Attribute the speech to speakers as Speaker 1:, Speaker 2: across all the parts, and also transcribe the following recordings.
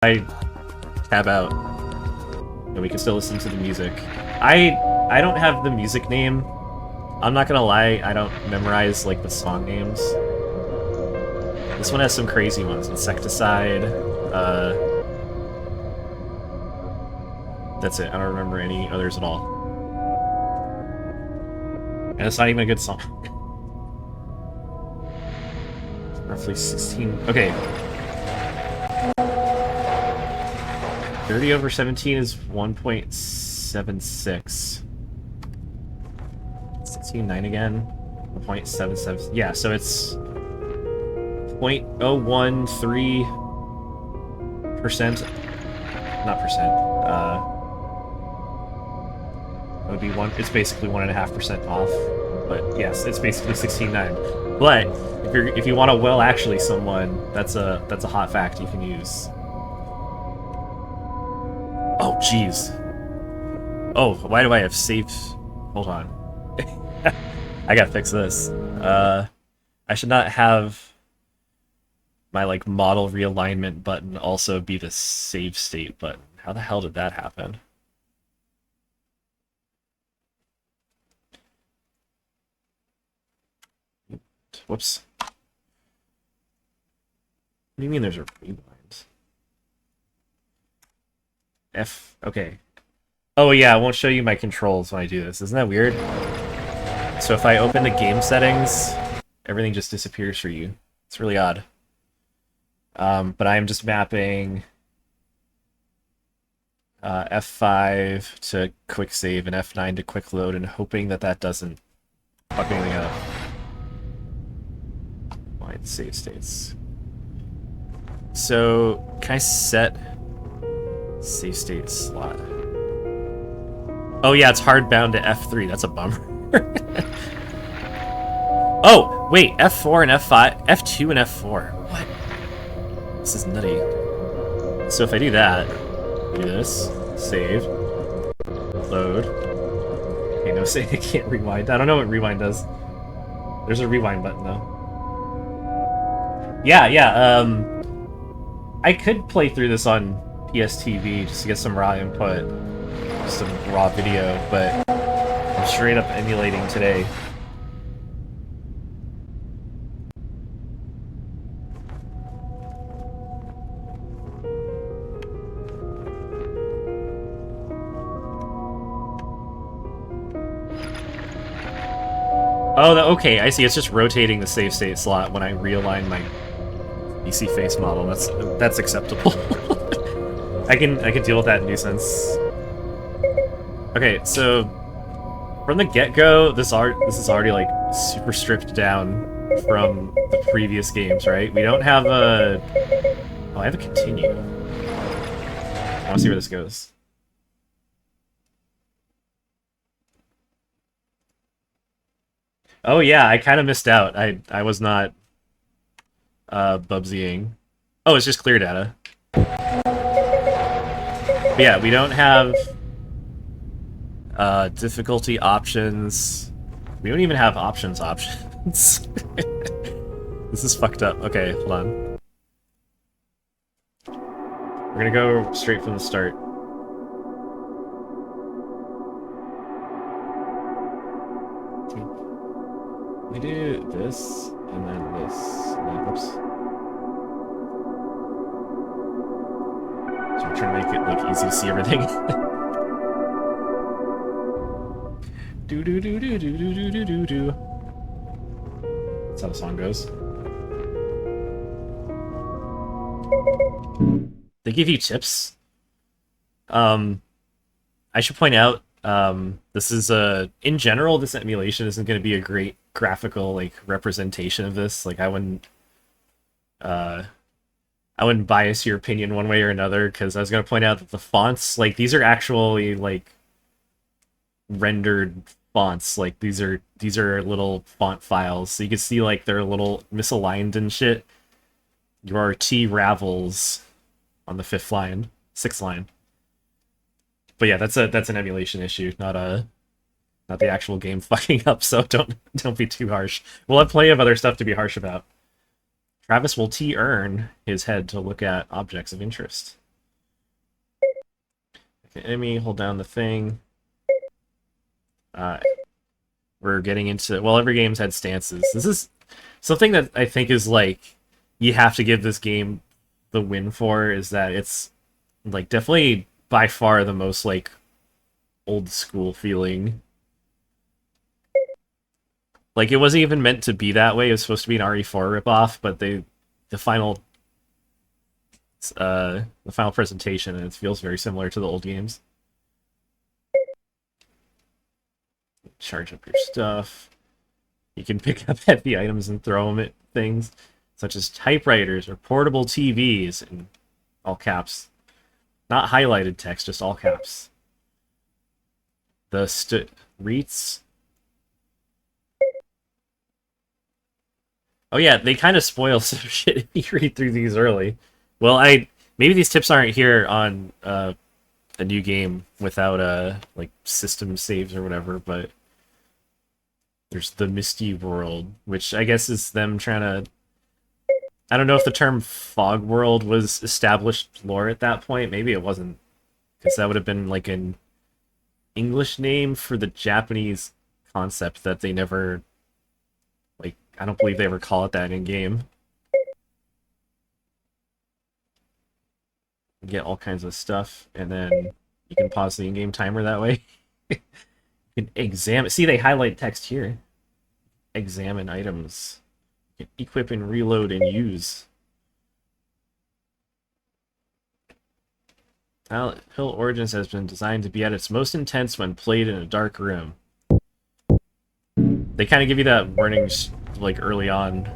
Speaker 1: I tab out, and we can still listen to the music. I don't have the music name. I'm not gonna lie, I don't memorize like the song names. This one has some crazy ones. Insecticide. That's it. I don't remember any others at all. And it's not even a good song. Roughly 16. Okay. 30 over 17 is 1.76. 16.9 again. 1.77. Yeah, so it's 0.013%. Not percent. It would be one. It's basically 1.5% off. But yes, it's basically 16.9. But if you want to well actually someone, that's a hot fact you can use. Oh jeez. Oh, why do I have saved? Hold on. I gotta fix this. I should not have my like model realignment button also be the save state button. How the hell did that happen? Whoops. What do you mean there's a rewind? F, okay. Oh yeah, I won't show you my controls when I do this. Isn't that weird? So if I open the game settings, everything just disappears for you. It's really odd. But I am just mapping F5 to quick save and F9 to quick load and hoping that that doesn't fuck anything up. Wide save states. So, can I set save state slot? Oh yeah, it's hard bound to F3. That's a bummer. Oh, wait, F4 and F5, F2 and F4. What? This is nutty. So if I do that, do this, save, load. Okay, no save, I can't rewind. I don't know what rewind does. There's a rewind button though. Yeah, I could play through this on PSTV just to get some raw input, some raw video, but I'm straight up emulating today. Oh, okay, I see. It's just rotating the save state slot when I realign my PC face model. That's acceptable. I can deal with that nuisance. Okay, so from the get-go, this is already like super stripped down from the previous games, right? We don't have a... Oh, I have a continue. I want to see where this goes. Oh yeah, I kind of missed out. I was not Bubsying. Oh, it's just clear data. But yeah, we don't have difficulty options. We don't even have options. This is fucked up. Okay, hold on. We're gonna go straight from the start. We do this, and then this, and then, oops. So I'm trying to make it, like, easy to see everything. Do-do-do-do-do-do-do-do-do. That's how the song goes. They give you tips. I should point out, this is in general, this emulation isn't going to be a great graphical like representation of this. Like I wouldn't bias your opinion one way or another, because I was going to point out that the fonts, like these are actually like rendered fonts. Like these are little font files, so you can see like they're a little misaligned and shit. Your T ravels on the sixth line. But yeah, that's an emulation issue, not the actual game fucking up. So don't be too harsh. We'll have plenty of other stuff to be harsh about. Travis will T-earn his head to look at objects of interest. Enemy, hold down the thing. Uh, we're getting into... Well, every game's had stances. This is something that I think is, like, you have to give this game the win for, is that it's, like, definitely by far the most, like, old school feeling. Like, it wasn't even meant to be that way. It was supposed to be an RE4 ripoff, but the final presentation, and it feels very similar to the old games. Charge up your stuff. You can pick up heavy items and throw them at things, such as typewriters or portable TVs, in all caps. Not highlighted text, just all caps. The REITs. Oh yeah, they kind of spoil some shit if you read through these early. Well, maybe these tips aren't here on a new game without like system saves or whatever, but there's the Misty World, which I guess is them trying to... I don't know if the term Fog World was established lore at that point. Maybe it wasn't, because that would have been like an English name for the Japanese concept that they never... Like, I don't believe they ever call it that in-game. Get all kinds of stuff, and then you can pause the in-game timer that way. You can examine... See, they highlight text here. Examine items. You can equip and reload and use. Silent Hill Origins has been designed to be at its most intense when played in a dark room. They kind of give you that warning, like, early on.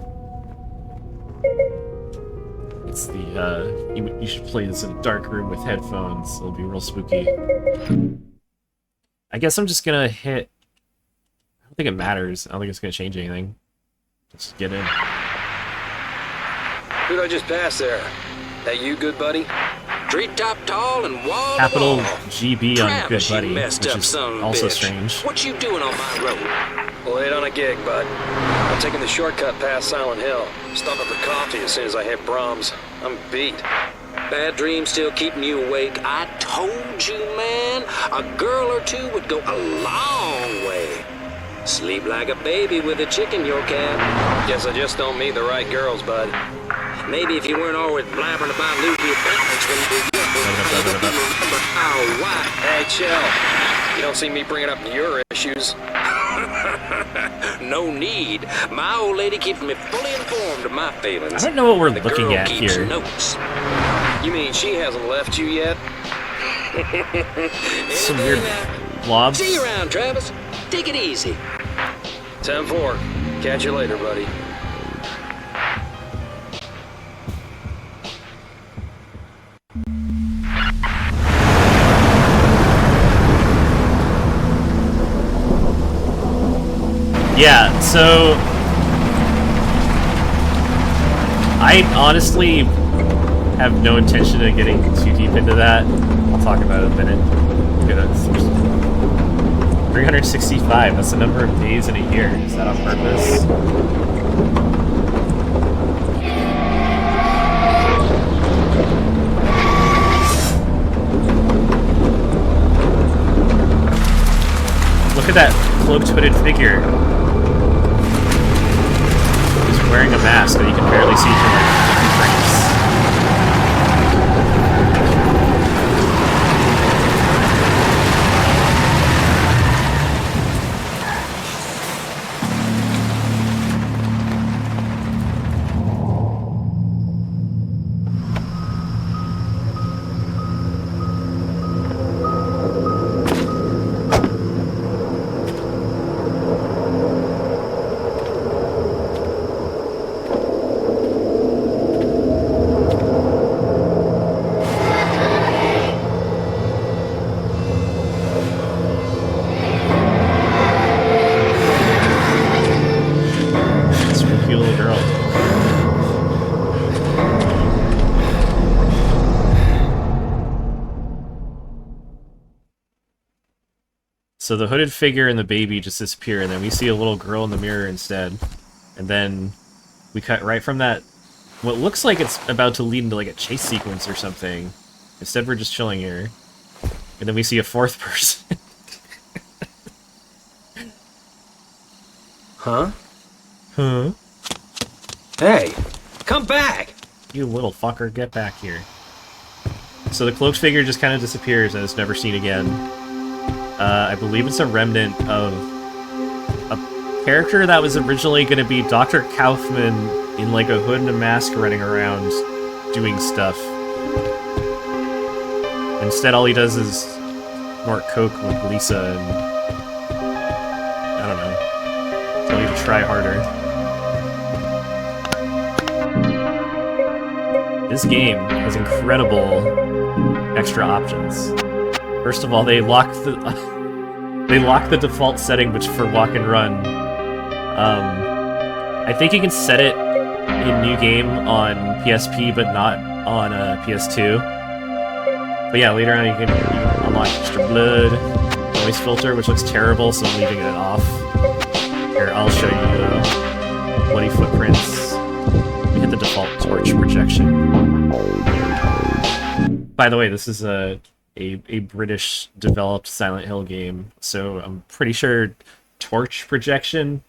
Speaker 1: It's the, you should play this in a dark room with headphones. It'll be real spooky. I guess I'm just gonna hit... I don't think it matters. I don't think it's gonna change anything. Just get in.
Speaker 2: Who'd I just pass there? That you, good buddy?
Speaker 3: Treetop tall and wall
Speaker 1: Capital
Speaker 3: to wall.
Speaker 1: GB on
Speaker 3: Travis,
Speaker 1: Good
Speaker 3: you
Speaker 1: Buddy,
Speaker 3: messed
Speaker 1: which
Speaker 3: up
Speaker 1: is
Speaker 3: son of a
Speaker 1: also
Speaker 3: bitch.
Speaker 1: strange.
Speaker 3: What you doing on my road?
Speaker 2: Late on a gig, bud. I'm taking the shortcut past Silent Hill. Stop up for coffee as soon as I hit Brahms. I'm beat.
Speaker 3: Bad dreams still keeping you awake. I told you, man, a girl or two would go a long way. Sleep like a baby with a chick in your cab.
Speaker 2: Guess I just don't meet the right girls, bud.
Speaker 3: Maybe if you weren't always blabbering about losing your balance when you remember how why.
Speaker 2: Hey, chill. You don't see me bringing up your issues.
Speaker 3: No need. My old lady keeps me fully informed of my feelings.
Speaker 1: I don't know what we're
Speaker 3: The
Speaker 1: looking
Speaker 3: girl
Speaker 1: at
Speaker 3: keeps
Speaker 1: here.
Speaker 3: Notes.
Speaker 2: You mean she hasn't left you yet?
Speaker 1: Some weird blobs.
Speaker 3: See you around, Travis. Take it easy.
Speaker 2: 10-4. Catch you later, buddy.
Speaker 1: Yeah, so... I honestly have no intention of getting too deep into that. I'll talk about it in a minute. Look at that. 365, that's the number of days in a year. Is that on purpose? Look at that cloaked hooded figure. He's wearing a mask that you can barely see from like 50 frames. So the hooded figure and the baby just disappear, and then we see a little girl in the mirror instead. And then we cut right from that, what looks like it's about to lead into like a chase sequence or something. Instead we're just chilling here. And then we see a fourth person.
Speaker 2: Huh?
Speaker 1: Huh?
Speaker 2: Hey, come back!
Speaker 1: You little fucker, get back here. So the cloaked figure just kind of disappears and is never seen again. I believe it's a remnant of a character that was originally going to be Dr. Kaufman in like a hood and a mask running around doing stuff. Instead, all he does is snort coke with Lisa and... I don't know. Tell you to try harder. This game has incredible extra options. First of all, they lock the default setting which for walk and run. I think you can set it in New Game on PSP, but not on PS2. But yeah, later on you can unlock extra blood, noise filter, which looks terrible, so I'm leaving it off. Here, I'll show you bloody footprints. We hit the default torch projection. By the way, this is a British developed Silent Hill game, so I'm pretty sure torch projection.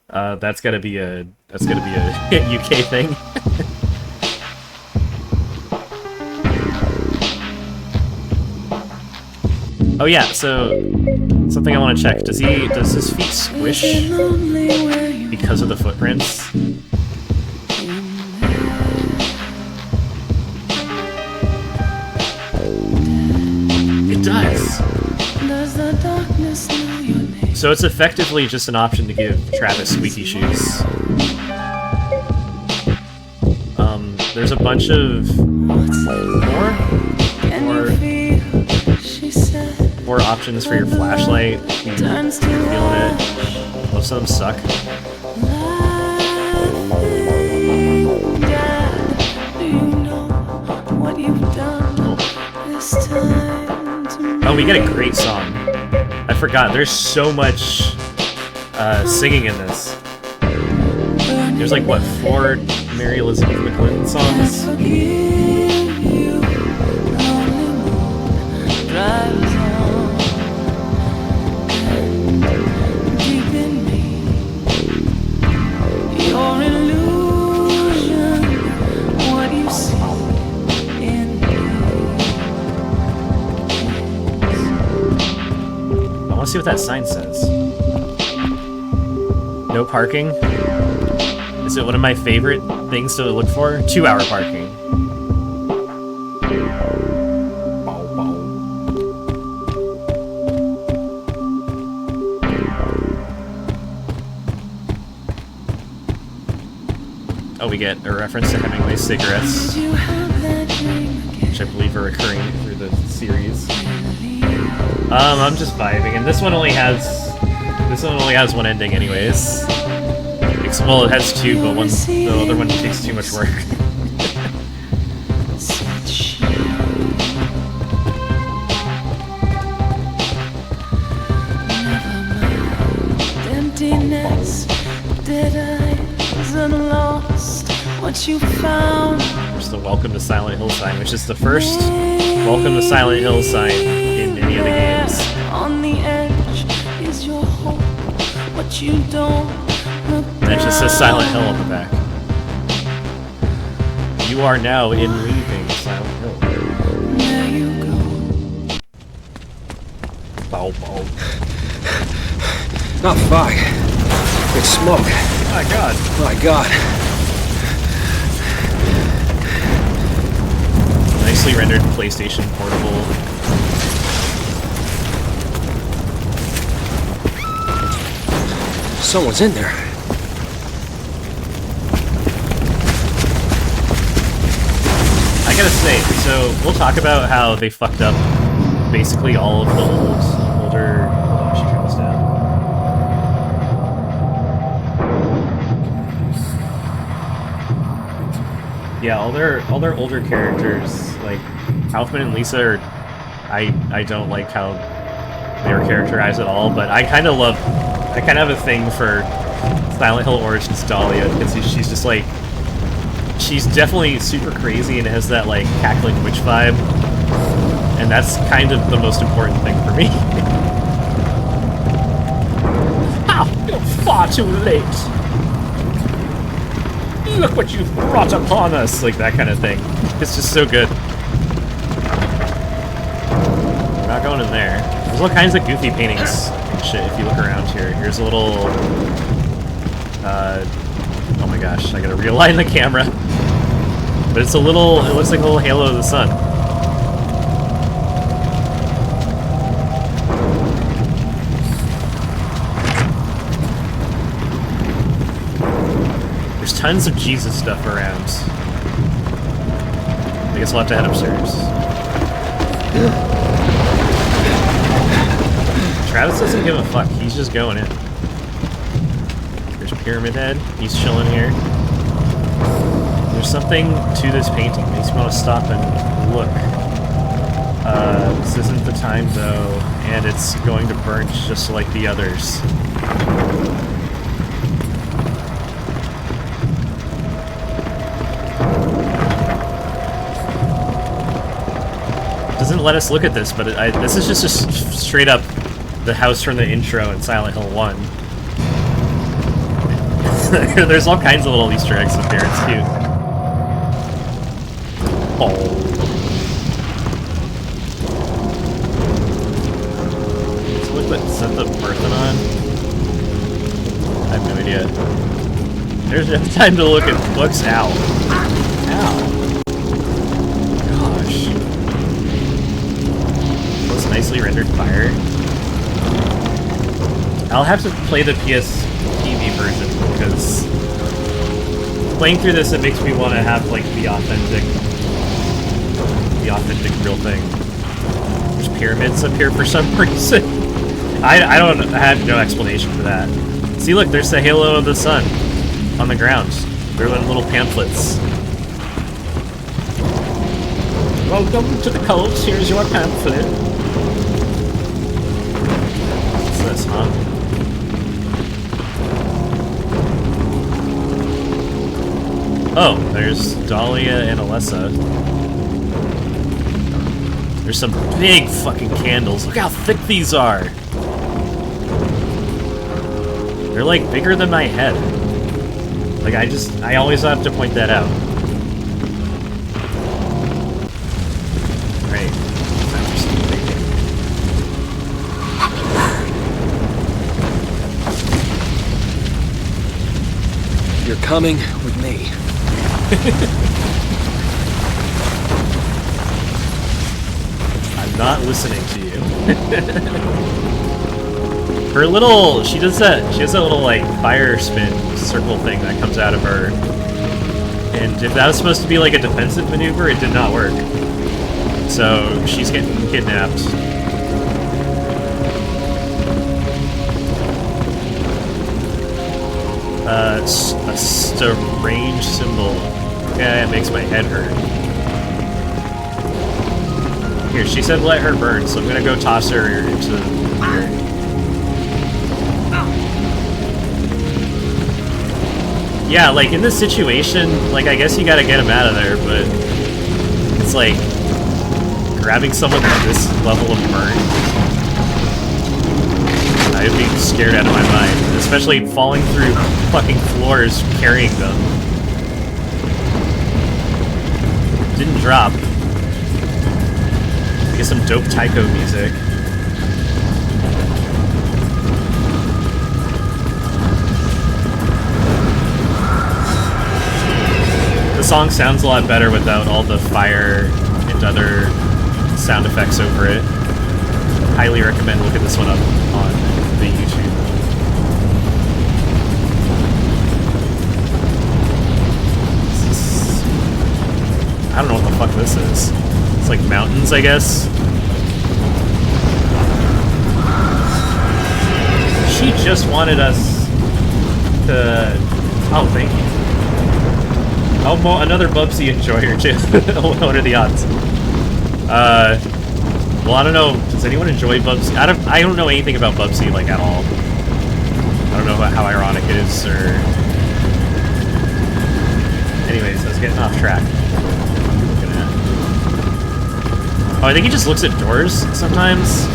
Speaker 1: That's gotta be a UK thing. Oh yeah, so something I want to check. Does his feet squish because of the footprints? It does. So it's effectively just an option to give Travis squeaky shoes. There's a bunch of more options for your flashlight. You're feeling it. Most of them suck. Oh, we get a great song. I forgot. There's so much singing in this. There's like, what, 4 Mary Elizabeth McClinton songs? I want to see what that sign says. No parking? Is it one of my favorite things to look for? 2-hour parking. Oh, we get a reference to Hemingway's cigarettes, which I believe are recurring through the series. I'm just vibing, and this one only has one ending, anyways. Well, it has 2, but the other one takes too much work.
Speaker 4: What you found.
Speaker 1: There's the Welcome to Silent Hill sign, which is the first Welcome to Silent Hill sign in any of the games.
Speaker 4: On the edge is your hope, what you don't look.
Speaker 1: And it just says Silent Hill on the back. You are now in leaving Silent Hill.
Speaker 4: There you go.
Speaker 1: Bow, bow.
Speaker 2: Oh, fuck. It's smoke.
Speaker 1: Oh my god.
Speaker 2: Oh my god.
Speaker 1: Nicely rendered PlayStation Portable.
Speaker 2: Someone's in there.
Speaker 1: I gotta say, so we'll talk about how they fucked up basically all of the older. Oh, she turns down. Yeah, all their older characters, like Kaufman and Lisa, are I don't like how they're characterized at all, but I kind of have a thing for Silent Hill Origins Dahlia, because she's just like, she's definitely super crazy and has that like cackling witch vibe, And that's kind of the most important thing for me. Ah, you're far too late. Look what you've brought upon us! Like that kind of thing. It's just so good. We're not going in there. There's all kinds of goofy paintings and shit if you look around here. Here's a little... oh my gosh, I gotta realign the camera. But it's a little... It looks like a little halo of the sun. There's tons of Jesus stuff around. I guess we'll have to head upstairs. Travis doesn't give a fuck. He's just going in. There's Pyramid Head. He's chilling here. There's something to this painting. It makes me want to stop and look. This isn't the time, though, and it's going to burn just like the others. Doesn't let us look at this, but this is just straight up the house from the intro in Silent Hill 1. There's all kinds of little Easter eggs up here, it's cute. Oh. So look what set the Parthenon? I have no idea. There's no time to look at books. Ow. Ow. Gosh. Those nicely rendered fire. I'll have to play the PS TV version because playing through this, it makes me want to have like the authentic real thing. There's pyramids up here for some reason. I have no explanation for that. See, look, there's the halo of the sun on the ground. They're little pamphlets. Welcome to the cult. Here's your pamphlet. What's this, huh? Oh, there's Dahlia and Alessa. There's some big fucking candles. Look how thick these are. They're like bigger than my head. Like I always have to point that out. Right. Time for some thinking.
Speaker 2: You're coming with me.
Speaker 1: I'm not listening to you. Her little, she has that little like fire spin circle thing that comes out of her. And if that was supposed to be like a defensive maneuver, it did not work. So she's getting kidnapped. A strange symbol. Yeah, it makes my head hurt. Here, she said let her burn, so I'm gonna go toss her into here. Yeah, like in this situation, like I guess you gotta get him out of there, but it's like grabbing someone with this level of burn. I'd be scared out of my mind, especially falling through fucking floors carrying them. Didn't drop. Get some dope taiko music. The song sounds a lot better without all the fire and other sound effects over it. Highly recommend looking this one up on the YouTube. I don't know what the fuck this is. It's like mountains, I guess. She just wanted us to... Oh, thank you. Oh, another Bubsy enjoyer, too. What are the odds? Well, I don't know. Does anyone enjoy Bubsy? I don't know anything about Bubsy, like, at all. I don't know how ironic it is, or... Anyways, I was getting off track. Oh, I think he just looks at doors sometimes.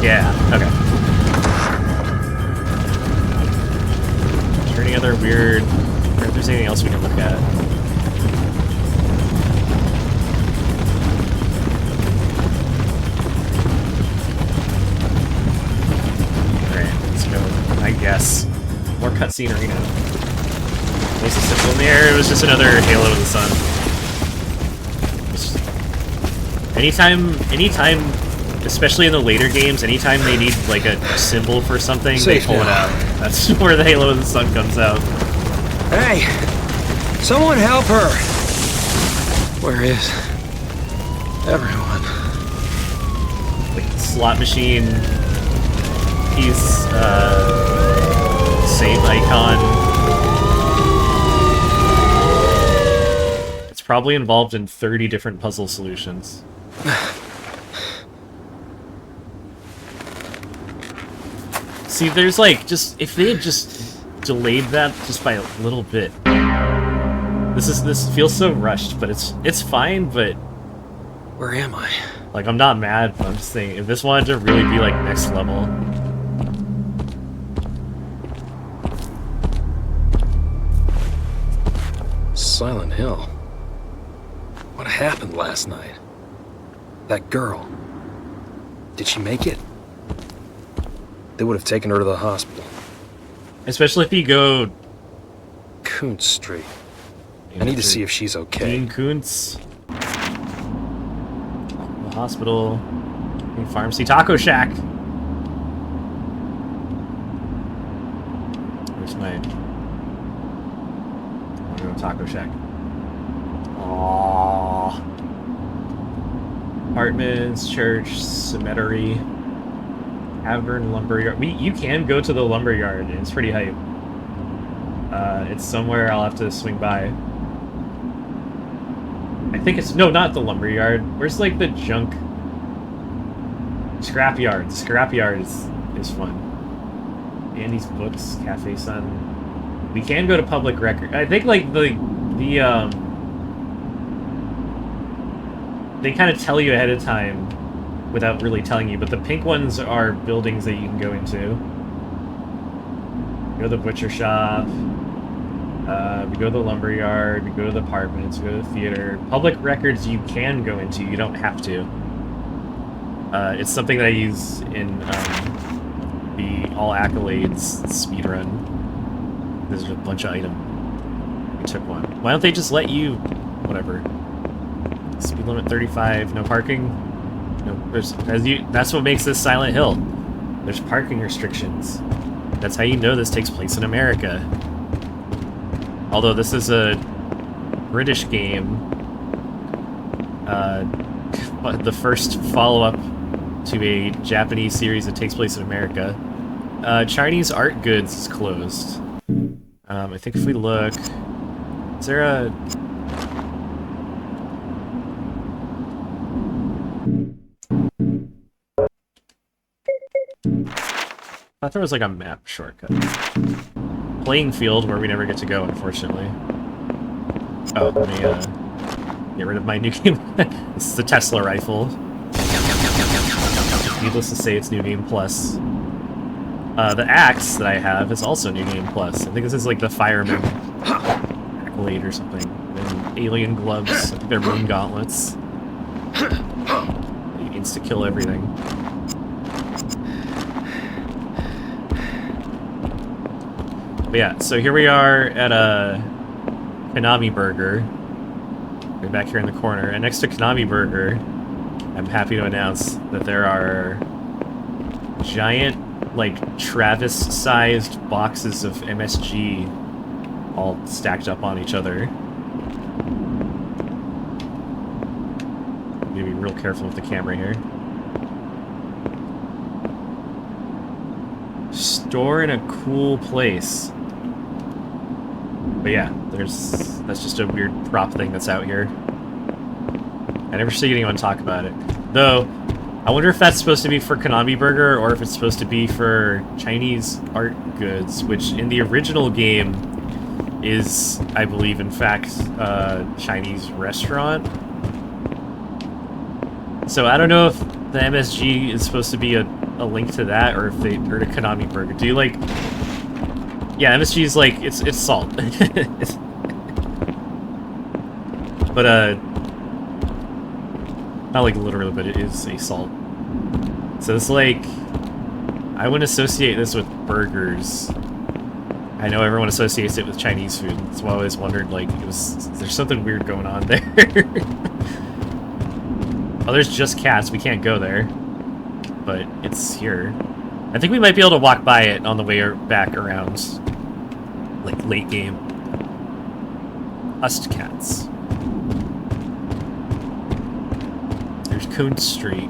Speaker 1: Yeah, okay. Is there any other weird... I wonder if there's anything else we can look at. Alright, let's go. I guess. More cutscene arena. Was it simple in the air? It was just another Halo in the Sun. Anytime, especially in the later games, anytime they need like a symbol for something, they pull it out. That's where the Halo in the Sun comes out.
Speaker 2: Hey! Someone help her! Where is everyone?
Speaker 1: Like slot machine piece, save icon. It's probably involved in 30 different puzzle solutions. See, there's like, just, if they had just delayed that just by a little bit. This feels so rushed, but it's fine, but...
Speaker 2: Where am I?
Speaker 1: Like, I'm not mad, but I'm just saying, if this wanted to really be like next level...
Speaker 2: Silent Hill. What happened last night? That girl. Did she make it? They would have taken her to the hospital.
Speaker 1: Especially if you go...
Speaker 2: Kuntz Street. I need to see if she's okay.
Speaker 1: Dean Kuntz. The hospital. Pharmacy. Taco Shack. Where's my... I want to go to Taco Shack. Aww. Apartments, church, cemetery, Cavern, lumberyard. You can go to the lumberyard, and it's pretty hype. It's somewhere I'll have to swing by. I think it's... No, not the lumberyard. Where's, like, the junk... Scrapyard. Scrapyard is fun. Andy's Books, Cafe Sun. We can go to public record. I think, like, they kind of tell you ahead of time without really telling you, but the pink ones are buildings that you can go into. Go to the butcher shop. We go to the lumberyard. We go to the apartments. We go to the theater. Public records you can go into. You don't have to. It's something that I use in the All Accolades speedrun. There's a bunch of items. We took one. Why don't they just let you... Whatever. Speed limit 35, no parking. No, that's what makes this Silent Hill. There's parking restrictions. That's how you know this takes place in America. Although this is a British game, the first follow-up to a Japanese series that takes place in America. Chinese art goods is closed. I think if we look... Is there a... I thought there was like a map shortcut. Playing field, where we never get to go, unfortunately. Oh, let me get rid of my new game. This is the Tesla rifle. Needless to say, it's New Game Plus. The axe that I have is also New Game Plus. I think this is like the Fireman accolade or something. And alien gloves. I think they're moon gauntlets. You insta-kill everything. But yeah, so here we are at a Konami Burger. We're back here in the corner. And next to Konami Burger, I'm happy to announce that there are giant, like, Travis-sized boxes of MSG all stacked up on each other. Need to be real careful with the camera here. Store in a cool place. But yeah, that's just a weird prop thing that's out here. I never see anyone talk about it. Though, I wonder if that's supposed to be for Konami Burger or if it's supposed to be for Chinese art goods, which in the original game is, I believe, in fact, a Chinese restaurant. So I don't know if the MSG is supposed to be a link to that, or if they or to Konami Burger. Do you like? Yeah, MSG is like it's salt. But not like literally, but it is a salt. So it's like I wouldn't associate this with burgers. I know everyone associates it with Chinese food. That's why I always wondered, like, there's something weird going on there. Oh, there's just cats. We can't go there. But it's here. I think we might be able to walk by it on the way back around. Like, late game. Ust cats. There's Coon Street.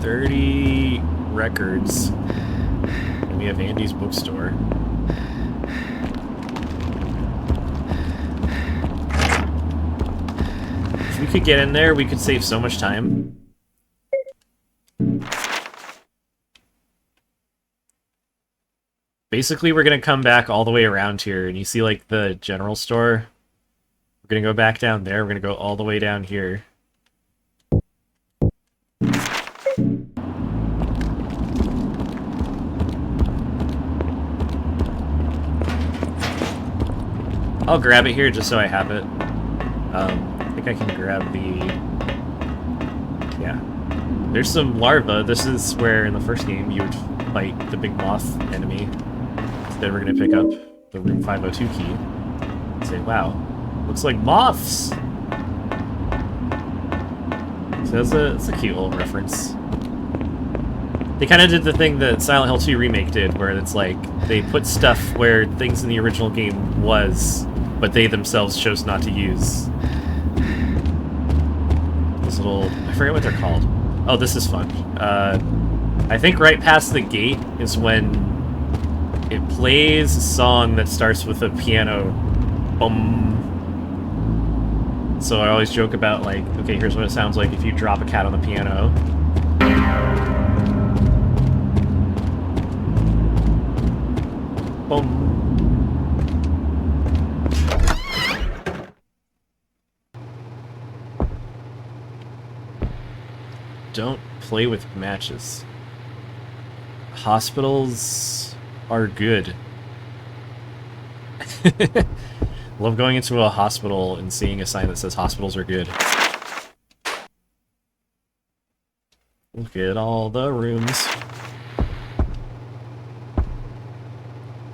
Speaker 1: $30 records. And we have Andy's bookstore. If we could get in there, we could save so much time. Basically, we're gonna come back all the way around here, and you see, like, the general store? We're gonna go back down there, we're gonna go all the way down here. I'll grab it here just so I have it. I think I can grab the... Yeah. There's some larvae. This is where, in the first game, you would fight the big moth enemy. Instead, we're going to pick up the Room 502 key. And say, wow, looks like moths! So that's a cute little reference. They kind of did the thing that Silent Hill 2 Remake did, where it's like, they put stuff where things in the original game was, but they themselves chose not to use. This little... I forget what they're called. Oh, this is fun. I think right past the gate is when it plays a song that starts with a piano. Boom. So I always joke about, like, okay, here's what it sounds like if you drop a cat on the piano. Boom. Don't play with matches. Hospitals are good. Love going into a hospital and seeing a sign that says hospitals are good. Look at all the rooms.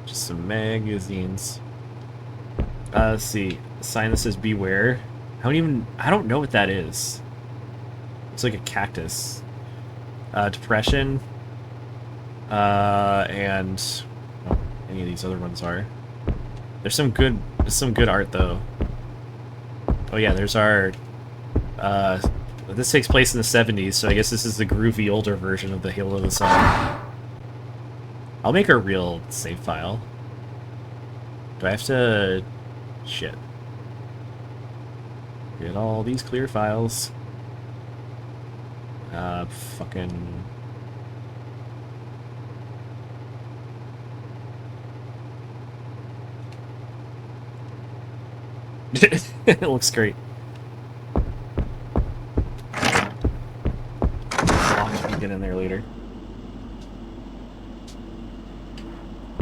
Speaker 1: Just some magazines. Let's see. A sign that says beware. I don't know what that is. It's like a cactus. Depression. And oh, any of these other ones are. There's some good art though. Oh yeah, there's our this takes place in the 70s, so I guess this is the groovy older version of the Hail of the Sun. I'll make a real save file. Do I have to... Shit. Get all these clear files. Fucking... It looks great. I'll get in there later.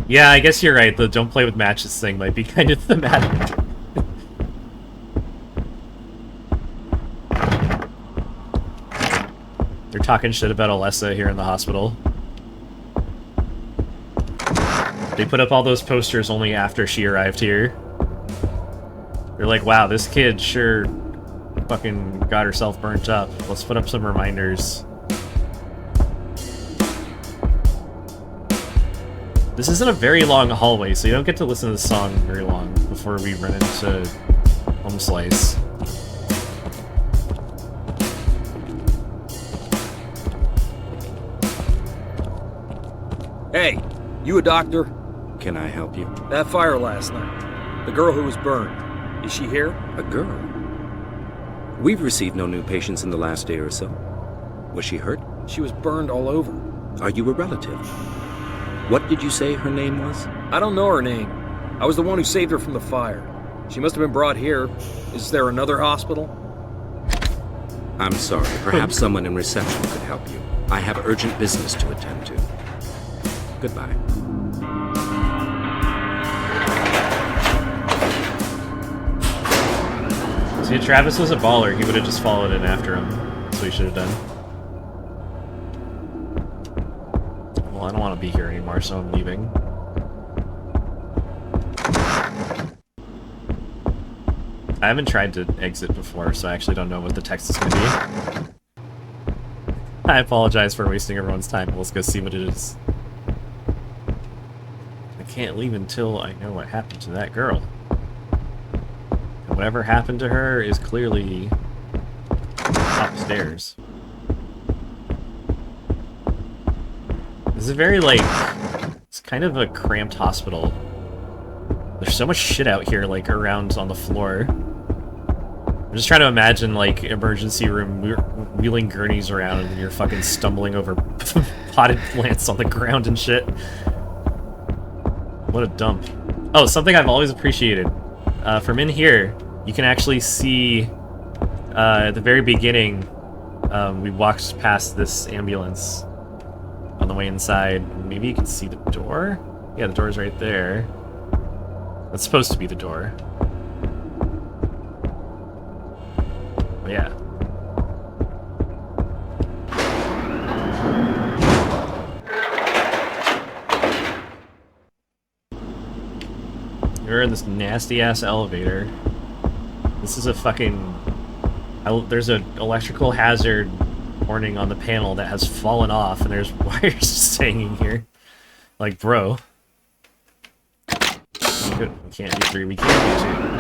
Speaker 1: Yeah, I guess you're right. The don't play with matches thing might be kind of thematic. They're talking shit about Alessa here in the hospital. They put up all those posters only after she arrived here. They're like, wow, this kid sure fucking got herself burnt up. Let's put up some reminders. This isn't a very long hallway, so you don't get to listen to the song very long before we run into Home Slice.
Speaker 2: Hey, you a doctor?
Speaker 5: Can I help you?
Speaker 2: That fire last night. The girl who was burned. Is she here?
Speaker 5: A girl? We've received no new patients in the last day or so. Was she hurt?
Speaker 2: She was burned all over.
Speaker 5: Are you a relative? What did you say her name was?
Speaker 2: I don't know her name. I was the one who saved her from the fire. She must have been brought here. Is there another hospital?
Speaker 5: I'm sorry. Perhaps someone in reception could help you. I have urgent business to attend to. Goodbye.
Speaker 1: See, if Travis was a baller, he would have just followed in after him. That's what he should have done. Well, I don't want to be here anymore, so I'm leaving. I haven't tried to exit before, so I actually don't know what the text is going to be. I apologize for wasting everyone's time. Let's go see what it is. I can't leave until I know what happened to that girl. And whatever happened to her is clearly upstairs. This is a very, like, it's kind of a cramped hospital. There's so much shit out here, like, around on the floor. I'm just trying to imagine, like, emergency room wheeling gurneys around and you're fucking stumbling over potted plants on the ground and shit. What a dump. Oh, something I've always appreciated. From in here, you can actually see, at the very beginning, we walked past this ambulance on the way inside. Maybe you can see the door? Yeah, the door's right there. That's supposed to be the door. But yeah. You're in this nasty-ass elevator. This is a fucking... there's an electrical hazard warning on the panel that has fallen off, and there's wires just hanging here. Like, bro. Good. We can't do 3, we can't do 2.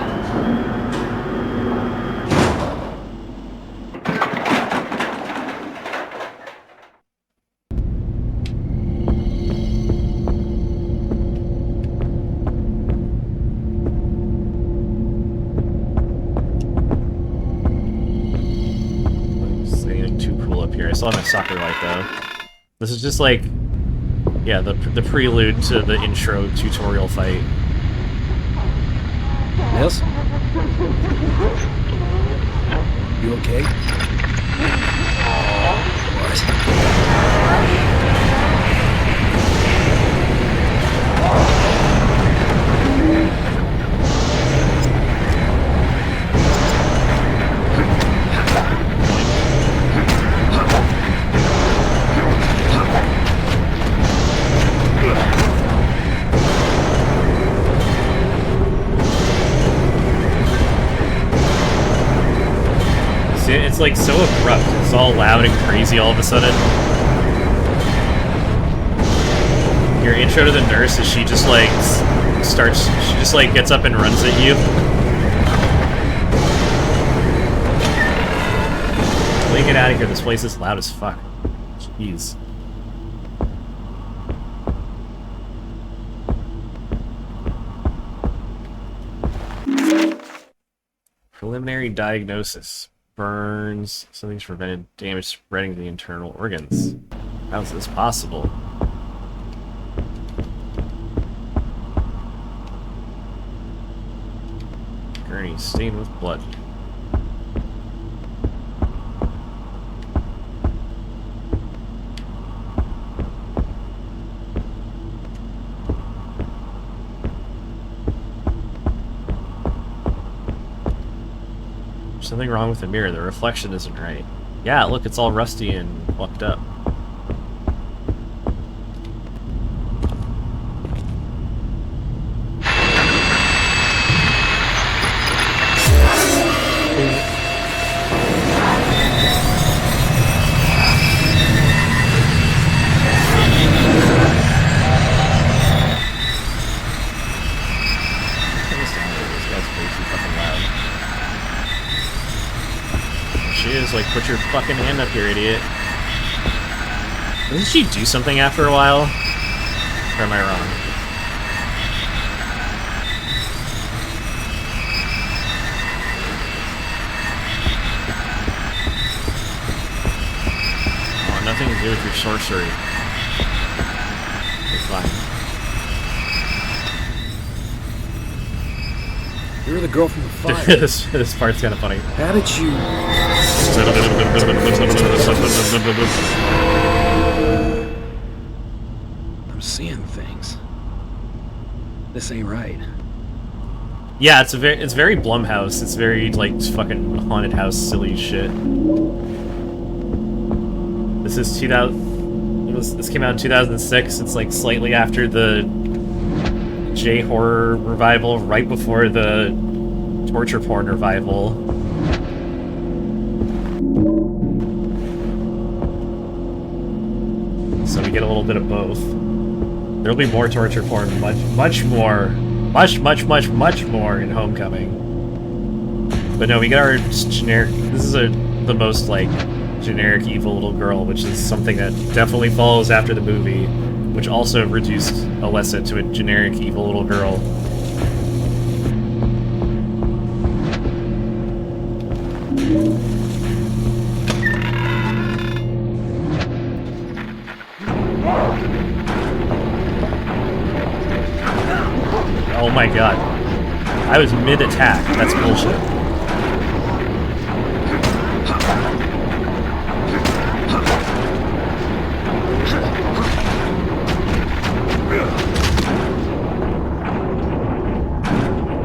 Speaker 1: I still have my soccer light though. This is just like, yeah, the prelude to the intro tutorial fight.
Speaker 2: Yes? You okay?
Speaker 1: It's like so abrupt. It's all loud and crazy all of a sudden. Your intro to the nurse is she just like she just like gets up and runs at you. Let me get out of here. This place is loud as fuck. Jeez. Preliminary diagnosis. Burns. Something's prevented damage spreading to the internal organs. How is this possible? Gurney stained with blood. Something wrong with the mirror. The reflection isn't right. Yeah, look, it's all rusty and fucked up. Like, put your fucking hand up here, idiot. Doesn't she do something after a while? Or am I wrong? Oh, nothing to do with your sorcery.
Speaker 2: you're the girl from the fire.
Speaker 1: This part's kind of funny.
Speaker 2: How did you... I'm seeing things. This ain't right.
Speaker 1: Yeah, it's very Blumhouse. It's very like fucking haunted house silly shit. This is 2000. This came out in 2006. It's like slightly after the J-horror revival, right before the torture porn revival. So we get a little bit of both. There'll be more torture porn, much more in Homecoming. But no, we got our generic. This is the most like generic evil little girl, which is something that definitely follows after the movie, which also reduced Alessa to a generic evil little girl. Oh my god. I was mid-attack. That's bullshit.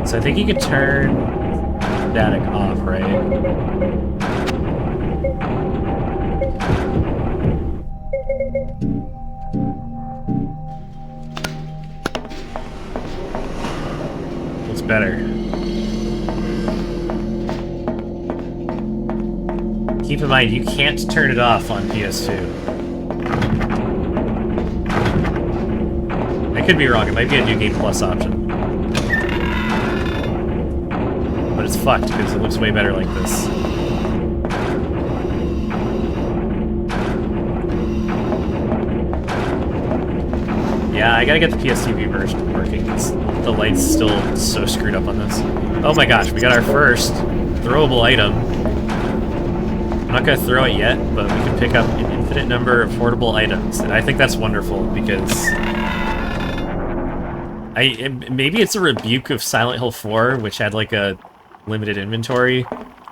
Speaker 1: So I think you could turn static off, right? What's better? Keep in mind, you can't turn it off on PS2. I could be wrong, it might be a New Game Plus option. But it's fucked because it looks way better like this. Yeah, I gotta get the PS TV version working. The light's still so screwed up on this. Oh my gosh, we got our first throwable item. I'm not gonna throw it yet, but we can pick up an infinite number of portable items, and I think that's wonderful because maybe it's a rebuke of Silent Hill 4, which had like a limited inventory,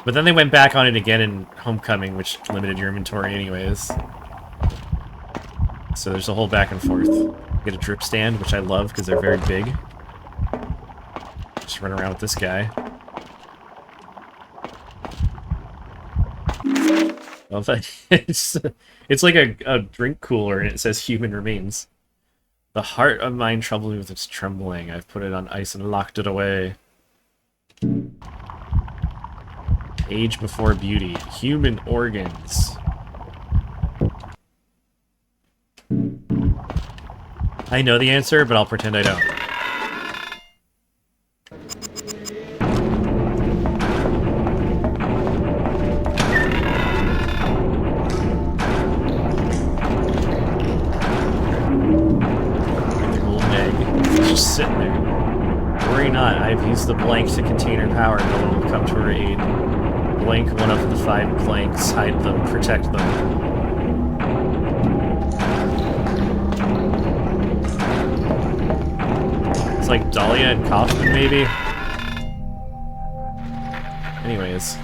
Speaker 1: but then they went back on it again in Homecoming, which limited your inventory anyways. So there's a whole back and forth. Get a drip stand, which I love because they're very big. Just run around with this guy. Well, it's like a drink cooler, and it says "human remains." The heart of mine troubled me with its trembling. I've put it on ice and locked it away. Age before beauty. Human organs. I know the answer, but I'll pretend I don't. The golden egg. It's just sitting there. Worry not, I've used the blank to contain her power. No one will come to her aid. Blank one of the 5 blanks. Hide them, protect them. It's like Dahlia and Kaufman, maybe? Anyways.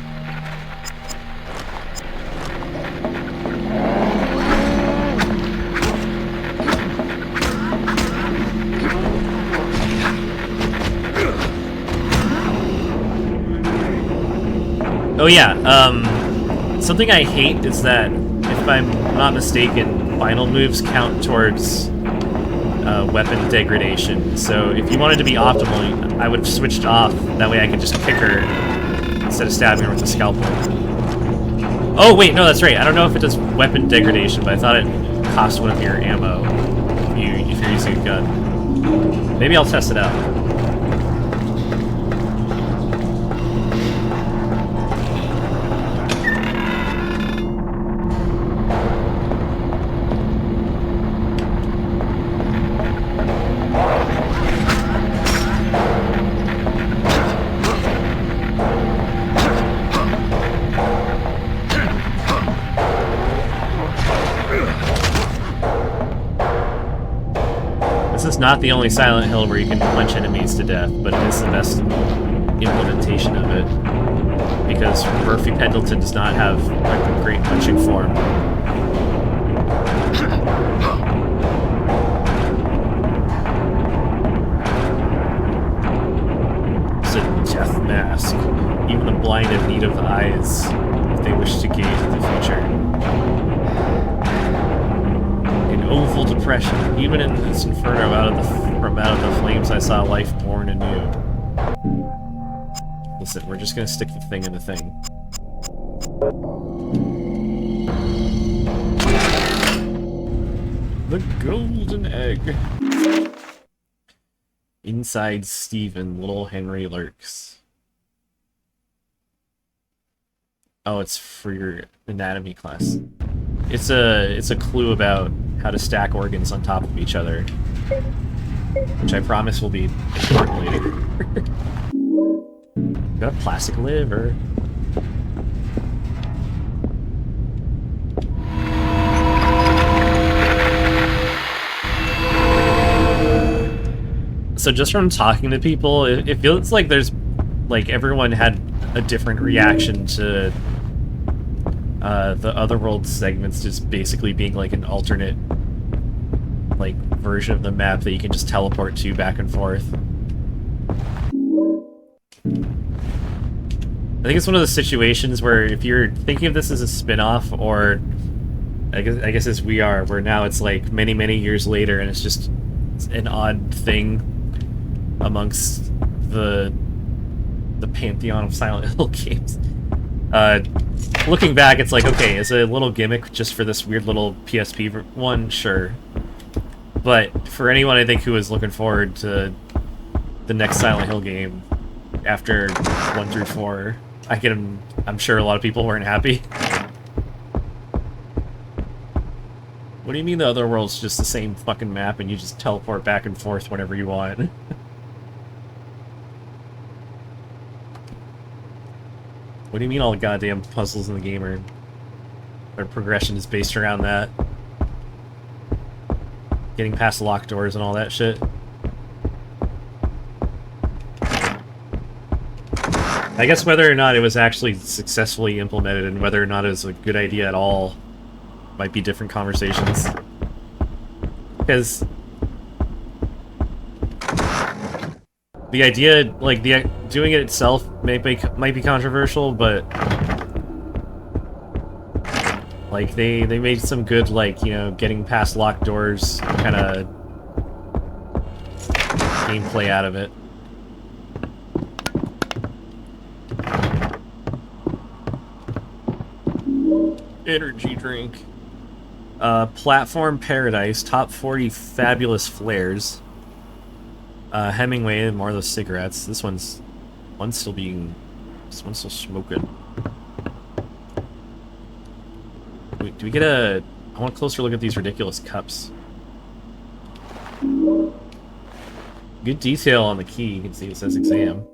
Speaker 1: Oh yeah, something I hate is that, if I'm not mistaken, final moves count towards weapon degradation. So if you wanted to be optimal, I would have switched off. That way I could just kick her instead of stabbing her with a scalpel. Oh wait, no, that's right. I don't know if it does weapon degradation, but I thought it cost one of your ammo if you're using a gun. Maybe I'll test it out. This is not the only Silent Hill where you can punch enemies to death, but it is the best. implementation of it. Because Murphy Pendleton does not have a great punching form. It's a death mask. Even the blind have need of eyes if they wish to gaze at the future. An oval depression. Even in this inferno from out of the flames I saw life born anew. Listen, we're just gonna stick the thing in the thing. The golden egg. Inside Stephen, little Henry lurks. Oh, it's for your anatomy class. It's a clue about how to stack organs on top of each other, which I promise will be important later. Got a plastic liver. So just from talking to people, it feels like there's, like, everyone had a different reaction to the Otherworld segments just basically being like an alternate, like, version of the map that you can just teleport to back and forth. I think it's one of those situations where if you're thinking of this as a spin-off, or I guess as we are, where now it's like many, many years later and it's just an odd thing amongst the pantheon of Silent Hill games. Looking back, it's like, okay, is it a little gimmick just for this weird little PSP one? Sure. But for anyone, I think, who is looking forward to the next Silent Hill game after 1 through 4, I'm sure a lot of people weren't happy. What do you mean the other world's just the same fucking map and you just teleport back and forth whenever you want? What do you mean all the goddamn puzzles in the game or progression is based around that? Getting past locked doors and all that shit. I guess whether or not it was actually successfully implemented and whether or not it was a good idea at all might be different conversations. Because the idea, like, doing it itself might be controversial, but like they made some good, like, you know, getting past locked doors kind of gameplay out of it. Energy drink. Platform Paradise, top 40 fabulous flares. Hemingway and more of those cigarettes. This one's still smoking. Wait, do we get I want a closer look at these ridiculous cups. Good detail on the key. You can see it says exam.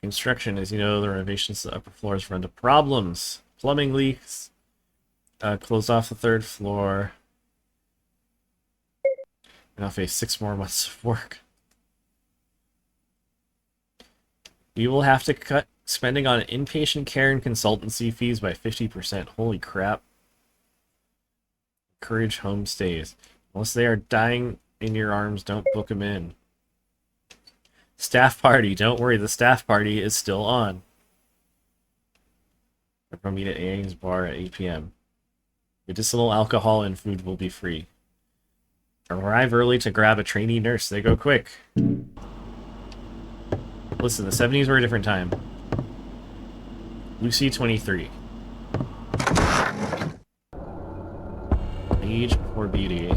Speaker 1: Construction, as you know, the renovations to the upper floors run into problems. Plumbing leaks. Closed off the 3rd floor. Now face 6 more months of work. We will have to cut spending on inpatient care and consultancy fees by 50%. Holy crap. Encourage homestays. Unless they are dying in your arms, don't book them in. Staff party. Don't worry, the staff party is still on. Everyone meet at Aang's bar at 8 p.m. Medicinal alcohol and food will be free. Arrive early to grab a trainee nurse. They go quick. Listen, the 70s were a different time. Lucy, 23. Age before beauty.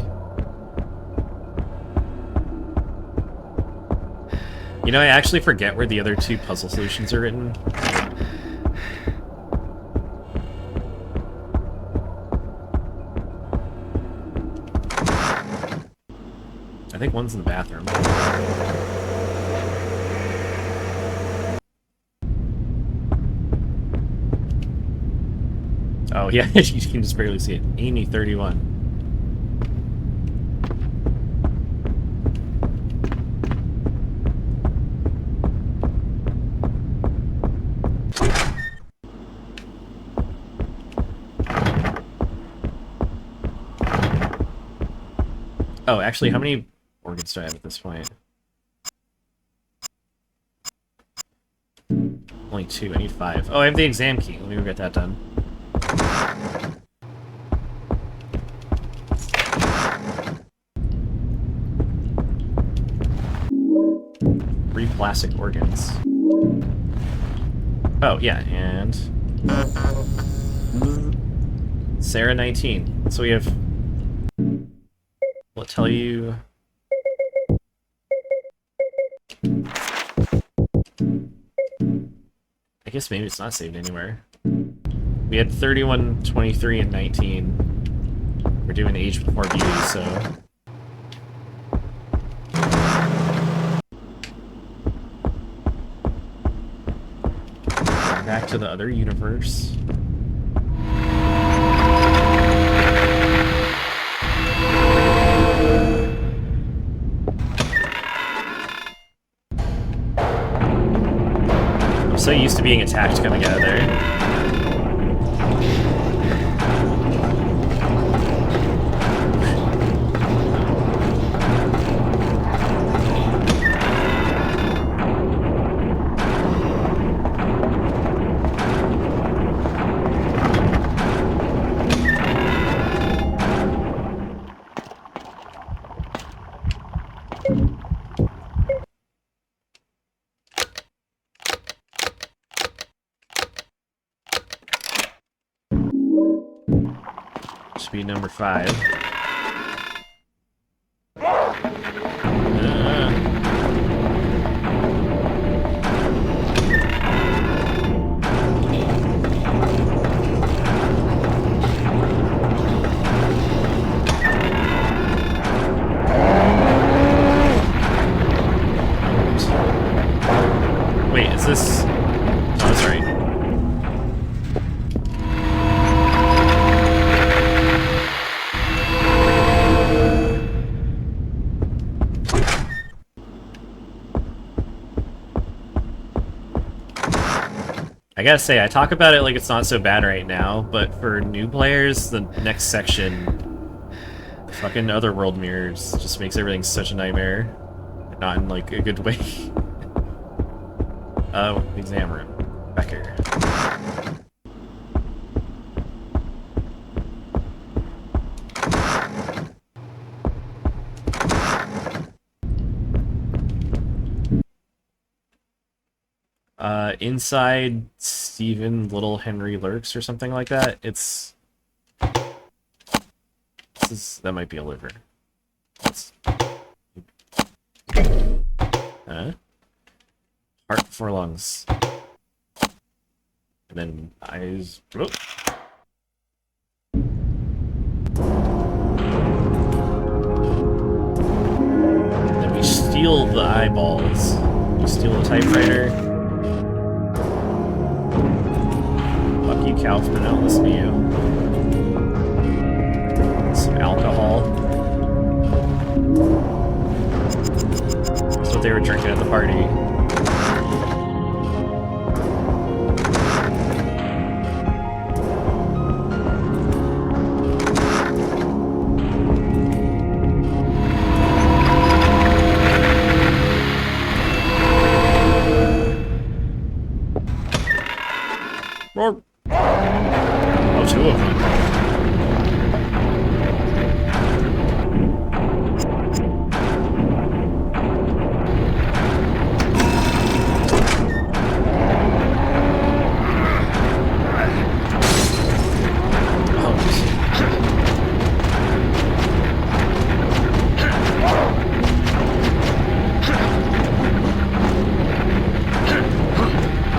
Speaker 1: You know, I actually forget where the other 2 puzzle solutions are written. I think one's in the bathroom. Oh yeah, you can just barely see it. Amy, 31. Oh, actually, how many organs do I have at this point? Only 2. I need 5. Oh, I have the exam key. Let me go get that done. 3 plastic organs. Oh, yeah, and... Sarah 19. So we have... Will it tell you... I guess maybe it's not saved anywhere. We had 31, 23, and 19. We're doing age before beauty, so... Back to the other universe. I'm so used to being attacked coming out of there. Speed number 5. Wait, is this... Oh, that's right. I gotta say, I talk about it like it's not so bad right now, but for new players, the next section, the fucking otherworld mirrors, just makes everything such a nightmare. Not in, like, a good way. Oh, exam room. Back here. Inside Stephen Little Henry Lurks or something like that. It's... that might be a liver. Heart before lungs. And then eyes... Whoop. Then we steal the eyeballs. We steal a typewriter. Fuck you, Kaufman, I'll listen to you. Some alcohol. That's what they were drinking at the party. Or... Oh, 2 of them.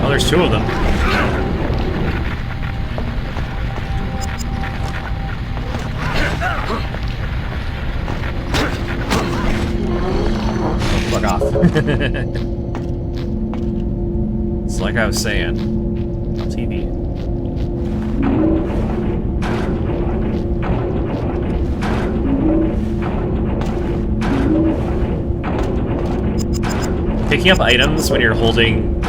Speaker 1: Oh, there's 2 of them. Fuck off. It's like I was saying. TV. Picking up items when you're holding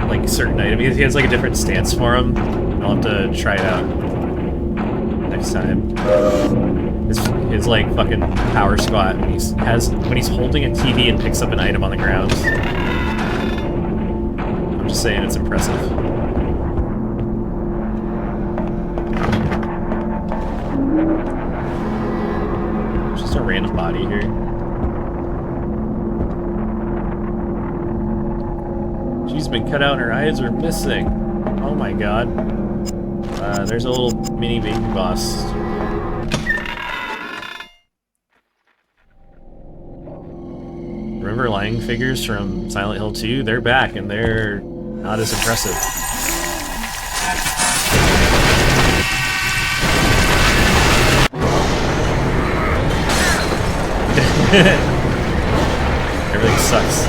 Speaker 1: like certain items, he has like a different stance for them. I'll have to try it out next time. His like fucking power squat when when he's holding a TV and picks up an item on the ground. I'm just saying it's impressive. There's just a random body here. She's been cut out and her eyes are missing. Oh my god. There's a little mini baby boss. Remember lying figures from Silent Hill 2? They're back and they're not as impressive. Everything sucks.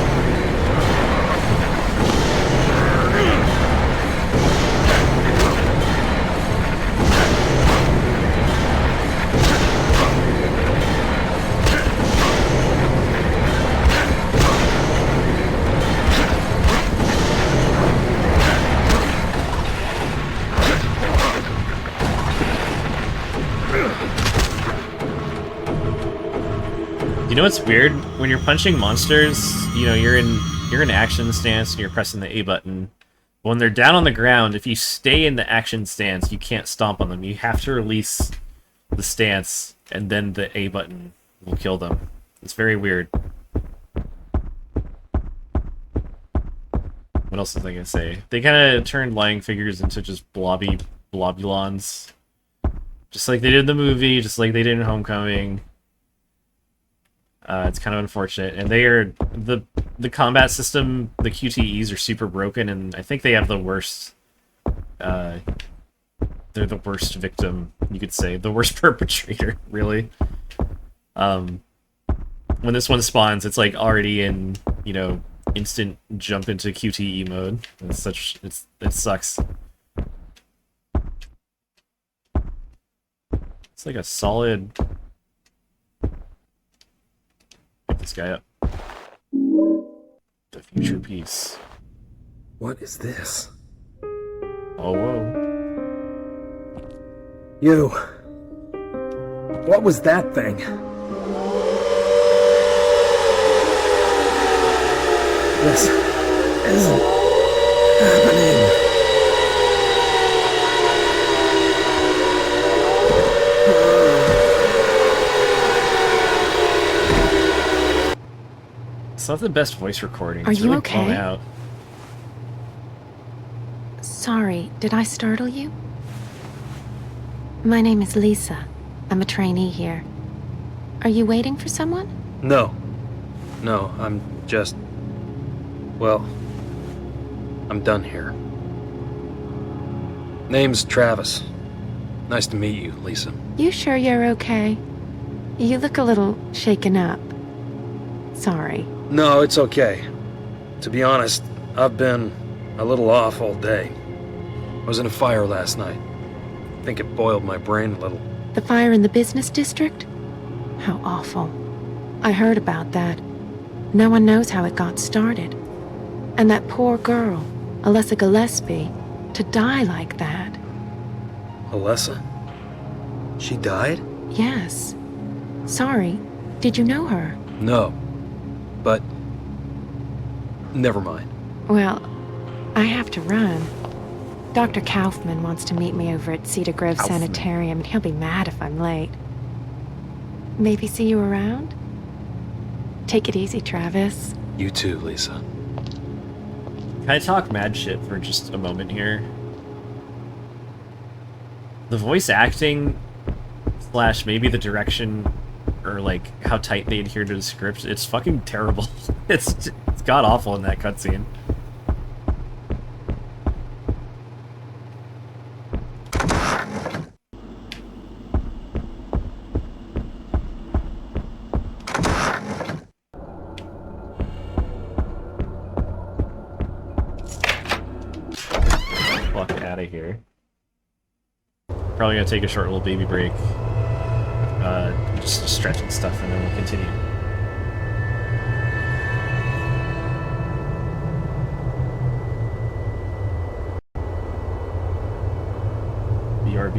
Speaker 1: You know what's weird? When you're punching monsters, you know, you're in action stance and you're pressing the A button. When they're down on the ground, if you stay in the action stance, you can't stomp on them. You have to release the stance, and then the A button will kill them. It's very weird. What else was I gonna say? They kind of turned lying figures into just blobulons. Just like they did in the movie, just like they did in Homecoming. It's kind of unfortunate, and they are the combat system. The QTEs are super broken, and I think they have the worst. They're the worst victim, you could say, the worst perpetrator, really. When this one spawns, it's like already in, you know, instant jump into QTE mode. It sucks. It's like a solid. Pick this guy up. The future piece.
Speaker 2: What is this?
Speaker 1: Oh, whoa.
Speaker 2: You. What was that thing? This isn't happening.
Speaker 1: It's not the best voice recording.
Speaker 6: Are
Speaker 1: it's
Speaker 6: you
Speaker 1: really
Speaker 6: okay?
Speaker 1: blown out.
Speaker 6: Sorry, did I startle you? My name is Lisa. I'm a trainee here. Are you waiting for someone?
Speaker 2: No. No, I'm just... Well, I'm done here. Name's Travis. Nice to meet you, Lisa.
Speaker 6: You sure you're okay? You look a little shaken up. Sorry.
Speaker 2: No, it's okay. To be honest, I've been a little off all day. I was in a fire last night. I think it boiled my brain a little.
Speaker 6: The fire in the business district? How awful. I heard about that. No one knows how it got started. And that poor girl, Alessa Gillespie, to die like that.
Speaker 2: Alessa? She died?
Speaker 6: Yes. Sorry, did you know her?
Speaker 2: No. But... never mind.
Speaker 6: Well, I have to run. Dr. Kaufman wants to meet me over at Cedar Grove Sanitarium, and he'll be mad if I'm late. Maybe see you around? Take it easy, Travis.
Speaker 2: You too, Lisa.
Speaker 1: Can I talk mad shit for just a moment here? The voice acting / maybe the direction or like how tight they adhere to the script, it's fucking terrible. It's god awful in that cutscene. Fuck out of here. Probably gonna take a short little baby break. Just stretching stuff, and then we'll continue. BRB.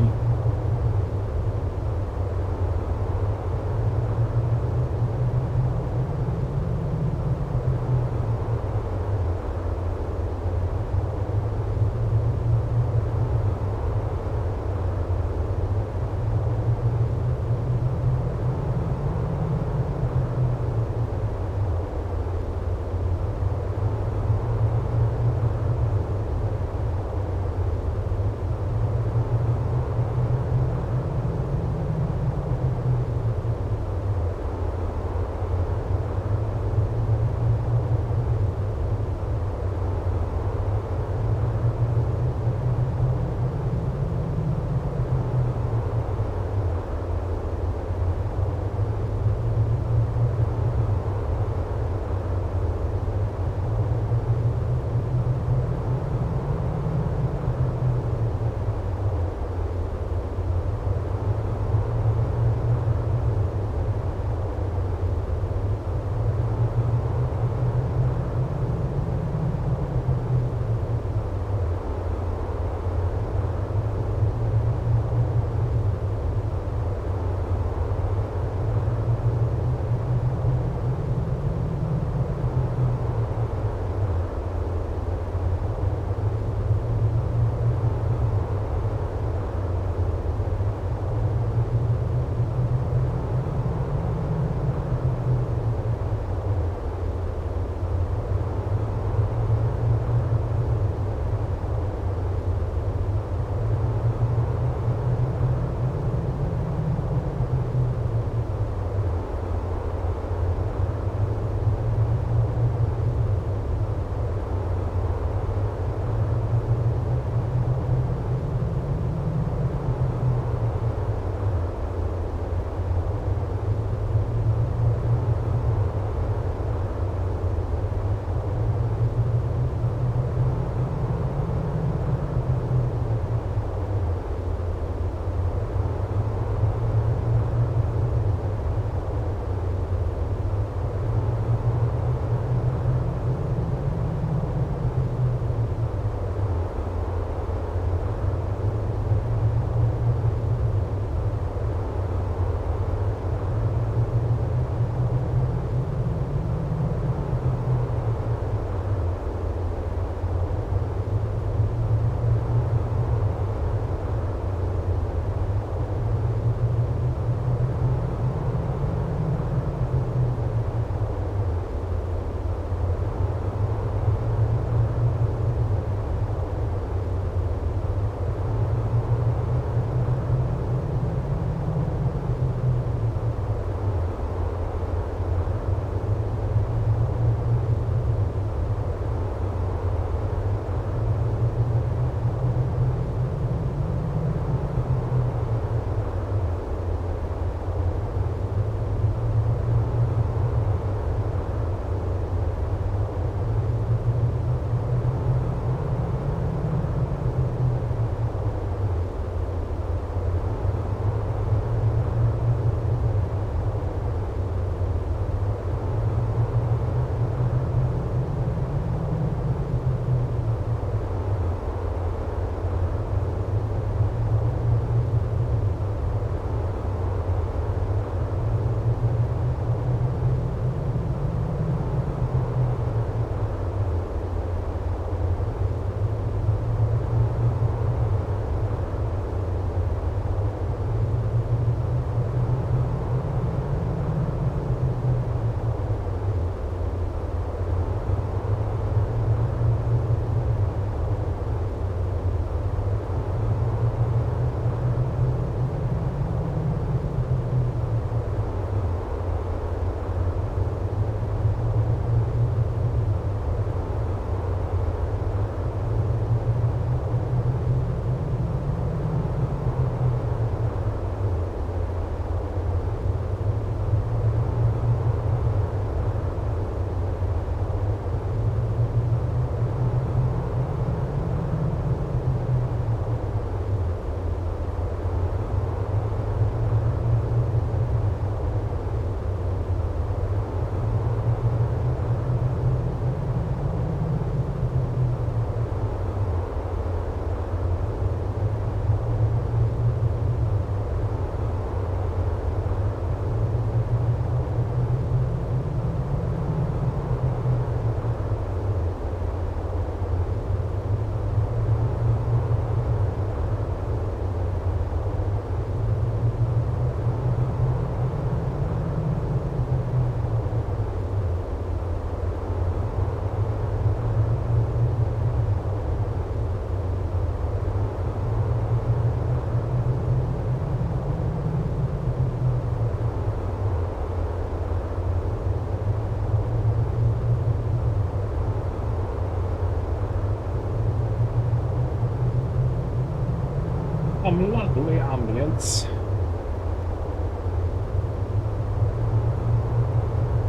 Speaker 1: Lovely ambience.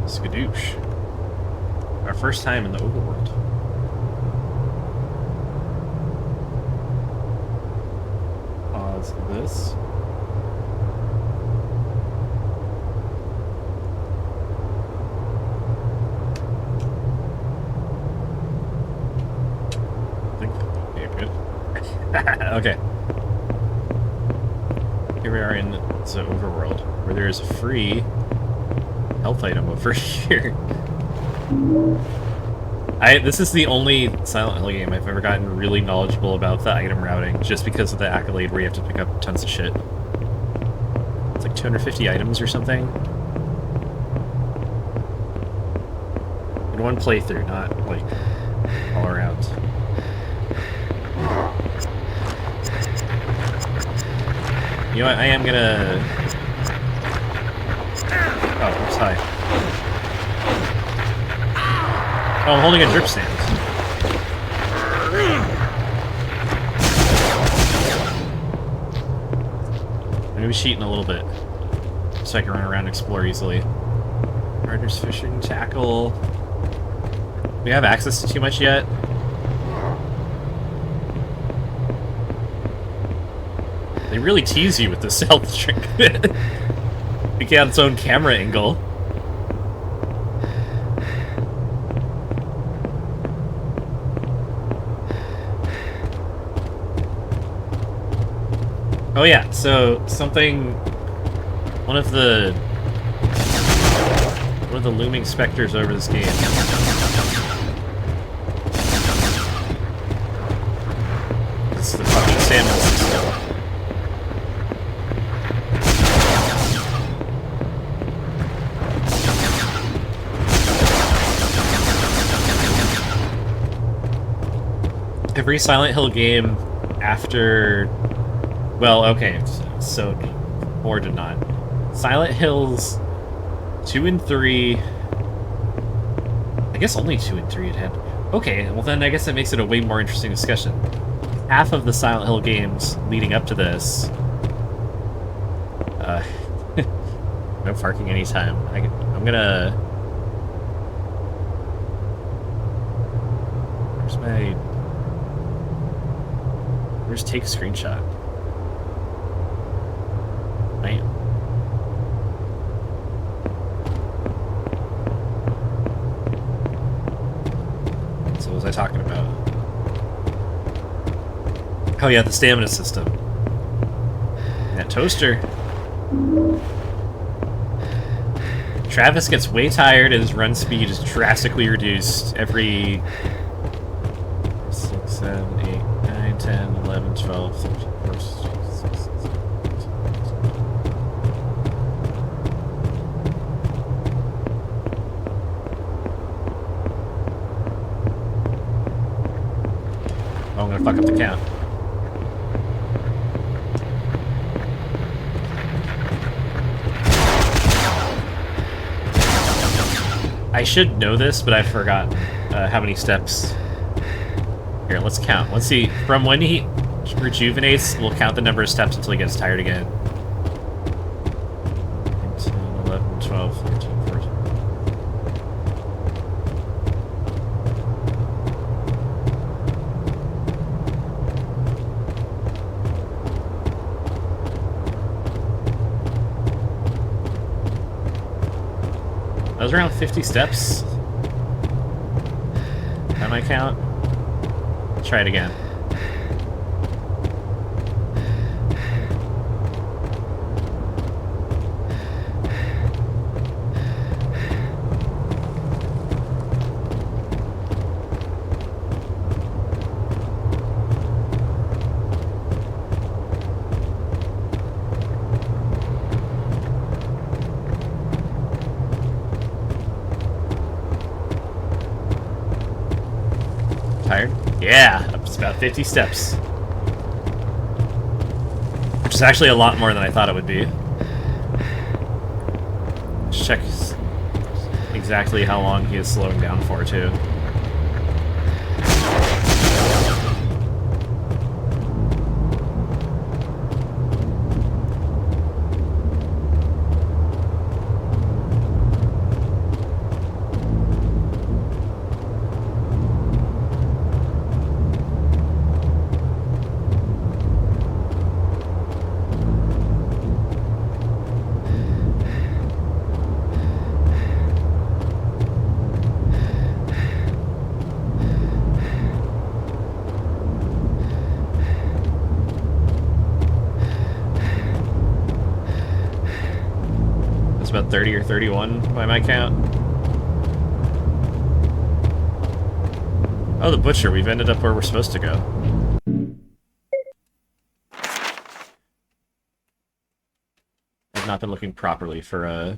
Speaker 1: Skadoosh. Our first time in the overworld. Pause this. Okay. Here we are in the overworld, where there is a free health item over here. This is the only Silent Hill game I've ever gotten really knowledgeable about the item routing, just because of the accolade where you have to pick up tons of shit. It's like 250 items or something. In one playthrough, not like all around. You know what, I am gonna... Oh, whoops, hi. Oh, I'm holding a drip stand. I'm gonna be cheating a little bit, so I can run around and explore easily. Partners, fishing, tackle... Do we have access to too much yet? They really tease you with this health trick. It got its own camera angle. Oh yeah, so something... One of the looming specters over this game. It's the fucking stamina system. Every Silent Hill game after... Well, okay, so... Or did not. Silent Hills 2 and 3... I guess only 2 and 3 it had. Okay, well then I guess that makes it a way more interesting discussion. Half of the Silent Hill games leading up to this... no parking anytime. I'm gonna... Where's my... Where's take screenshot? Bam. So what was I talking about? Oh yeah, the stamina system. That toaster. Travis gets way tired and his run speed is drastically reduced every 6, 7, 8, 9, 10, 11, 12, 13, 14, 16, 17. Oh, I'm gonna fuck up the count. I should know this, but I've forgotten how many steps. Here, let's count. Let's see. From when he rejuvenates, we'll count the number of steps until he gets tired again. 10, 11, 12, 13, 14. That was around 50 steps. That might count. Try it again. Tired? Yeah, up to about 50 steps. Which is actually a lot more than I thought it would be. Let's check exactly how long he is slowing down for, too. about 30 or 31 by my count. Oh, the butcher. We've ended up where we're supposed to go. I've not been looking properly for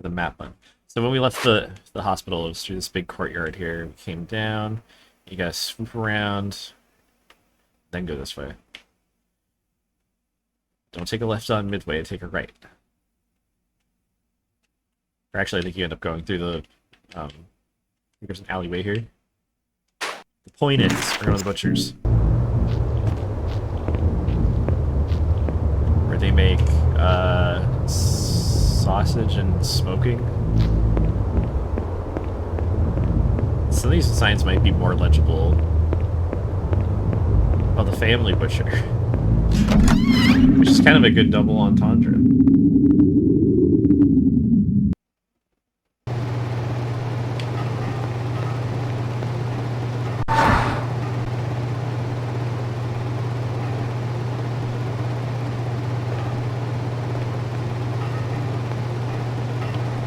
Speaker 1: the map one. So when we left the hospital, it was through this big courtyard here. We came down. You gotta swoop around, then go this way. Don't take a left on midway, take a right. Or actually, I think you end up going through the, I think there's an alleyway here. The point is, we're going to the butchers. Where they make, sausage and smoking. Some of these signs might be more legible. Oh, the family butcher. Which is kind of a good double entendre.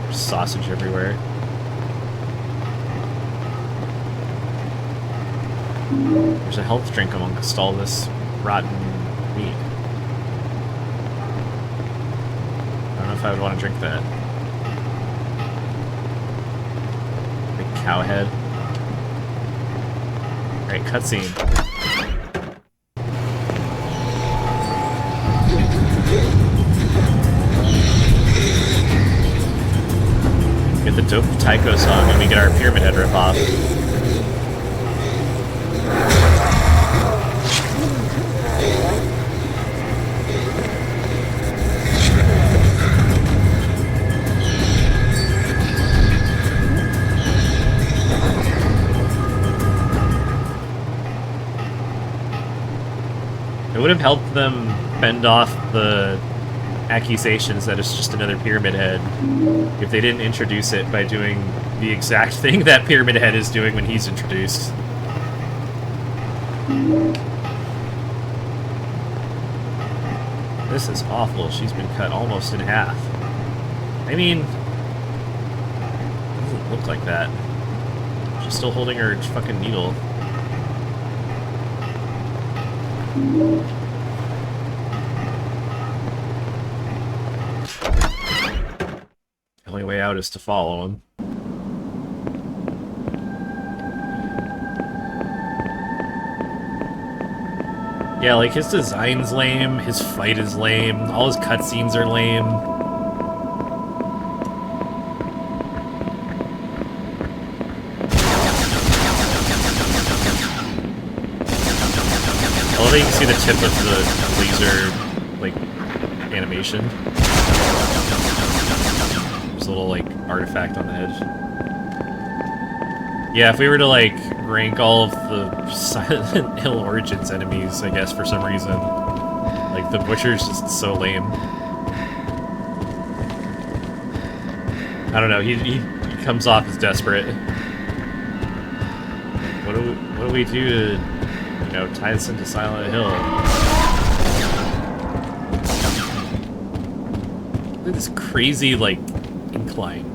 Speaker 1: There's sausage everywhere. There's a health drink amongst all this rotten meat. I don't know if I would want to drink that. Big cow head. Alright, cutscene. Get the dope Taiko song and we get our Pyramid Head ripoff. It would have helped them fend off the accusations that it's just another Pyramid Head if they didn't introduce it by doing the exact thing that Pyramid Head is doing when he's introduced. This is awful. She's been cut almost in half. I mean, it doesn't look like that. She's still holding her fucking needle. The only way out is to follow him. Yeah, like, his design's lame, his fight is lame, all his cutscenes are lame. I love that you can see the tip of the laser, like, animation. There's a little, like, artifact on the edge. Yeah, if we were to, like, rank all of the Silent Hill Origins enemies, I guess, for some reason, like, the Butcher's just so lame. I don't know, he comes off as desperate. What do we do to, you know, tie this into Silent Hill? Look at this crazy, like, incline.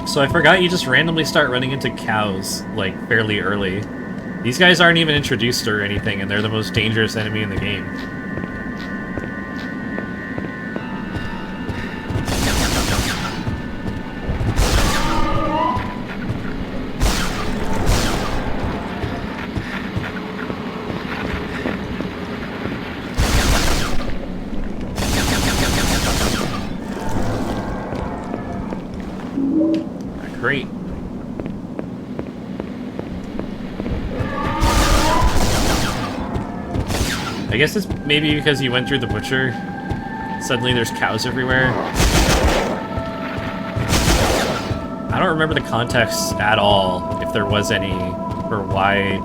Speaker 1: So I forgot you just randomly start running into cows, like, fairly early. These guys aren't even introduced or anything, and they're the most dangerous enemy in the game. Great. I guess it's maybe because you went through the butcher. Suddenly there's cows everywhere. I don't remember the context at all, if there was any, or why.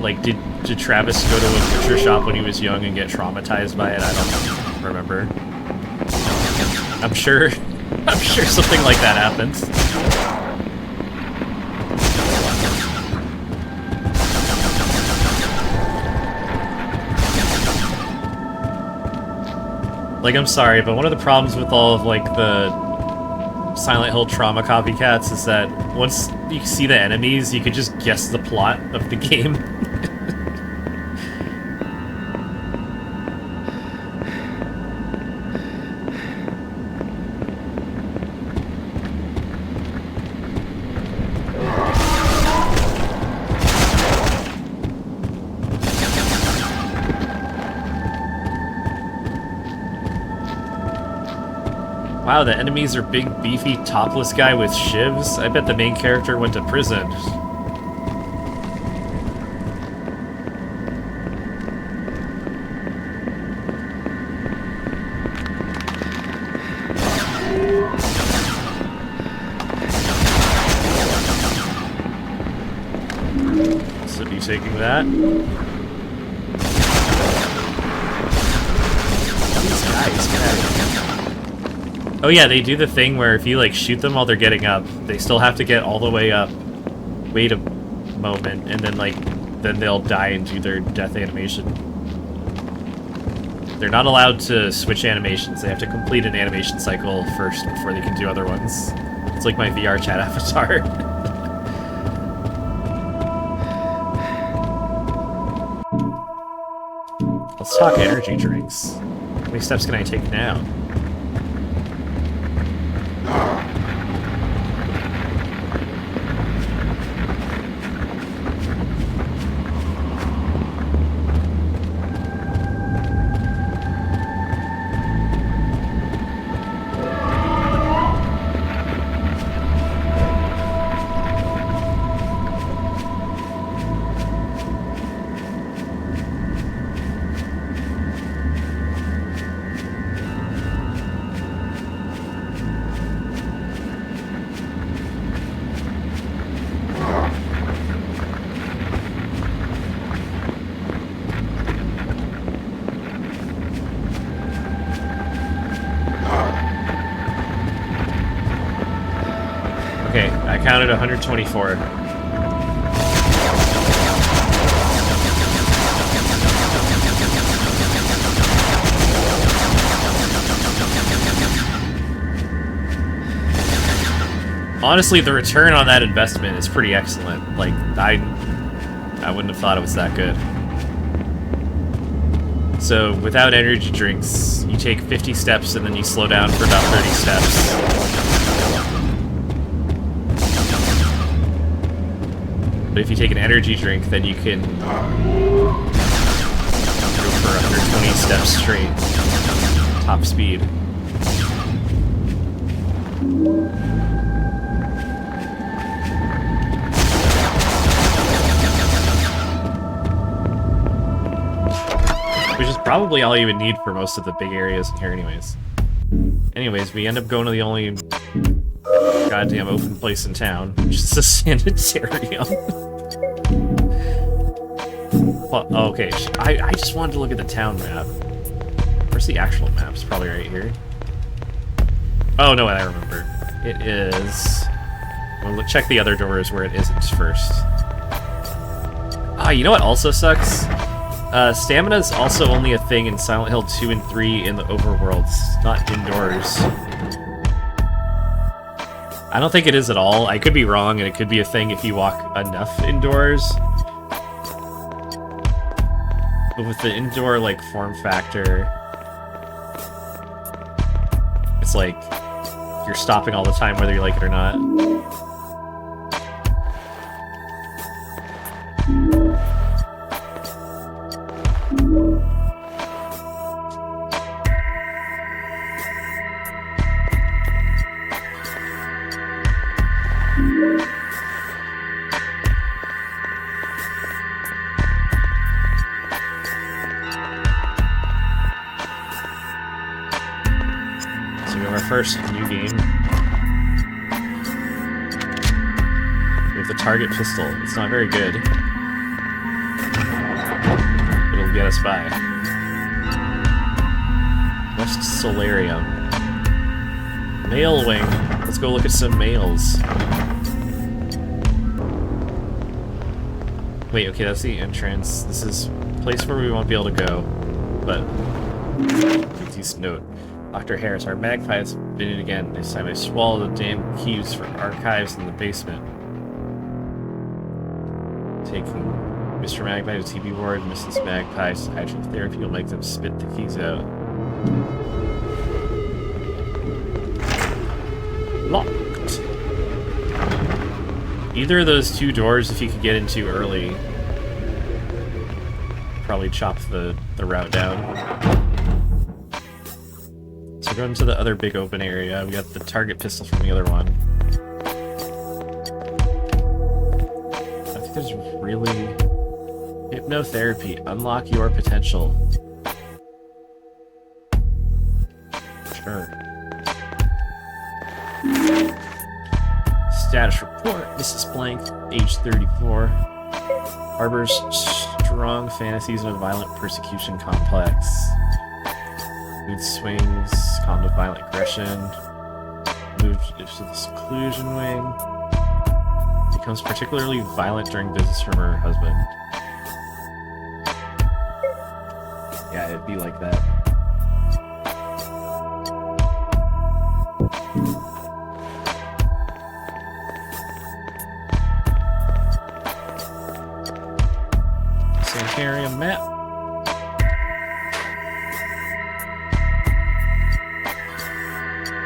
Speaker 1: Like, did Travis go to a butcher shop when he was young and get traumatized by it? I don't remember. I'm sure I'm sure something like that happens. Like, I'm sorry, but one of the problems with all of, like, the Silent Hill trauma copycats is that once you see the enemies, you could just guess the plot of the game. Wow, the enemies are big, beefy, topless guy with shivs. I bet the main character went to prison. So be taking that. These guys, man. Oh yeah, they do the thing where if you like shoot them while they're getting up, they still have to get all the way up, wait a moment, and then they'll die and do their death animation. They're not allowed to switch animations. They have to complete an animation cycle first before they can do other ones. It's like my VR chat avatar. Let's talk energy drinks. How many steps can I take now? Okay, I counted 124. Honestly, the return on that investment is pretty excellent. Like, I wouldn't have thought it was that good. So, without energy drinks, you take 50 steps and then you slow down for about 30 steps. But if you take an energy drink, then you can go for 120 steps straight, top speed. Which is probably all you would need for most of the big areas in here anyways. Anyways, we end up going to the only goddamn open place in town, which is a sanitarium. Well, okay, I just wanted to look at the town map. Where's the actual map? It's probably right here. Oh, no, I remember. It is... Well, check the other doors where it isn't first. Ah, you know what also sucks? Stamina is also only a thing in Silent Hill 2 and 3 in the overworlds, not indoors. I don't think it is at all. I could be wrong, and it could be a thing if you walk enough indoors. But with the indoor, like, form factor, it's like you're stopping all the time whether you like it or not. First new game. We have the target pistol. It's not very good. It'll get us by. West Solarium. Mail wing. Let's go look at some mails. Wait, okay, that's the entrance. This is a place where we won't be able to go. But, please note. Dr. Harris, our magpie has been in again. This time I swallowed the damn keys for archives in the basement. Taking Mr. Magpie to TV ward, Mrs. Magpie's hydrotherapy will make them spit the keys out. Locked. Either of those two doors, if you could get into early, probably chop the route down. So we're going to the other big open area. We got the target pistol from the other one. I think there's really... Hypnotherapy. Unlock your potential. Sure. Status report. Mrs. Blank, age 34. Harbors strong fantasies and a violent persecution complex. Mood swings, calmed with violent aggression. Moved to the seclusion wing. Becomes particularly violent during visits from her husband. Yeah, it'd be like that. Sanitarium map.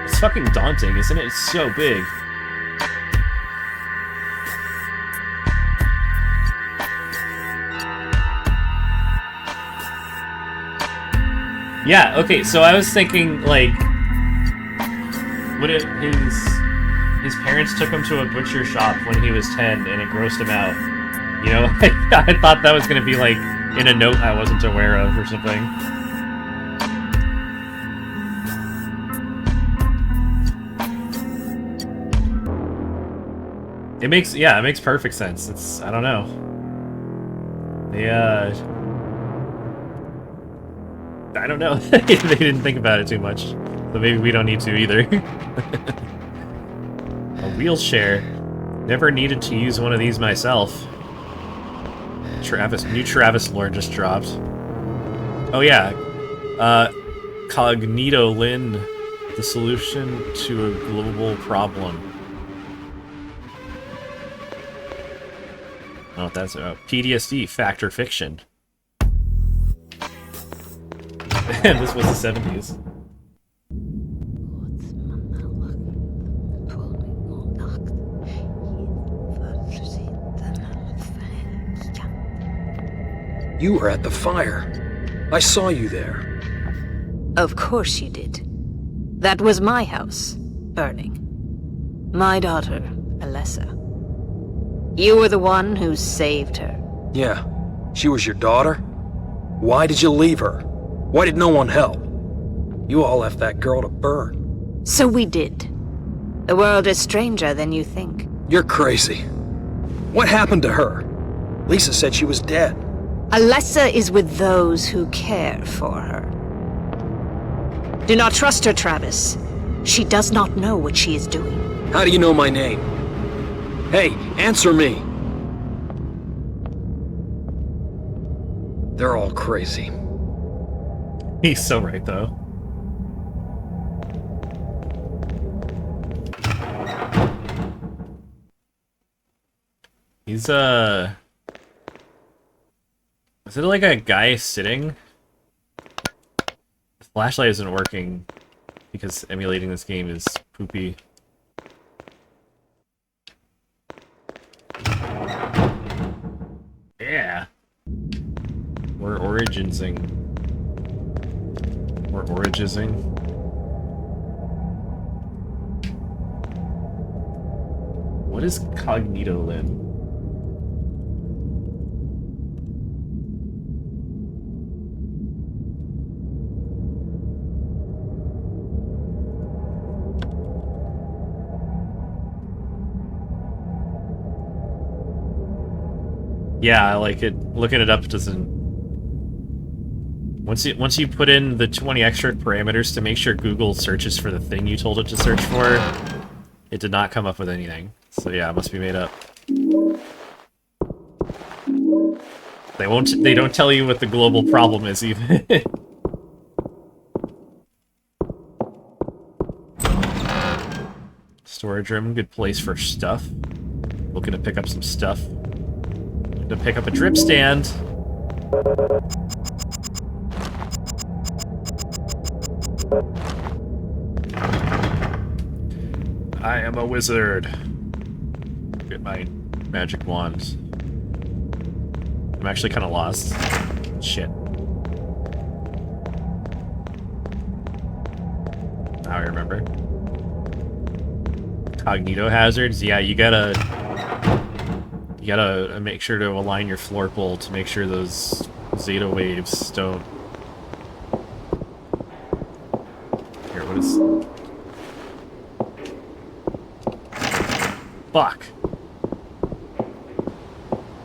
Speaker 1: It's fucking daunting, isn't it? It's so big. Yeah, okay, so I was thinking, like, what if his parents took him to a butcher shop when he was 10 and it grossed him out? You know, I thought that was going to be, like, in a note I wasn't aware of or something. It makes perfect sense. It's, I don't know. I don't know. They didn't think about it too much. So maybe we don't need to either. A wheelchair. Never needed to use one of these myself. New Travis lore just dropped. Oh yeah. Cognito Lin, the solution to a global problem. I don't know what that's about. PTSD, fact or fiction. This was the 70s.
Speaker 2: You were at the fire. I saw you there.
Speaker 7: Of course you did. That was my house, burning. My daughter, Alessa. You were the one who saved her.
Speaker 2: Yeah. She was your daughter? Why did you leave her? Why did no one help? You all left that girl to burn.
Speaker 7: So we did. The world is stranger than you think.
Speaker 2: You're crazy. What happened to her? Lisa said she was dead.
Speaker 7: Alessa is with those who care for her. Do not trust her, Travis. She does not know what she is doing.
Speaker 2: How do you know my name? Hey, answer me! They're all crazy.
Speaker 1: He's so right, though. He's, is it like a guy sitting? The flashlight isn't working because emulating this game is poopy. Yeah. We're originsing. We're origizing. What is Cognito Lin? Yeah, like it. Looking it up doesn't Once you put in the 20 extra parameters to make sure Google searches for the thing you told it to search for, it did not come up with anything. So yeah, it must be made up. They don't tell you what the global problem is even. Storage room, good place for stuff. Looking to pick up some stuff. Looking to pick up a drip stand. I am a wizard. Get my magic wand. I'm actually kind of lost. Shit. Now I remember. Cognito hazards? Yeah, you gotta make sure to align your floor pole to make sure those zeta waves don't... Here, what is... Fuck!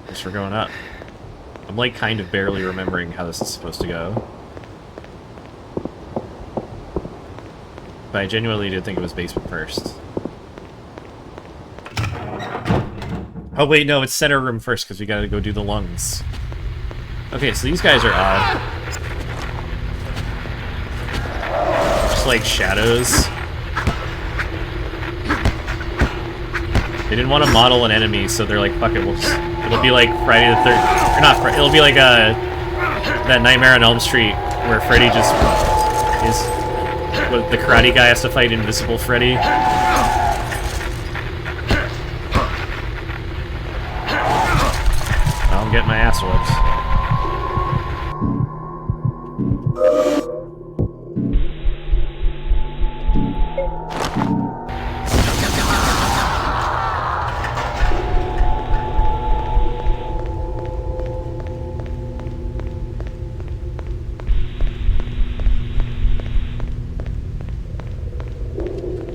Speaker 1: Guess we're going up. I'm like kind of barely remembering how this is supposed to go. But I genuinely did think it was basement first. Oh wait, no, it's center room first because we gotta go do the lungs. Okay, so these guys are odd. Just like shadows. They didn't want to model an enemy, so they're like, fuck it, it'll be like Friday the 13th. Or not Friday, it'll be like that Nightmare on Elm Street where Freddy just is... What, the karate guy has to fight Invisible Freddy. I'm getting my ass whooped.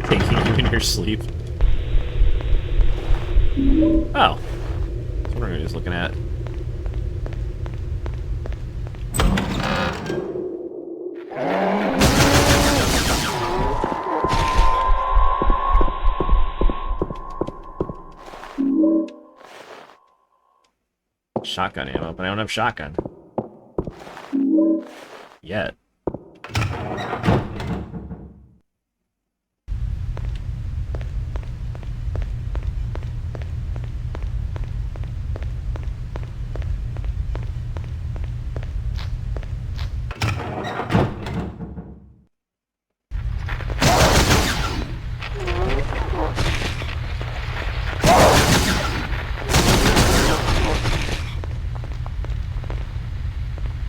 Speaker 1: Taking you in your sleep. Oh. That's what I was looking at. Shotgun ammo, but I don't have shotgun. Yet.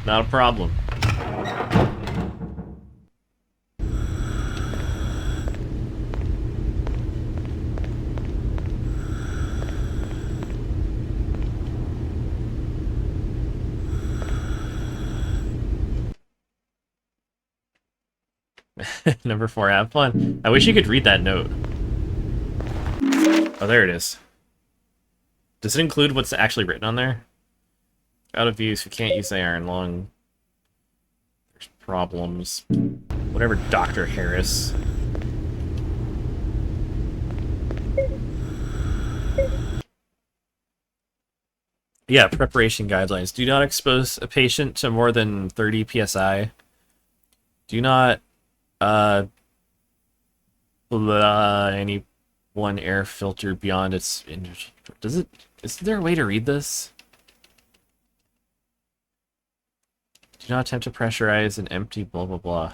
Speaker 1: Not a problem. Number 4, have fun. I wish you could read that note. Oh, there it is. Does it include what's actually written on there? Out of use, we can't use the iron lung. There's problems. Whatever, Dr. Harris. Yeah, preparation guidelines. Do not expose a patient to more than 30 psi. Do not any one air filter beyond its... Does it... Is there a way to read this? Do not attempt to pressurize an empty blah blah blah.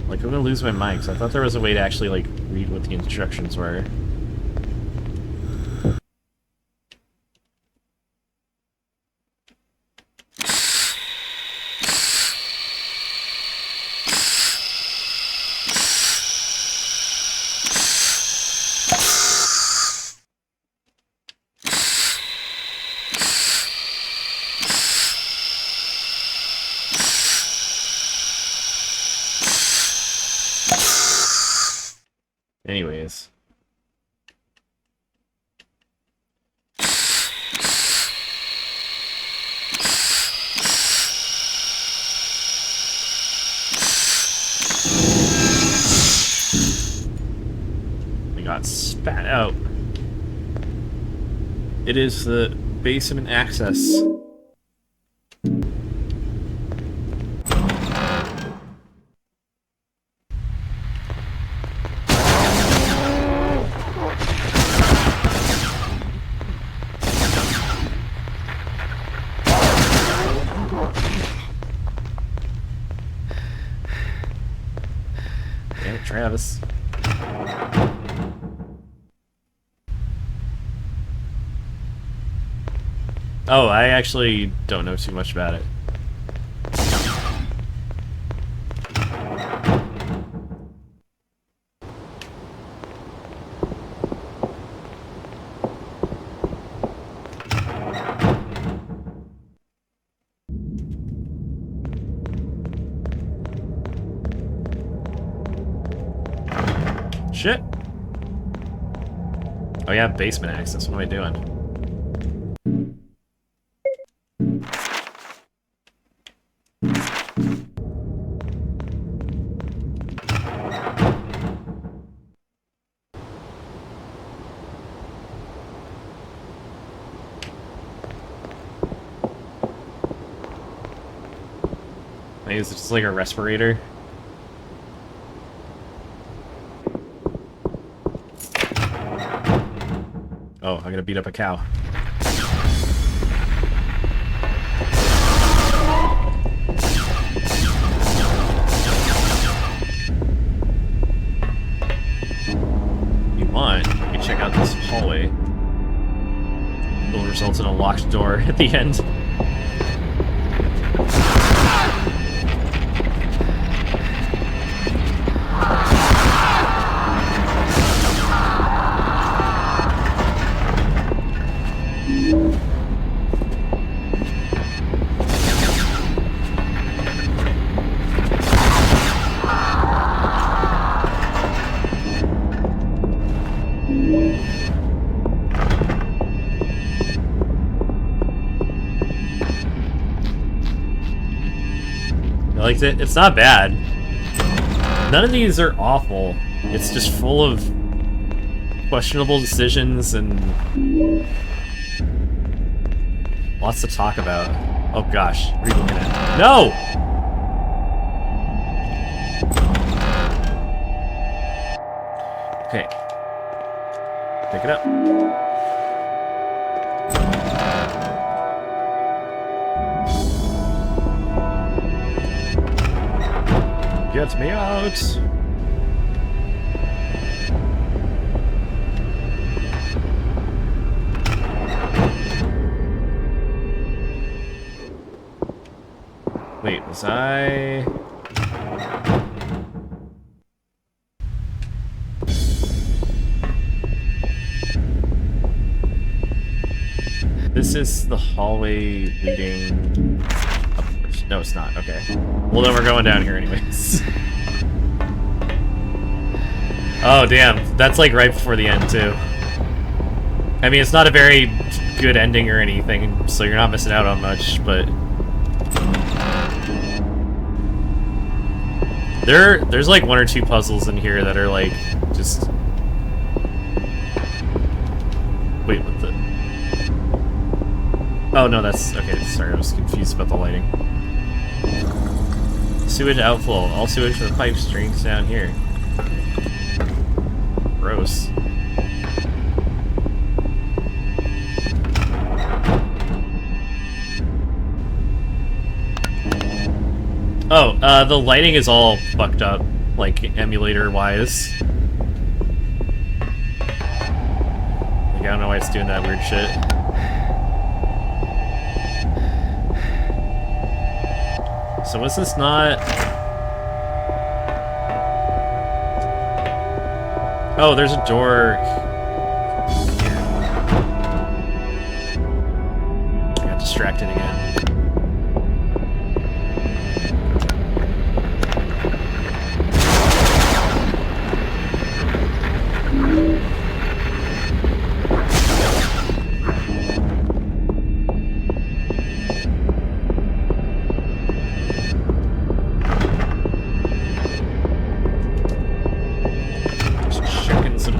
Speaker 1: Like, I'm gonna lose my mic, so I thought there was a way to actually, like, read what the instructions were. spat out. It is the basement access. Damn it, Travis. Oh, I actually don't know too much about it. Shit. Oh yeah, basement access. What am I doing? Maybe it's just like a respirator. Oh, I'm gonna beat up a cow. If you want, you can check out this hallway. It will result in a locked door at the end. I liked it. It's not bad. None of these are awful. It's just full of questionable decisions and lots to talk about. Oh gosh, what are you looking at? No! Okay. Pick it up. Get me out! Wait, was I... This is the hallway leading upwards. No, it's not. Okay. Well, then we're going down here anyways. Oh, damn. That's like right before the end, too. I mean, it's not a very good ending or anything, so you're not missing out on much, but... There's like one or two puzzles in here that are like, just... Wait, what the... Oh, no, that's... Okay, sorry, I was confused about the lighting. Sewage outflow. All sewage from the pipes drains down here. Gross. Oh, the lighting is all fucked up, like, emulator-wise. Like, I don't know why it's doing that weird shit. So was this not... Oh, there's a door... I got distracted again.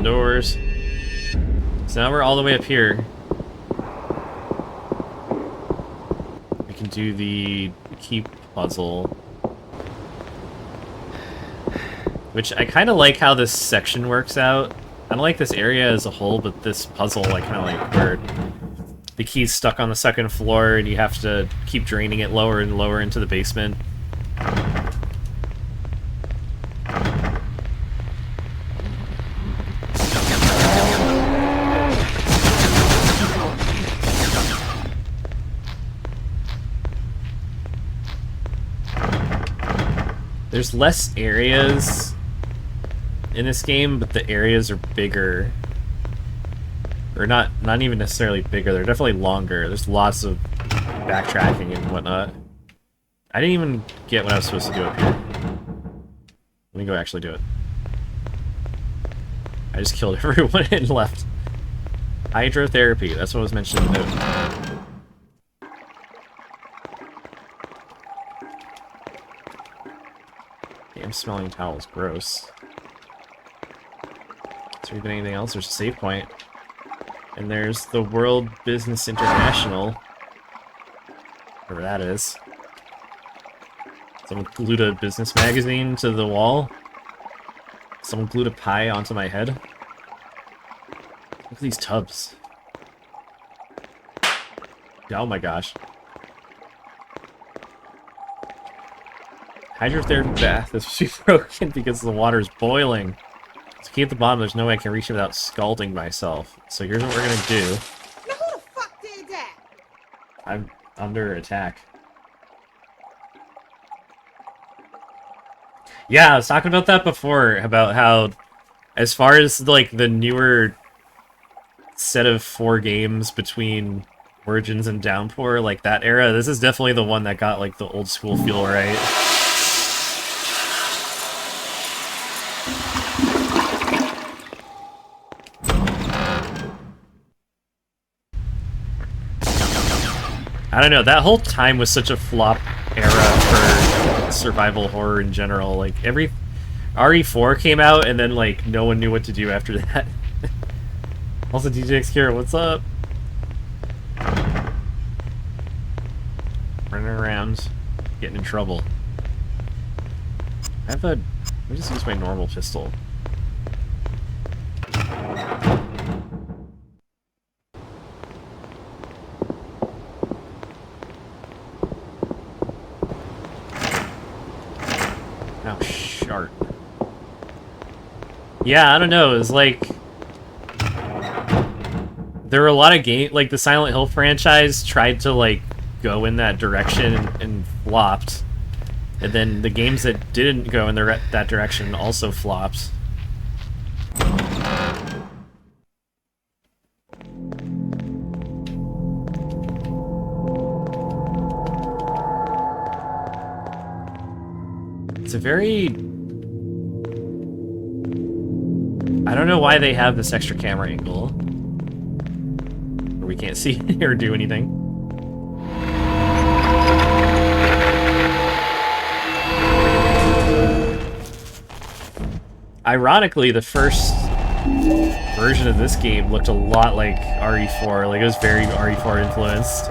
Speaker 1: Doors. So now we're all the way up here. We can do the keep puzzle. Which I kind of like how this section works out. I don't like this area as a whole, but this puzzle I kind of like where the key's stuck on the second floor and you have to keep draining it lower and lower into the basement. There's less areas in this game, but the areas are bigger. Or not even necessarily bigger, they're definitely longer. There's lots of backtracking and whatnot. I didn't even get what I was supposed to do up here. Let me go actually do it. I just killed everyone and left. Hydrotherapy, that's what was mentioned in the note. Damn smelling towels, gross. Is there even anything else? There's a save point. And there's the World Business International. Whatever that is. Someone glued a business magazine to the wall. Someone glued a pie onto my head. Look at these tubs. Oh my gosh. Hydrotherapy bath is broken because the water is boiling. To keep the bottom, there's no way I can reach it without scalding myself. So here's what we're gonna do.
Speaker 8: Now who the fuck did that?
Speaker 1: I'm under attack. Yeah, I was talking about that before, about how, as far as like the newer set of 4 games between Origins and Downpour, like that era, this is definitely the one that got like the old school feel right. I don't know, that whole time was such a flop era for survival horror in general. Like, every RE4 came out, and then, like, no one knew what to do after that. Also, DJ Xkira, what's up? Running around, getting in trouble. Let me just use my normal pistol. Oh, sharp. Yeah, I don't know, it was like... There were a lot of games, like the Silent Hill franchise tried to like go in that direction and flopped. And then the games that didn't go in that direction also flopped. It's a very... I don't know why they have this extra camera angle. Where we can't see or do anything. Ironically, the first version of this game looked a lot like RE4. Like, it was very RE4 influenced.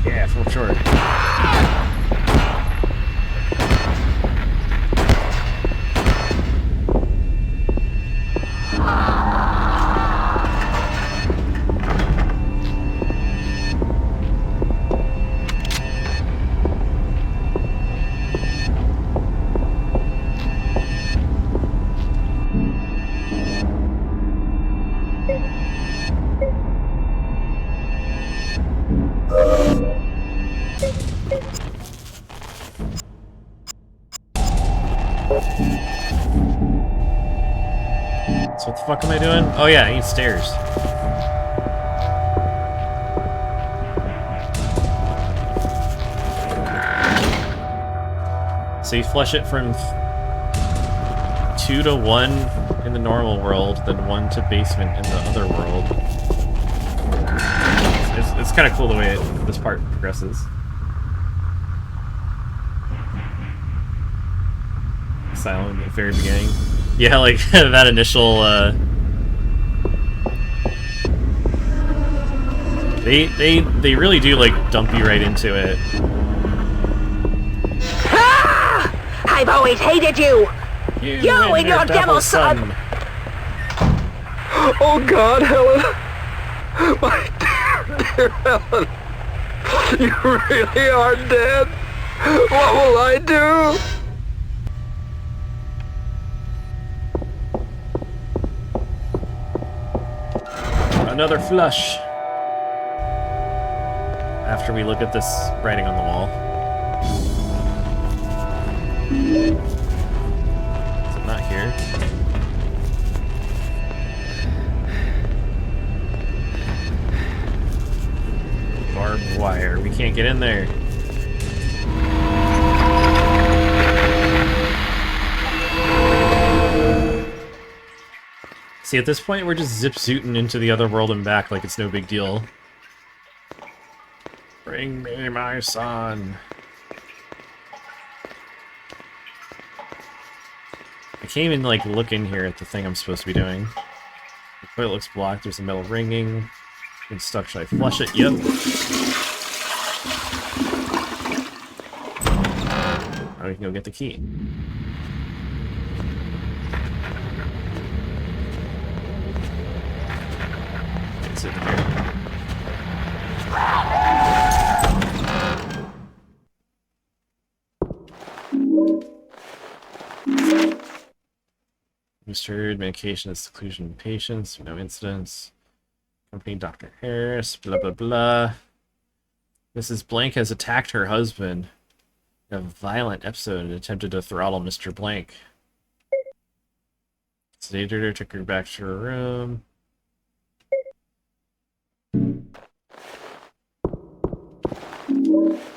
Speaker 1: Yeah, full short. So what the fuck am I doing? Oh yeah, I need stairs. So you flush it from 2 to 1 in the normal world, then 1 to basement in the other world. It's kind of cool the way this part progresses. Silent at the very beginning. Yeah, like that initial. They really do like dump you right into it.
Speaker 9: Ah! I've always hated you. You and your devil son.
Speaker 2: Oh God, Helen! My dear Helen! You really are dead! What will I do?
Speaker 1: Another flush. After we look at this writing on the wall. Is it not here? Barbed wire. We can't get in there. See, at this point, we're just zip-zooting into the other world and back like it's no big deal. Bring me my son. I can't even, like, look in here at the thing I'm supposed to be doing. The toilet looks blocked, there's a metal ringing. It's stuck, should I flush it? Yep. Now we can go get the key. It's in here. Administered medication at seclusion of patients, no incidents. Company Dr. Harris, blah blah blah. Mrs. Blank has attacked her husband in a violent episode and attempted to throttle Mr. Blank. Sedated her, took her back to her room.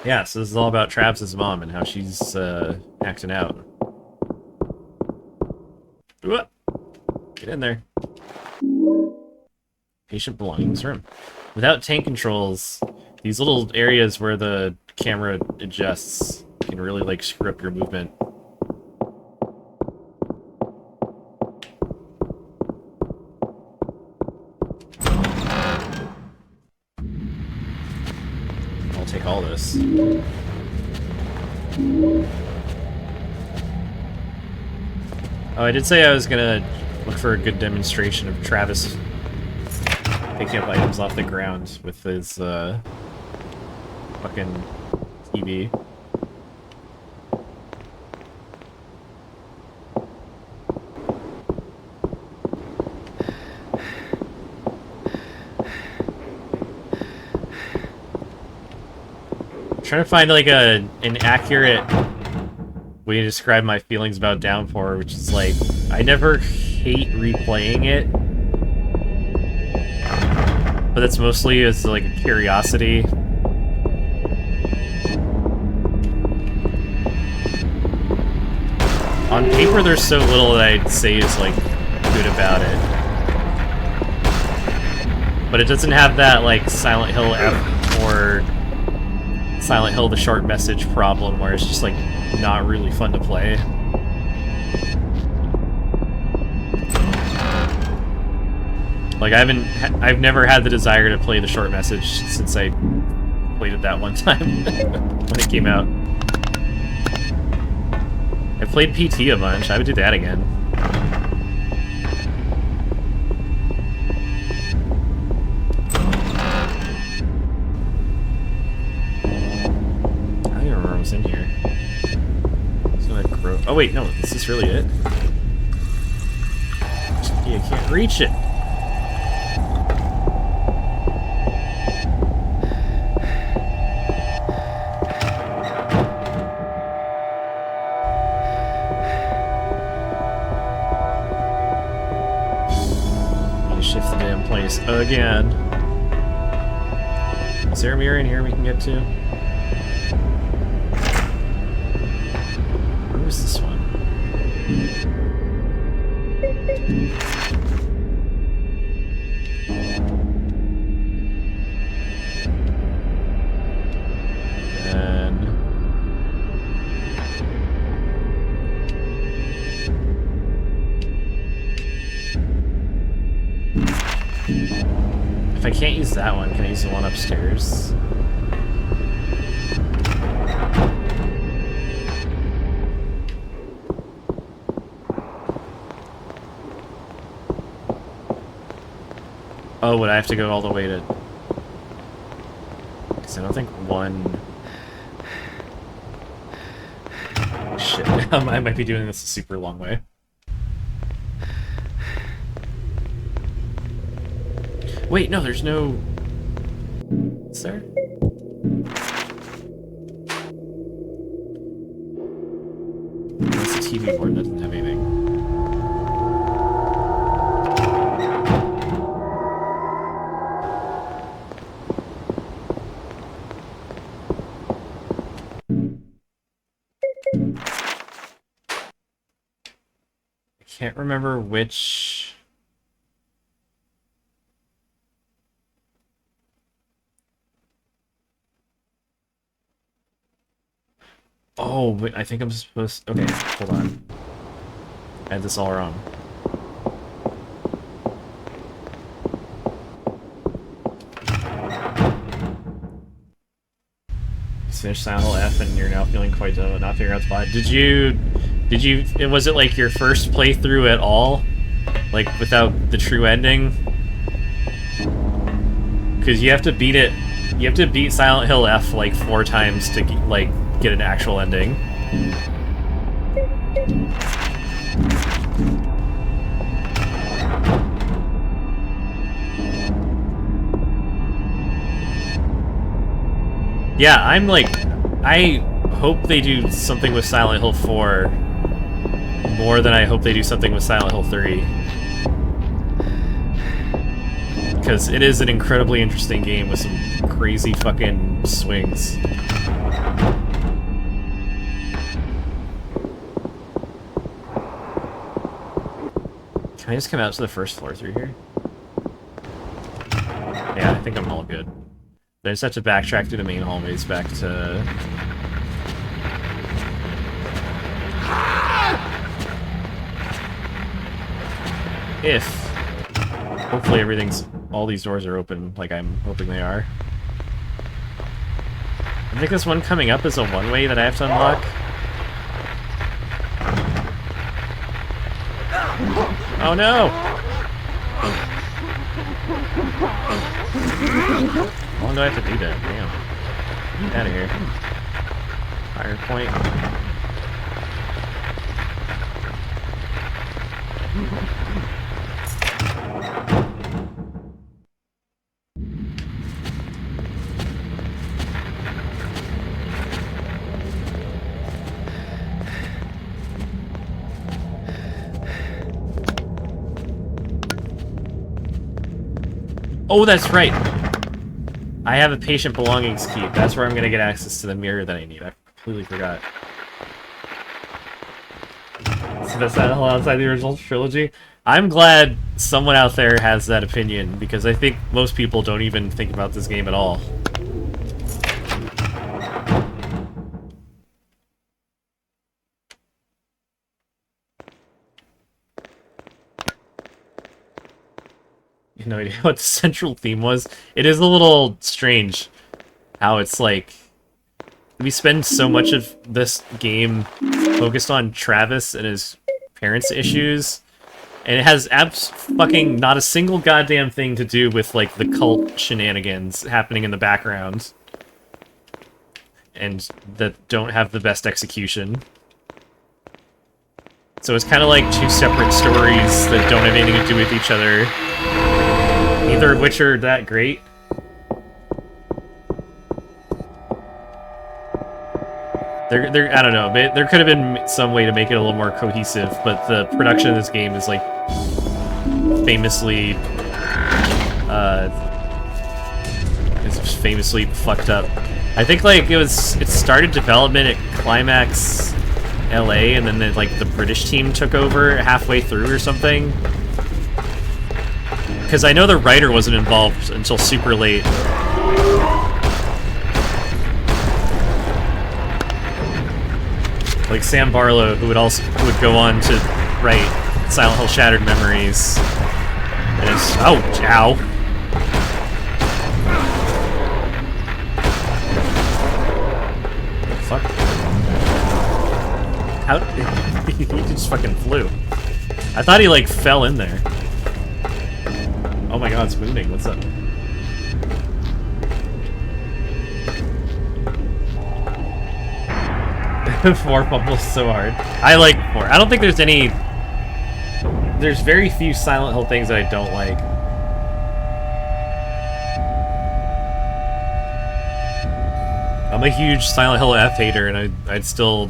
Speaker 1: Yeah, so this is all about Travis's mom and how she's acting out. Ooh, get in there. Patient belongings room. Without tank controls, these little areas where the camera adjusts can really like screw up your movement. I'll take all this. Oh, I did say I was gonna look for a good demonstration of Travis picking up items off the ground with his fucking TV. I'm trying to find like an accurate way to describe my feelings about Downpour, which is like I never hate replaying it. But that's mostly as like a curiosity. On paper, there's so little that I'd say is like good about it. But it doesn't have that like Silent Hill F or Silent Hill the short message problem where it's just like not really fun to play. Like I've never had the desire to play the short message since I played it that one time when it came out. I played PT a bunch. I would do that again. I don't even remember what's in here. It's gonna grow. Oh wait, no, is this really it? Yeah, I can't reach it. Shift the damn place again. Is there a mirror in here we can get to? Where's this one? And if I can't use that one, can I use the one upstairs? Oh, would I have to go all the way to... Because I don't think one... Shit, I might be doing this a super long way. Wait, no, there's no... Is there? That's a TV board that doesn't have anything. Can't remember which... Oh, wait, I think I'm supposed... Okay, hold on. I had this all wrong. Finish Silent Hill F and you're now feeling quite not figuring out the plot. Did you... Was it like your first playthrough at all? Like, without the true ending? Because you have to beat it... You have to beat Silent Hill F like 4 times to, like, get an actual ending. Yeah, I'm like... I hope they do something with Silent Hill 4 more than I hope they do something with Silent Hill 3. Because it is an incredibly interesting game with some crazy fucking swings. Can I just come out to the first floor through here? Yeah, I think I'm all good. I just have to backtrack through the main hallways back to... If... Hopefully everything's... All these doors are open, like I'm hoping they are. I think this one coming up is a one-way that I have to unlock. Oh no! How long do I have to do that? Damn. Get out of here. Fire point. Oh, that's right! I have a patient belongings key. That's where I'm gonna get access to the mirror that I need. I completely forgot. So that's that whole outside the original trilogy. I'm glad someone out there has that opinion, because I think most people don't even think about this game at all. No idea what the central theme was. It is a little strange how it's like we spend so much of this game focused on Travis and his parents' issues, and it has fucking not a single goddamn thing to do with like the cult shenanigans happening in the background and that don't have the best execution. So it's kind of like 2 separate stories that don't have anything to do with each other. Neither of which are that great. I don't know. There could have been some way to make it a little more cohesive, but the production of this game is like famously fucked up. I think like it started development at Climax LA, and then like the British team took over halfway through or something. Because I know the writer wasn't involved until super late. Like Sam Barlow, who would go on to write Silent Hill Shattered Memories. And it's ow. Fuck. How he just fucking flew. I thought he like fell in there. Oh my god, it's moving. What's up? Four fumbles so hard. I like 4. I don't think there's any... There's very few Silent Hill things that I don't like. I'm a huge Silent Hill F hater, and I'd still...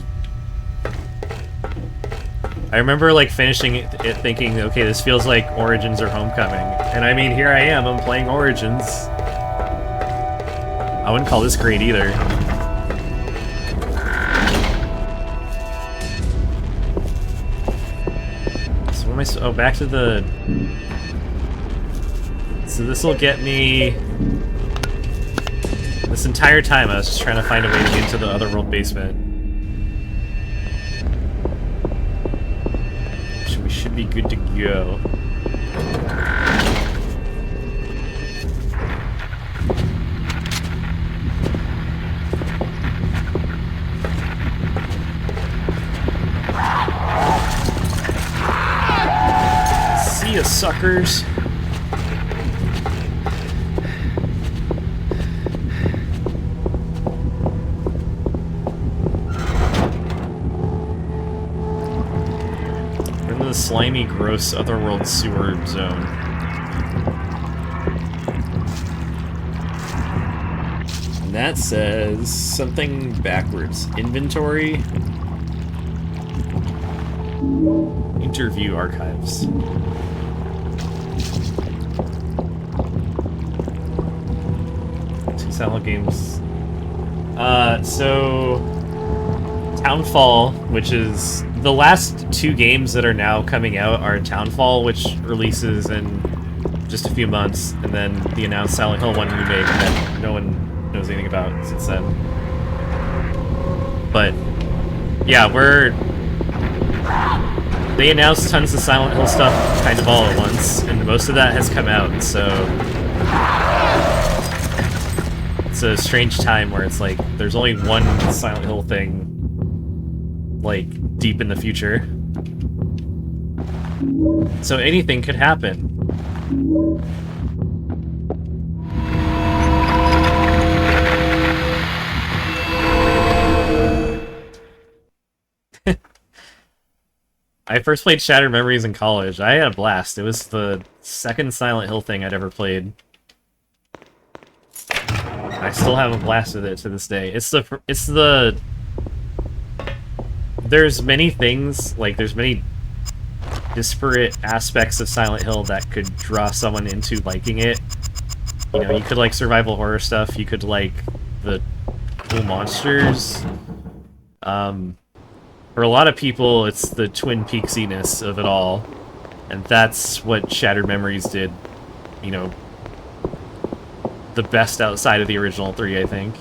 Speaker 1: I remember like finishing it thinking, okay, this feels like Origins or Homecoming. And I mean, here I am, I'm playing Origins. I wouldn't call this great either. So what am I... Oh, back to the... So this will get me... This entire time I was just trying to find a way to get into the Otherworld basement. So we should be good to go. See ya, suckers. Slimy, gross Otherworld sewer zone. And that says something backwards. Inventory. Interview archives. 2 Silent games. So Townfall, which is the last 2 games that are now coming out, are Townfall, which releases in just a few months, and then the announced Silent Hill 1 remake that no one knows anything about since then. But yeah, they announced tons of Silent Hill stuff kind of all at once, and most of that has come out, so it's a strange time where it's like there's only one Silent Hill thing like deep in the future. So anything could happen. I first played Shattered Memories in college. I had a blast. It was the second Silent Hill thing I'd ever played. I still have a blast with it to this day. There's many things, like there's many disparate aspects of Silent Hill that could draw someone into liking it. You know, you could like survival horror stuff, you could like the cool monsters. For a lot of people, it's the Twin Peaksiness of it all, and that's what Shattered Memories did, you know, the best outside of the original 3, I think.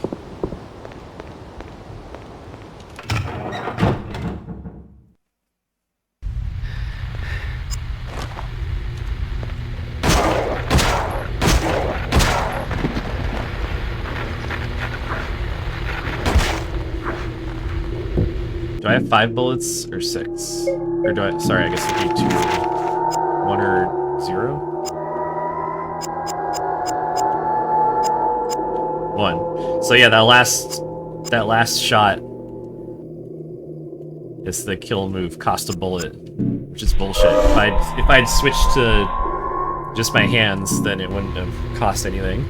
Speaker 1: Do I have 5 bullets or 6? Or do I... Sorry, I guess I need 2. 1 or 0? 1. So yeah, that last shot is the kill move, cost a bullet, which is bullshit. If I'd switched to just my hands, then it wouldn't have cost anything.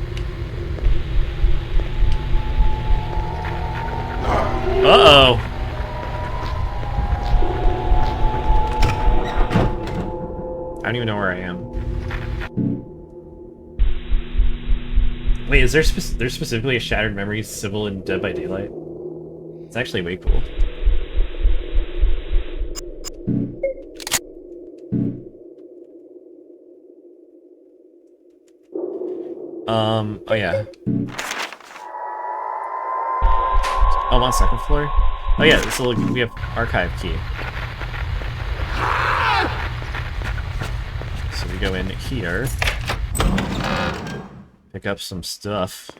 Speaker 1: Uh-oh! I don't even know where I am. Wait, is there's specifically a Shattered Memories Civil in Dead by Daylight? It's actually way cool. Oh yeah. Oh, I'm on second floor? Oh yeah, so we have archive key. So we go in here. Pick up some stuff.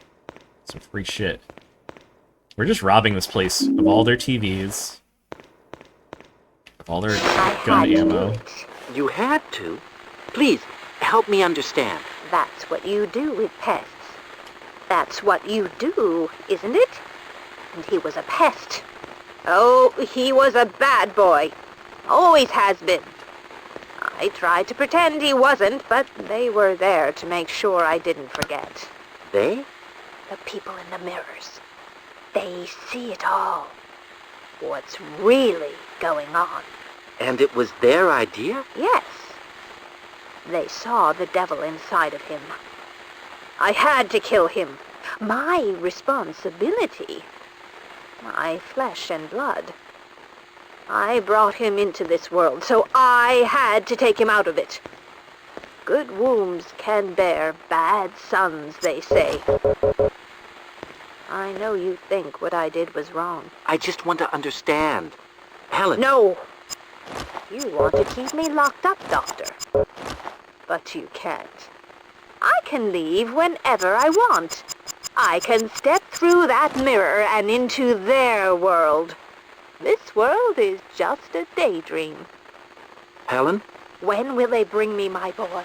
Speaker 1: Some free shit. We're just robbing this place of all their TVs. Of all their gun ammo.
Speaker 9: You had to? Please, help me understand.
Speaker 10: That's what you do with pests. That's what you do, isn't it? And he was a pest. Oh, he was a bad boy. Always has been. I tried to pretend he wasn't, but they were there to make sure I didn't forget.
Speaker 9: They?
Speaker 10: The people in the mirrors. They see it all. What's really going on.
Speaker 9: And it was their idea?
Speaker 10: Yes. They saw the devil inside of him. I had to kill him. My responsibility. My flesh and blood. I brought him into this world, so I had to take him out of it. Good wombs can bear bad sons, they say. I know you think what I did was wrong.
Speaker 9: I just want to understand. Helen.
Speaker 10: No! You want to keep me locked up, Doctor. But you can't. I can leave whenever I want. I can step through that mirror and into their world. This world is just a daydream.
Speaker 9: Helen?
Speaker 10: When will they bring me my boy?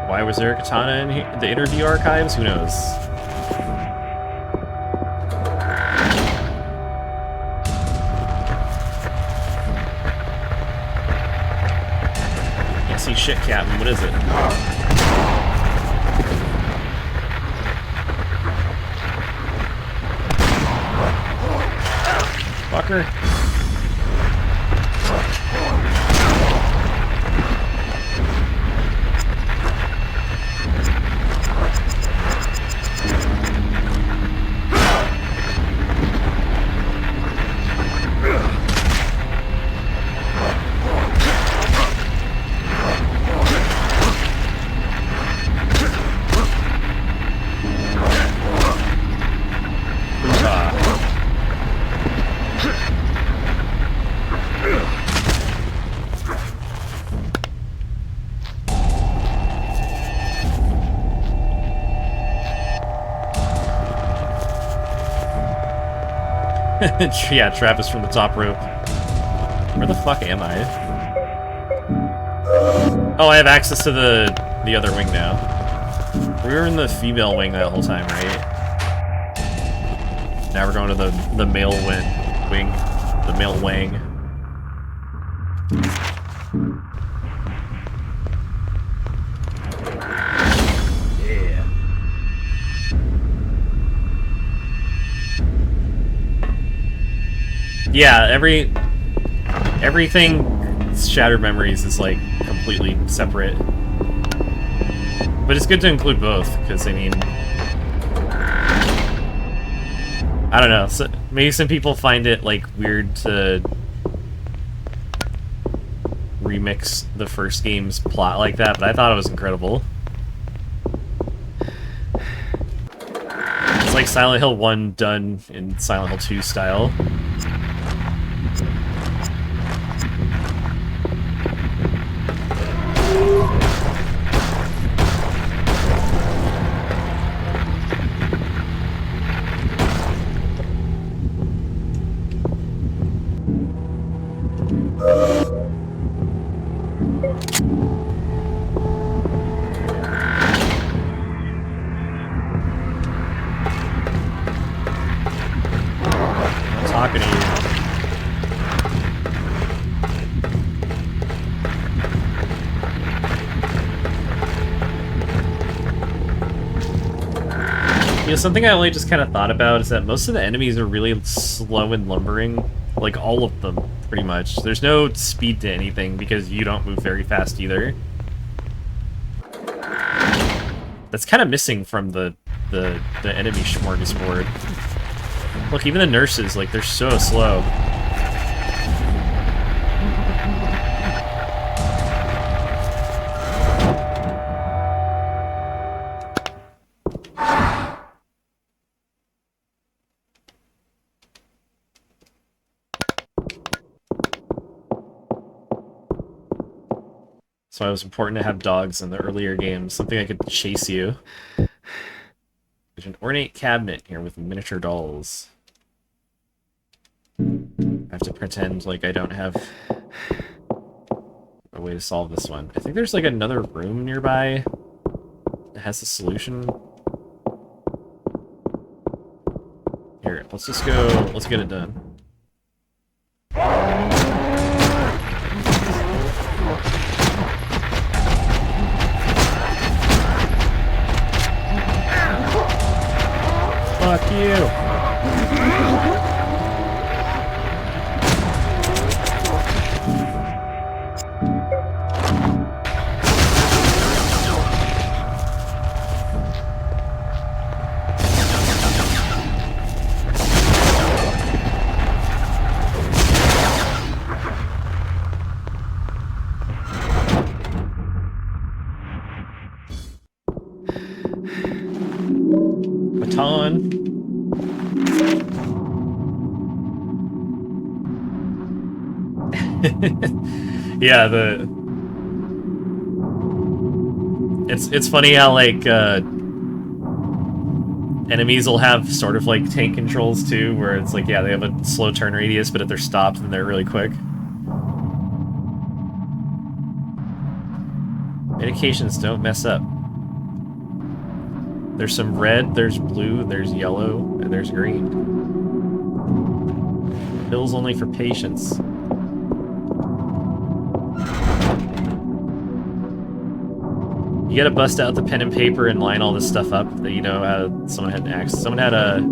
Speaker 1: Why was there a katana in the interview archives? Who knows? Can't see shit, Captain. What is it? Fucker. Yeah, Travis from the top rope. Where the fuck am I? Oh, I have access to the other wing now. We were in the female wing that whole time, right? Now we're going to the male wing. The male wing. Yeah, everything Shattered Memories is like completely separate. But it's good to include both, because I mean, I don't know, so maybe some people find it like weird to remix the first game's plot like that, but I thought it was incredible. It's like Silent Hill 1 done in Silent Hill 2 style. Talking to you. Yeah, something I only just kind of thought about is that most of the enemies are really slow and lumbering. Like, all of them, pretty much. There's no speed to anything because you don't move very fast either. That's kind of missing from the enemy smorgasbord. Look, even the nurses, like, they're so slow. So it was important to have dogs in the earlier games, something that could chase you. There's an ornate cabinet here with miniature dolls. I have to pretend like I don't have a way to solve this one. I think there's like another room nearby that has a solution. Here, let's just go, let's get it done. Fuck you! Baton. Yeah, it's funny how like enemies will have sort of like tank controls too, where it's like, yeah, they have a slow turn radius, but if they're stopped, then they're really quick. Medications don't mess up. There's some red, there's blue, there's yellow, and there's green. Pills only for patients. You gotta bust out the pen and paper and line all this stuff up that you know someone had an accident. Someone had an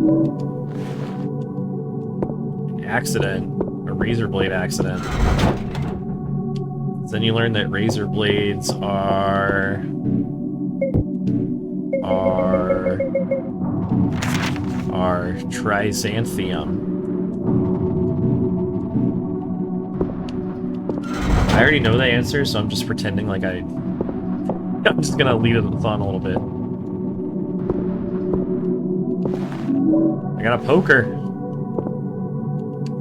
Speaker 1: accident, a razor blade accident. So then you learn that razor blades are trizanthium. I already know the answer, so I'm just pretending like I'm just gonna lead it on a little bit. I got a poker.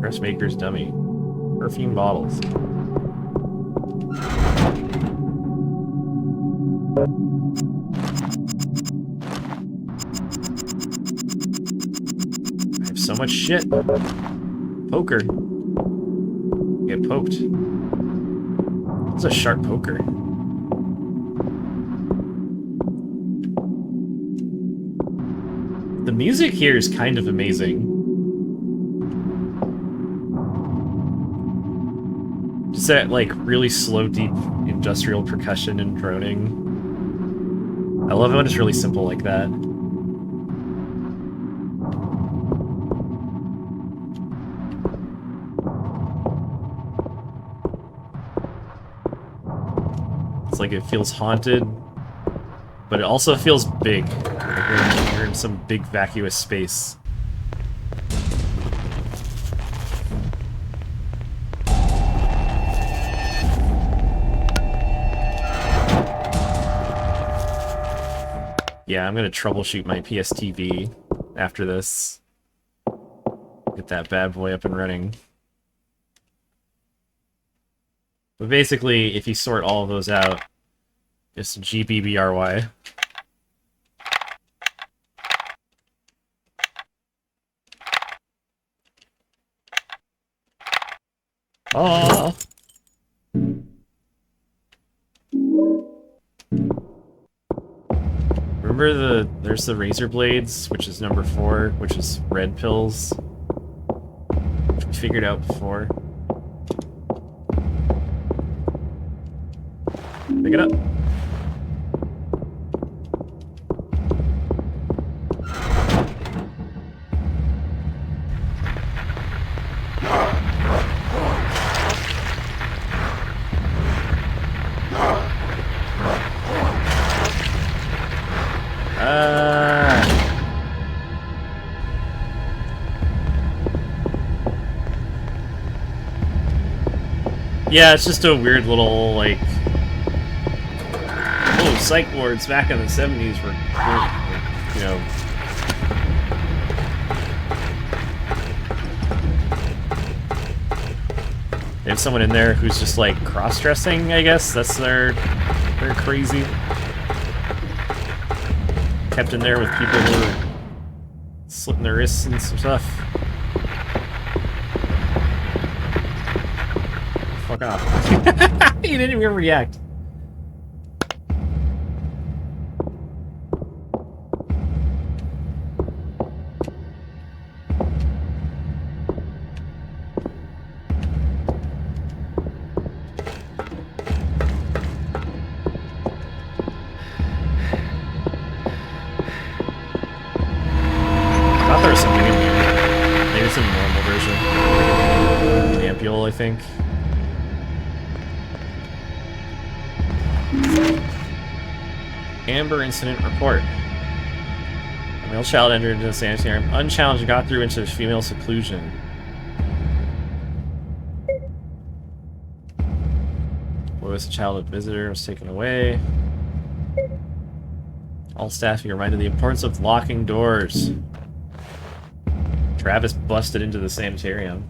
Speaker 1: Dressmaker's dummy. Perfume bottles. I have so much shit. Poker. Get poked. It's a sharp poker. The music here is kind of amazing. Just that, like, really slow, deep industrial percussion and droning. I love it when it's really simple like that. It's like it feels haunted, but it also feels big. Like you're in some big vacuous space. Yeah, I'm gonna troubleshoot my PSTV after this. Get that bad boy up and running. But basically, if you sort all of those out, it's GBBRY. Oh. Remember there's the razor blades, which is number 4, which is red pills, which we figured out before. Pick it up. Yeah, it's just a weird little, like... Oh, psych wards back in the 70s were, you know... They have someone in there who's just, like, cross-dressing, I guess? That's their crazy. Kept in there with people who are slitting their wrists and some stuff. Fuck off. He didn't even react. I thought there was something in here. Maybe it's a normal version. Ampule, I think. Amber incident report. A male child entered into the sanitarium unchallenged and got through into female seclusion. Boy was a childhood visitor, was taken away. All staff be reminded of the importance of locking doors. Travis busted into the sanitarium.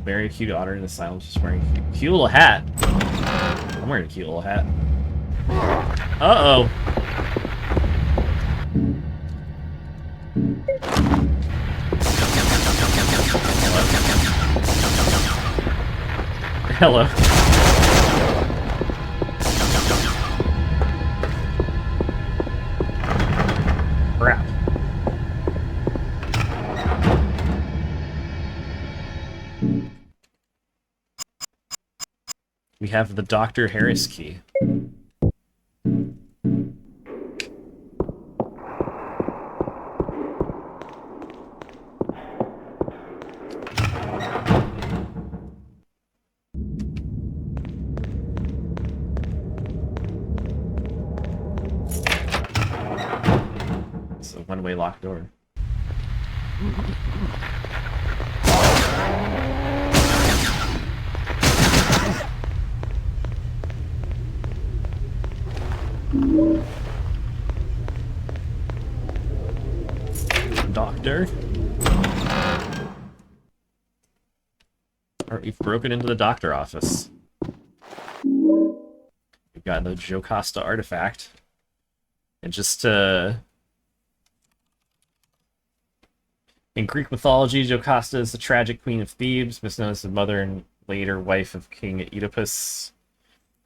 Speaker 1: Very cute otter in the silence, just wearing a cute little hat. I'm wearing a cute little hat. Uh-oh. Hello. Crap. We have the Dr. Harris key. It's a one-way locked door. Doctor? Alright, we've broken into the doctor office. We've got the Jocasta artifact. And just, in Greek mythology, Jocasta is the tragic queen of Thebes, best known as the mother and later wife of King Oedipus.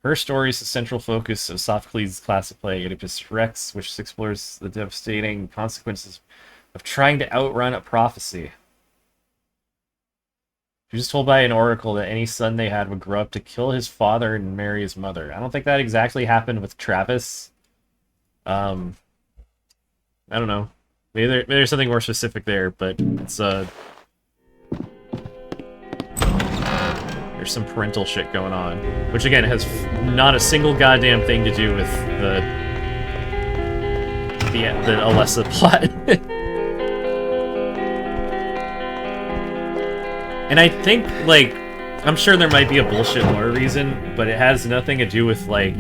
Speaker 1: Her story is the central focus of Sophocles' classic play Oedipus Rex, which explores the devastating consequences of trying to outrun a prophecy. She was told by an oracle that any son they had would grow up to kill his father and marry his mother. I don't think that exactly happened with Travis. I don't know. Maybe there's something more specific there, but it's there's some parental shit going on, which again has not a single goddamn thing to do with the Alessa plot. And I think, like, I'm sure there might be a bullshit lore reason, but it has nothing to do with, like,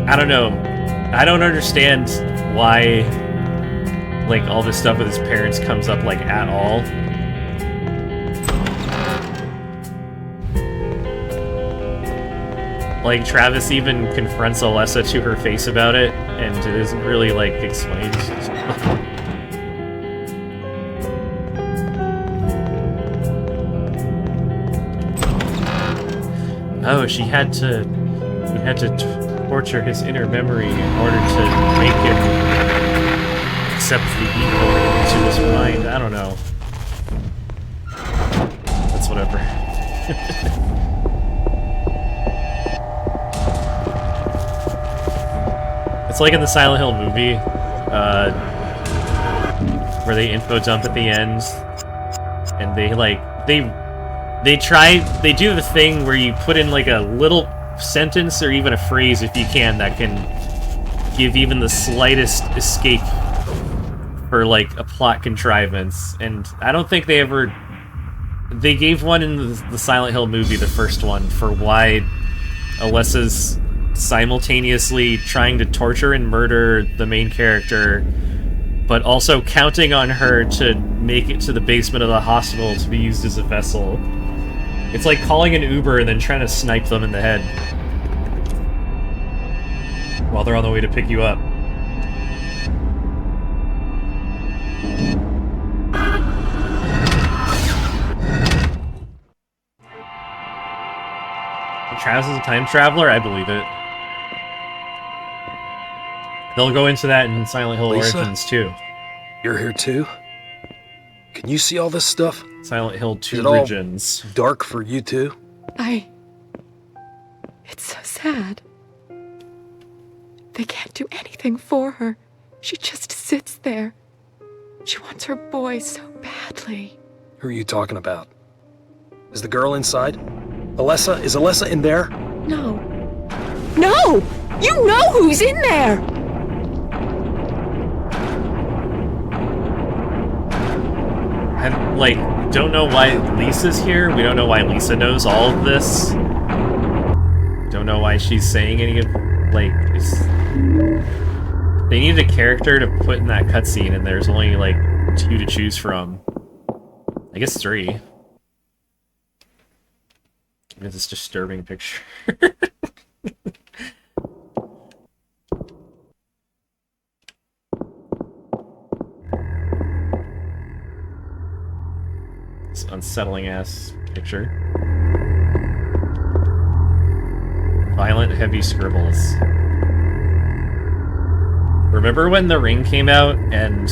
Speaker 1: I don't know. I don't understand why, like, all this stuff with his parents comes up, like, at all. Like, Travis even confronts Alessa to her face about it, and it isn't really, like, explained. Oh, we had to torture his inner memory in order to make him accept the evil into his mind. I don't know. That's whatever. It's like in the Silent Hill movie, where they info dump at the end, and they do the thing where you put in like a little sentence or even a phrase, if you can, that can give even the slightest escape for, like, a plot contrivance, and I don't think they ever... They gave one in the Silent Hill movie, the first one, for why Alessa's simultaneously trying to torture and murder the main character, but also counting on her to make it to the basement of the hospital to be used as a vessel. It's like calling an Uber and then trying to snipe them in the head while they're on the way to pick you up. Travis is a time traveler? I believe it. They'll go into that in Silent Hill
Speaker 2: Lisa?
Speaker 1: Origins too.
Speaker 2: You're here too? Can you see all this stuff?
Speaker 1: Silent Hill 2
Speaker 2: Is it all
Speaker 1: Origins.
Speaker 2: dark for you too?
Speaker 6: It's so sad. They can't do anything for her. She just sits there. She wants her boy so badly.
Speaker 2: Who are you talking about? Is the girl inside? Alessa? Is Alessa in there?
Speaker 6: No. No! You know who's in there!
Speaker 1: I, like, don't know why Lisa's here. We don't know why Lisa knows all of this. Don't know why she's saying any of... Like, they needed a character to put in that cutscene, and there's only, like, 2 to choose from. I guess 3. It's this disturbing picture. This unsettling ass picture. Violent, heavy scribbles. Remember when The Ring came out and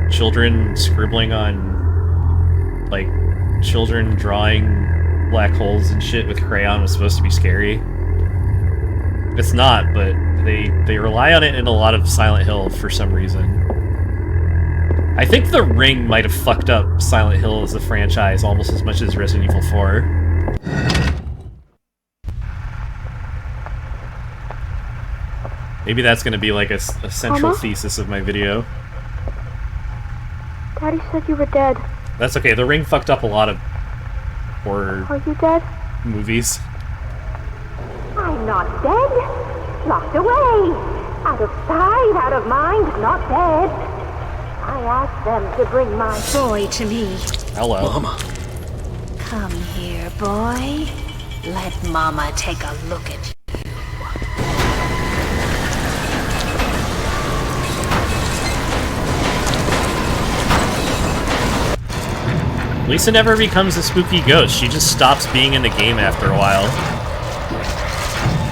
Speaker 1: children scribbling on, like, children drawing black holes and shit with crayon was supposed to be scary? It's not, but they rely on it in a lot of Silent Hill for some reason. I think The Ring might have fucked up Silent Hill as a franchise almost as much as Resident Evil 4. Maybe that's gonna be like a central thesis of my video.
Speaker 10: Daddy said you were dead.
Speaker 1: That's okay, The Ring fucked up a lot of horror
Speaker 10: Are you dead?
Speaker 1: movies.
Speaker 10: I'm not dead. Locked away. Out of sight, out of mind, not dead. I asked them to bring my boy to me.
Speaker 1: Hello.
Speaker 2: Mama.
Speaker 7: Come here, boy. Let Mama take a look at you.
Speaker 1: Lisa never becomes a spooky ghost. She just stops being in the game after a while.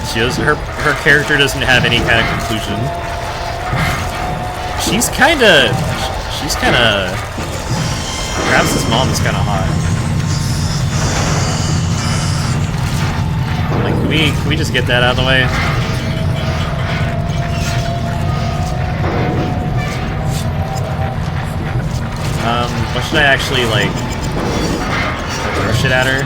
Speaker 1: She does, her character doesn't have any kind of conclusion. She's kinda... Travis's mom is kinda hot. Like, can we just get that out of the way? What should I actually, like... throw shit at her?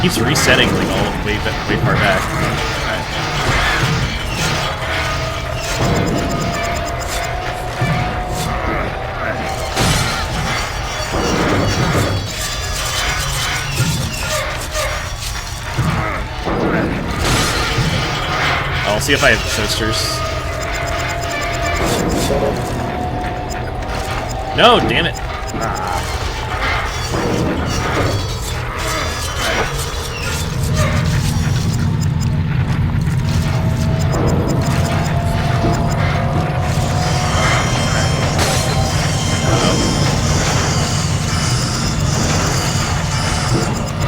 Speaker 1: Keeps resetting like all the way far back. I'll see if I have sisters. No, damn it.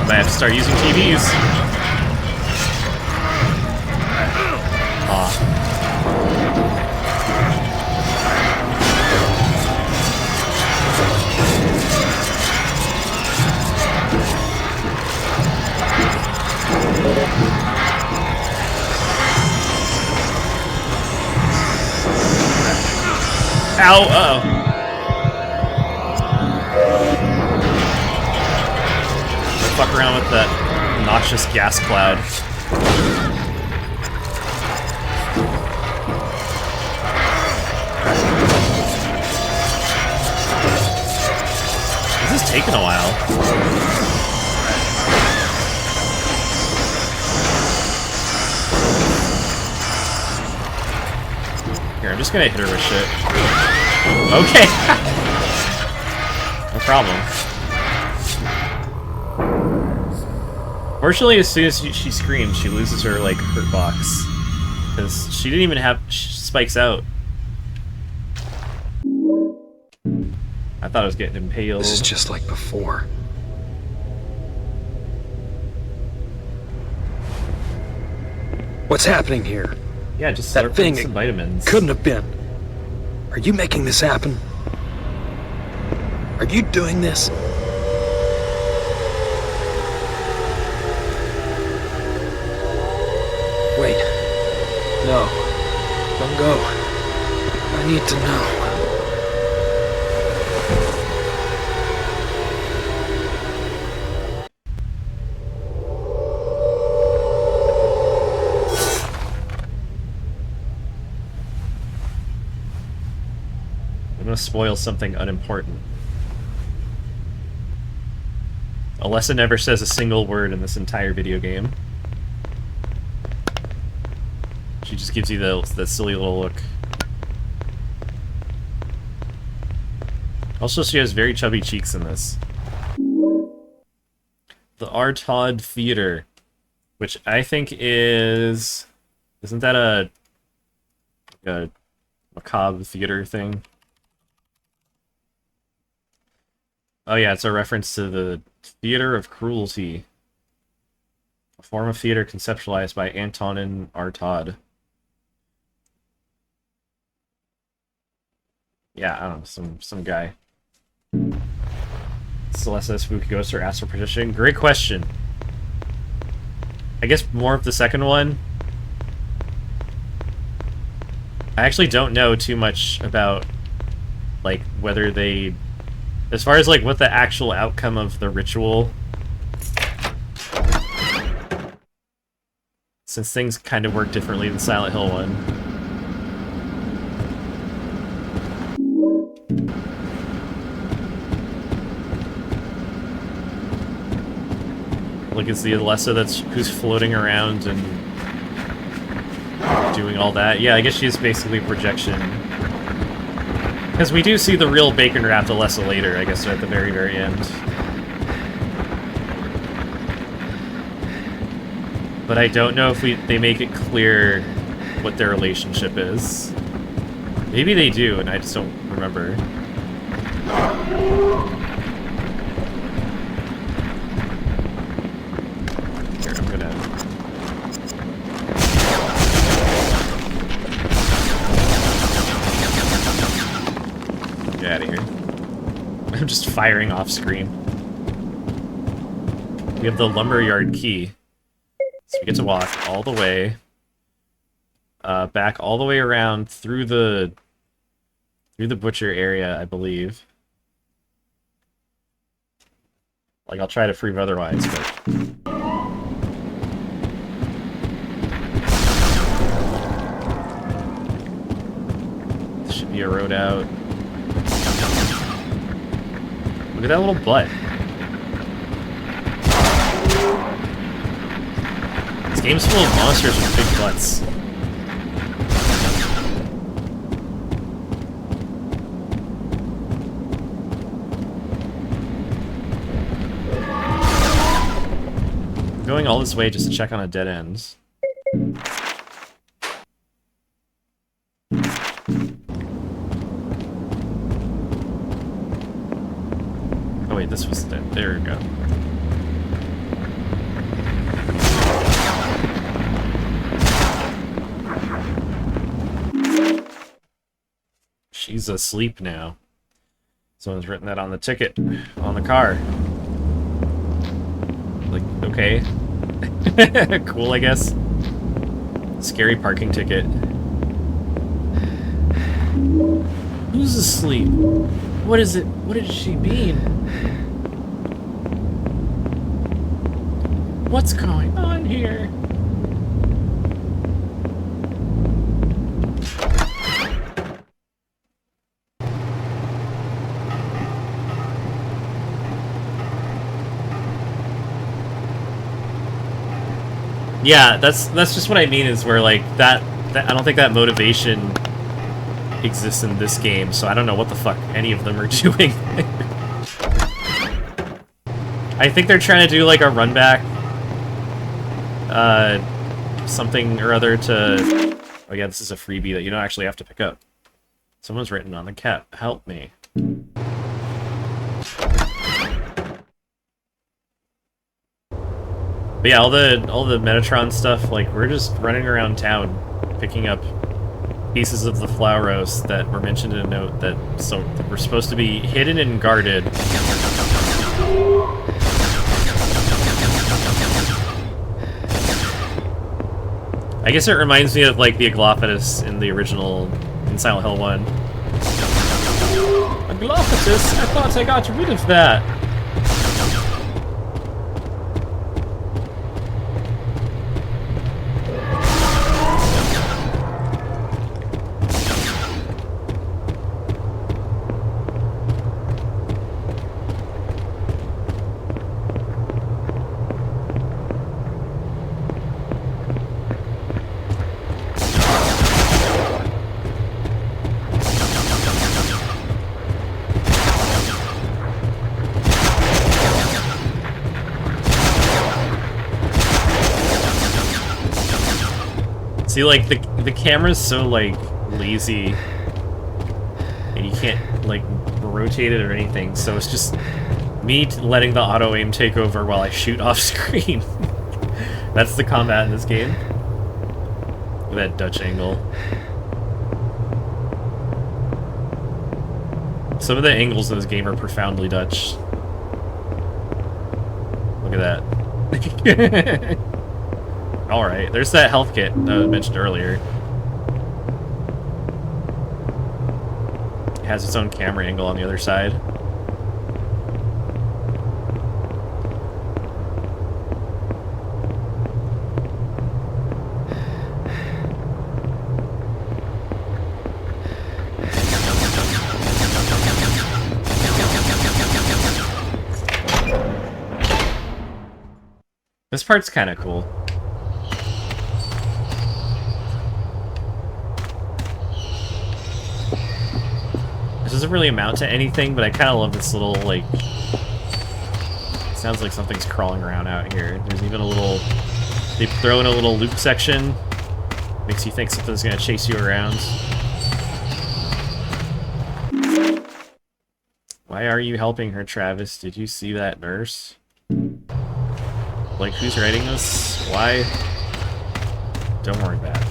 Speaker 1: I have to start using TVs. Aw. Ow! Uh-oh. Don't fuck around with that noxious gas cloud. This is taking a while. Here, I'm just gonna hit her with shit. Okay! No problem. Fortunately, as soon as she screams, she loses her, like, hurt box. Because she didn't even have spikes out. I thought I was getting impaled.
Speaker 2: This is just like before. What's happening here?
Speaker 1: Yeah, just
Speaker 2: that thing.
Speaker 1: Some vitamins.
Speaker 2: Couldn't have been. Are you making this happen? Are you doing this? Wait. No. Don't go. I need to know.
Speaker 1: Spoil something unimportant. Alessa never says a single word in this entire video game. She just gives you that silly little look. Also, she has very chubby cheeks in this. The Artaud Theater, which I think is... Isn't that a macabre theater thing? Oh yeah, it's a reference to the theater of cruelty, a form of theater conceptualized by Antonin Artaud. Yeah, I don't know, some guy. Celeste, Spooky Ghost, or Astral Projection? Great question. I guess more of the second one. I actually don't know too much about, like, whether they... As far as, like, what the actual outcome of the ritual... Since things kind of work differently than Silent Hill 1. Like, it's the Alessa who's floating around and doing all that. Yeah, I guess she's basically projection. Because we do see the real bacon-wrapped Alessa later, I guess, at the very, very end. But I don't know if they make it clear what their relationship is. Maybe they do, and I just don't remember. Here, I'm gonna... Get out of here. I'm just firing off screen. We have the lumberyard key. So we get to walk all the way back all the way around through the butcher area, I believe. Like, I'll try to prove otherwise, but... This should be a road out. Look at that little butt. This game's full of monsters with big butts. I'm going all this way just to check on a dead end. Oh wait, this was dead. There we go. She's asleep now. Someone's written that on the ticket, on the car. Like, okay. Cool, I guess. Scary parking ticket. Who's asleep? What is it? What did she mean? What's going on here? Yeah, that's just what I mean, is where like that I don't think that motivation exists in this game, so I don't know what the fuck any of them are doing. I think they're trying to do like a run back something or other to... Oh yeah, this is a freebie that you don't actually have to pick up. Someone's written on the cap, help me. But yeah, all the Metatron stuff, like, we're just running around town, picking up pieces of the Flauros that were mentioned in a note that we're supposed to be hidden and guarded. I guess it reminds me of, like, the Aglophidus in the original, in Silent Hill 1. Aglophidus? I thought I got rid of that! See, like, the camera's so, like, lazy, and you can't, like, rotate it or anything, so it's just me letting the auto-aim take over while I shoot off-screen. That's the combat in this game. Look at that Dutch angle. Some of the angles in this game are profoundly Dutch. Look at that. Alright, there's that health kit that I mentioned earlier. It has its own camera angle on the other side. This part's kind of cool. This doesn't really amount to anything, but I kind of love this little, like... It sounds like something's crawling around out here. There's even a little... They throw in a little loop section. Makes you think something's gonna chase you around. Why are you helping her, Travis? Did you see that nurse? Like, who's writing this? Why? Don't worry about it.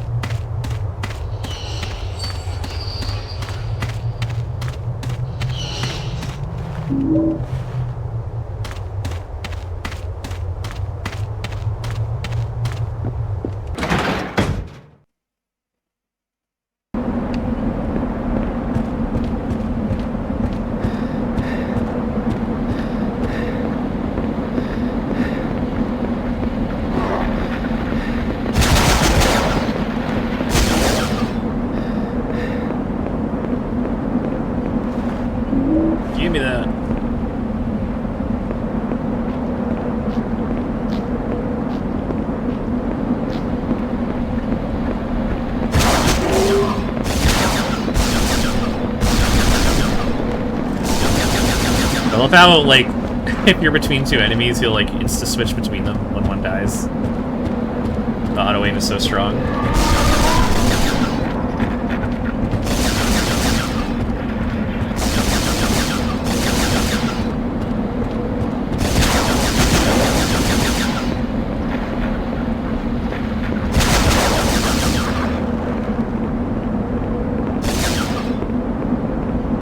Speaker 1: Give me that. I love how, like, if you're between two enemies, you'll, like, insta-switch between them when one dies. The auto-aim is so strong.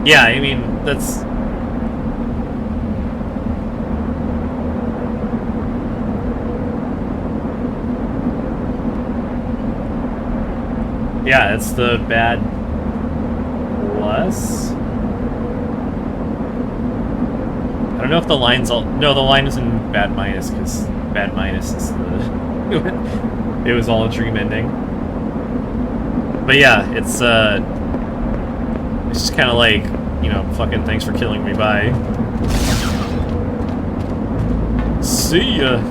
Speaker 1: Yeah, I mean, that's... Yeah, it's the bad Plus. I don't know if the line's all... No, the line is in bad minus, because bad minus is the... It was all a dream ending. But yeah, it's just kind of like, you know, fucking thanks for killing me, bye. See ya!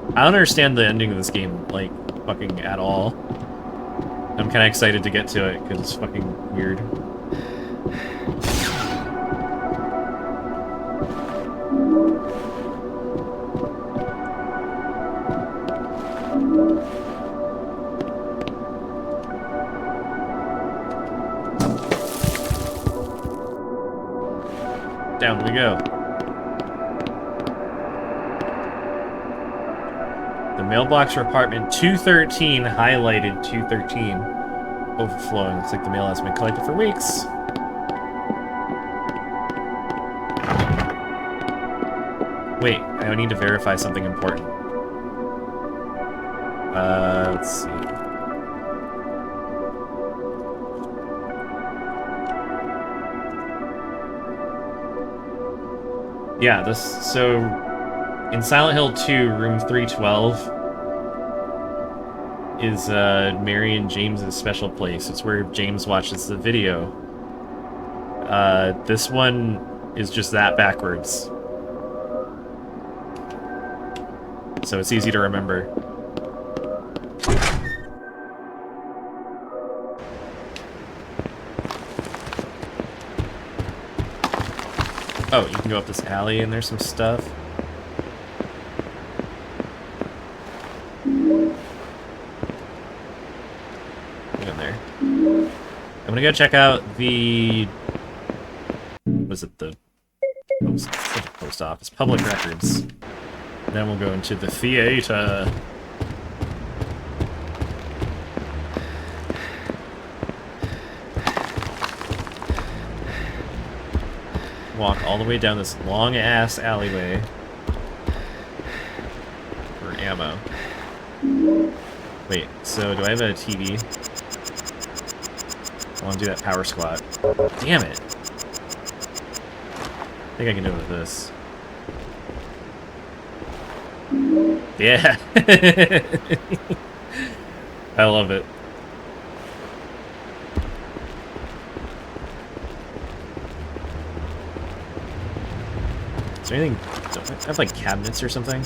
Speaker 1: I don't understand the ending of this game, like, fucking at all. I'm kind of excited to get to it, because it's fucking weird. Down we go. The mailbox for apartment 213, highlighted 213, overflowing. Looks like the mail has been collected for weeks. Wait, I need to verify something important. Let's see. Yeah, so in Silent Hill 2, room 312 is Mary and James's special place. It's where James watches the video. This one is just that backwards. So it's easy to remember. Oh, you can go up this alley and there's some stuff. Get in there. I'm gonna go check out the... Was it the post office? Public records. And then we'll go into the theater. Walk all the way down this long-ass alleyway for ammo. Wait, so do I have a TV? I want to do that power squat. Damn it! I think I can do it with this. Yeah! I love it. Is there anything... Do I have, like, cabinets or something?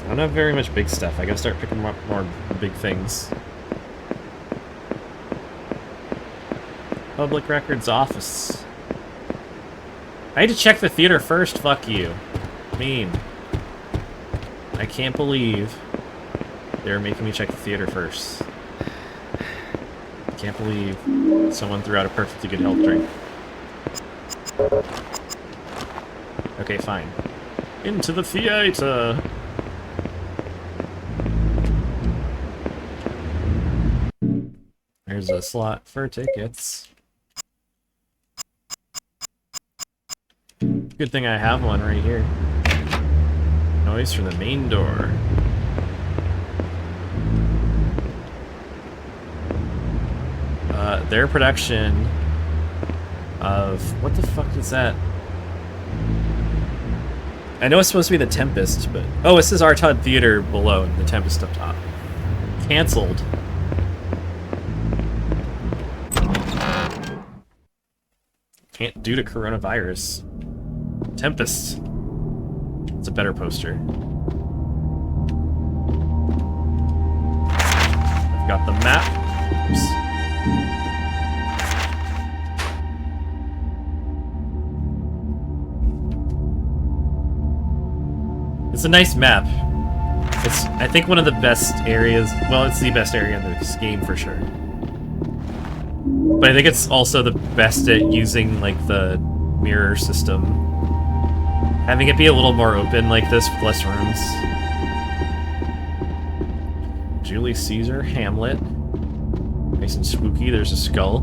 Speaker 1: I don't have very much big stuff. I gotta start picking up more big things. Public Records Office. I had to check the theater first, fuck you. Mean. I can't believe they're making me check the theater first. I can't believe someone threw out a perfectly good health drink. Okay, fine. Into the theater! There's a slot for tickets. Good thing I have one right here. Noise from the main door. Their production of... What the fuck is that? I know it's supposed to be The Tempest, but... Oh, it says Artod Theater below and The Tempest up top. Cancelled. Can't due to coronavirus. Tempest. It's a better poster. I've got the map. Oops. It's a nice map. It's, I think, one of the best areas. Well, it's the best area in this game for sure. But I think it's also the best at using, like, the mirror system. Having it be a little more open like this with less rooms. Julius Caesar, Hamlet. Nice and spooky. There's a skull.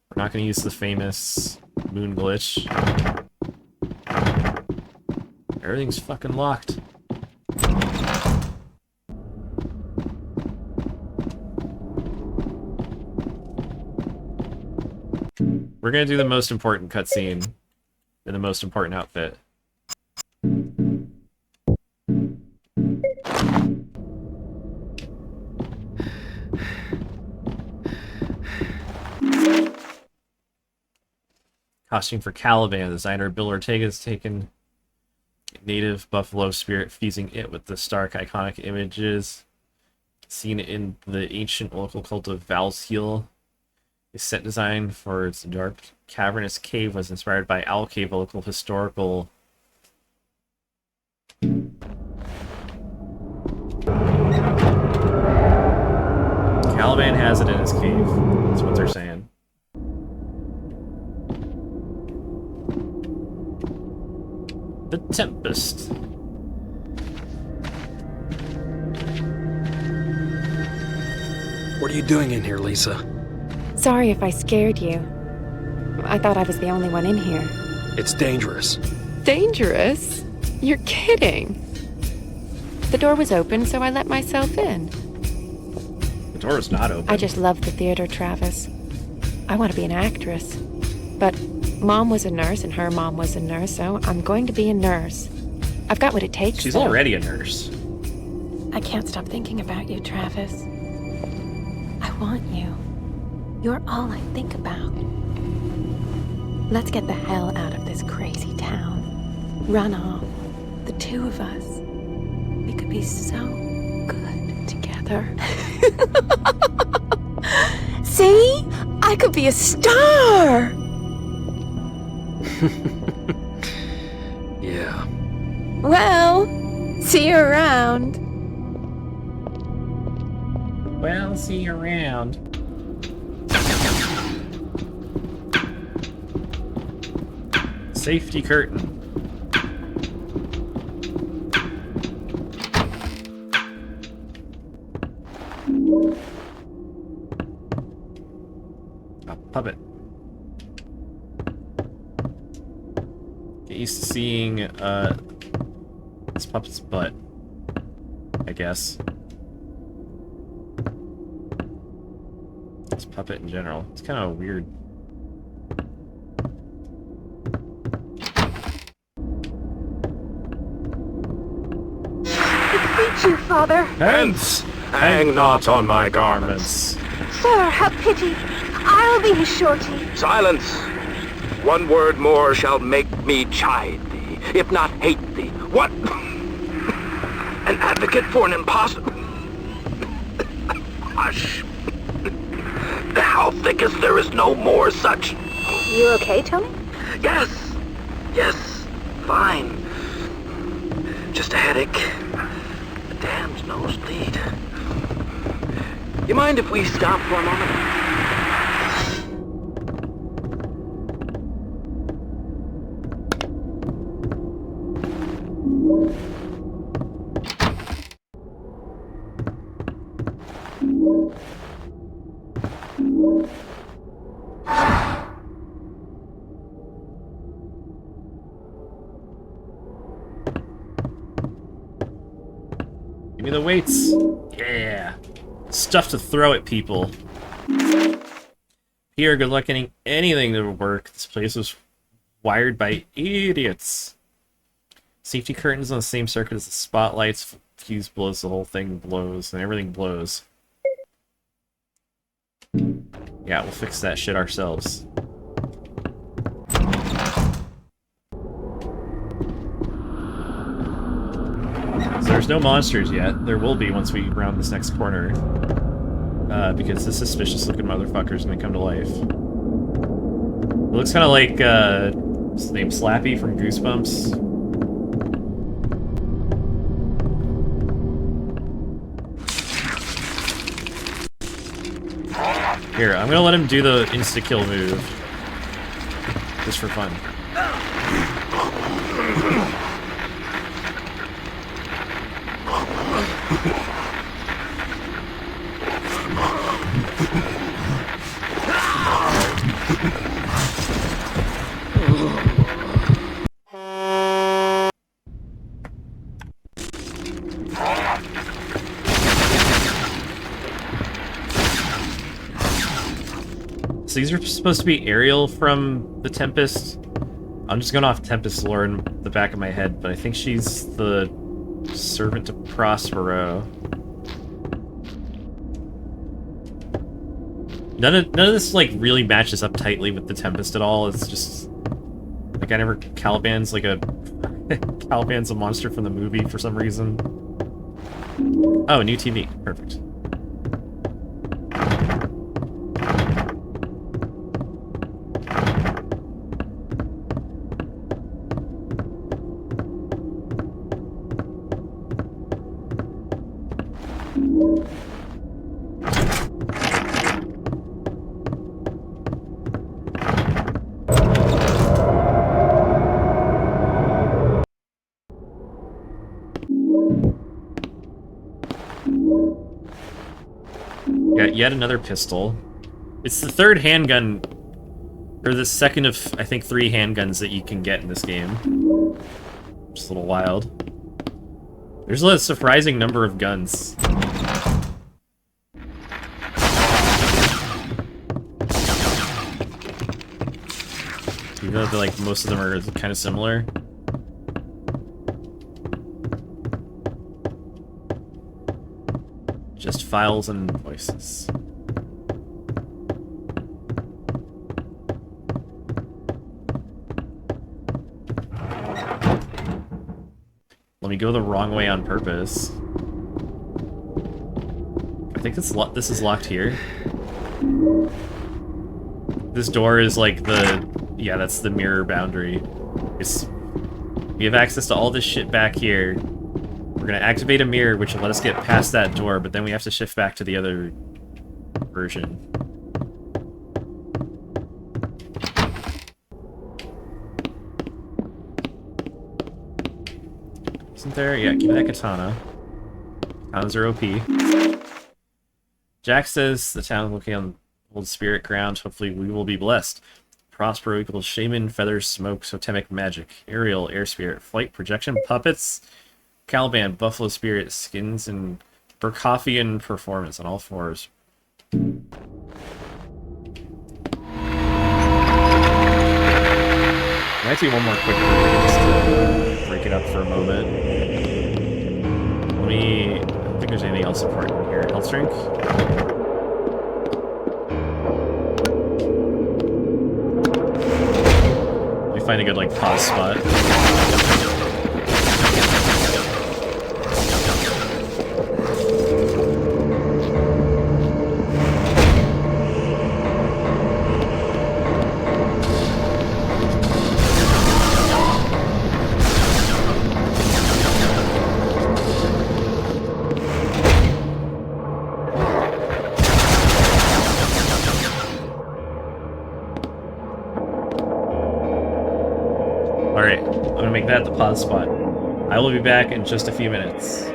Speaker 1: We're not going to use the famous moon glitch. Everything's fucking locked. We're going to do the most important cutscene in the most important outfit. Costume for Caliban. Designer Bill Ortega has taken native buffalo spirit, fusing it with the stark, iconic images seen in the ancient local cult of Val's-Heel. The set design for its dark, cavernous cave was inspired by Owl Cave, a local historical... Caliban has it in his cave. That's what they're saying. The Tempest.
Speaker 2: What are you doing in here, Lisa?
Speaker 6: Sorry if I scared you. I thought I was the only one in here.
Speaker 2: It's dangerous.
Speaker 6: Dangerous? You're kidding. The door was open, so I let myself in.
Speaker 1: The door is not open.
Speaker 6: I just love the theater, Travis. I want to be an actress. But Mom was a nurse, and her mom was a nurse, so I'm going to be a nurse. I've got what it takes.
Speaker 1: She's already a nurse.
Speaker 6: I can't stop thinking about you, Travis. I want you. You're all I think about. Let's get the hell out of this crazy town. Run off. The two of us. We could be so good together. See? I could be a star!
Speaker 2: Yeah.
Speaker 6: Well, see you around.
Speaker 1: Well, see you around. Safety curtain. A puppet. Get used to seeing this puppet's butt, I guess. This puppet in general. It's kind of weird.
Speaker 10: Beseech you, father.
Speaker 1: Hence, hang not on my garments.
Speaker 10: Sir, have pity. I'll be his shorty.
Speaker 3: Silence! One word more shall make me chide thee, if not hate thee. What? An advocate for an impossible... Hush. How thick is there is no more such...
Speaker 10: You okay, Tony?
Speaker 3: Yes. Yes. Fine. Just a headache. A damned nosebleed. You mind if we stop for a moment?
Speaker 1: Give me the weights. Yeah. Stuff to throw at people. Here, good luck getting anything to work. This place was wired by idiots. Safety curtains on the same circuit as the spotlights. Fuse blows, the whole thing blows, and everything blows. Yeah, we'll fix that shit ourselves. So there's no monsters yet. There will be once we round this next corner. Because the suspicious-looking motherfucker's gonna come to life. It looks kind of like, what's his name, Slappy from Goosebumps. Here, I'm gonna let him do the insta-kill move. Just for fun. So these are supposed to be Ariel from the Tempest. I'm just going off Tempest lore in the back of my head, but I think she's the servant to Prospero. None of this like really matches up tightly with the Tempest at all. It's just like Caliban's like a Caliban's a monster from the movie for some reason. Oh, new TV. Perfect. Got yet another pistol. It's the third handgun, or the second of, I think, 3 handguns that you can get in this game. Just a little wild. There's a surprising number of guns. Even though like most of them are kind of similar. Just files and voices. Let me go the wrong way on purpose. I think this is locked here. This door is like the... Yeah, that's the mirror boundary. We have access to all this shit back here. We're gonna activate a mirror, which will let us get past that door, but then we have to shift back to the other version. Isn't there? Yeah, give me that katana. Katanas are OP. Jack says the town is located on old spirit ground. Hopefully we will be blessed. Prospero equals shaman, feathers, smoke, totemic magic. Ariel, air spirit, flight, projection, puppets. Caliban, buffalo spirit, skins, and Burkoffian performance on all 4s. Might do one more quick break just to break it up for a moment. I don't think there's anything else important here. Health drink. Let me find a good like pause spot. Make that the pause spot. I will be back in just a few minutes.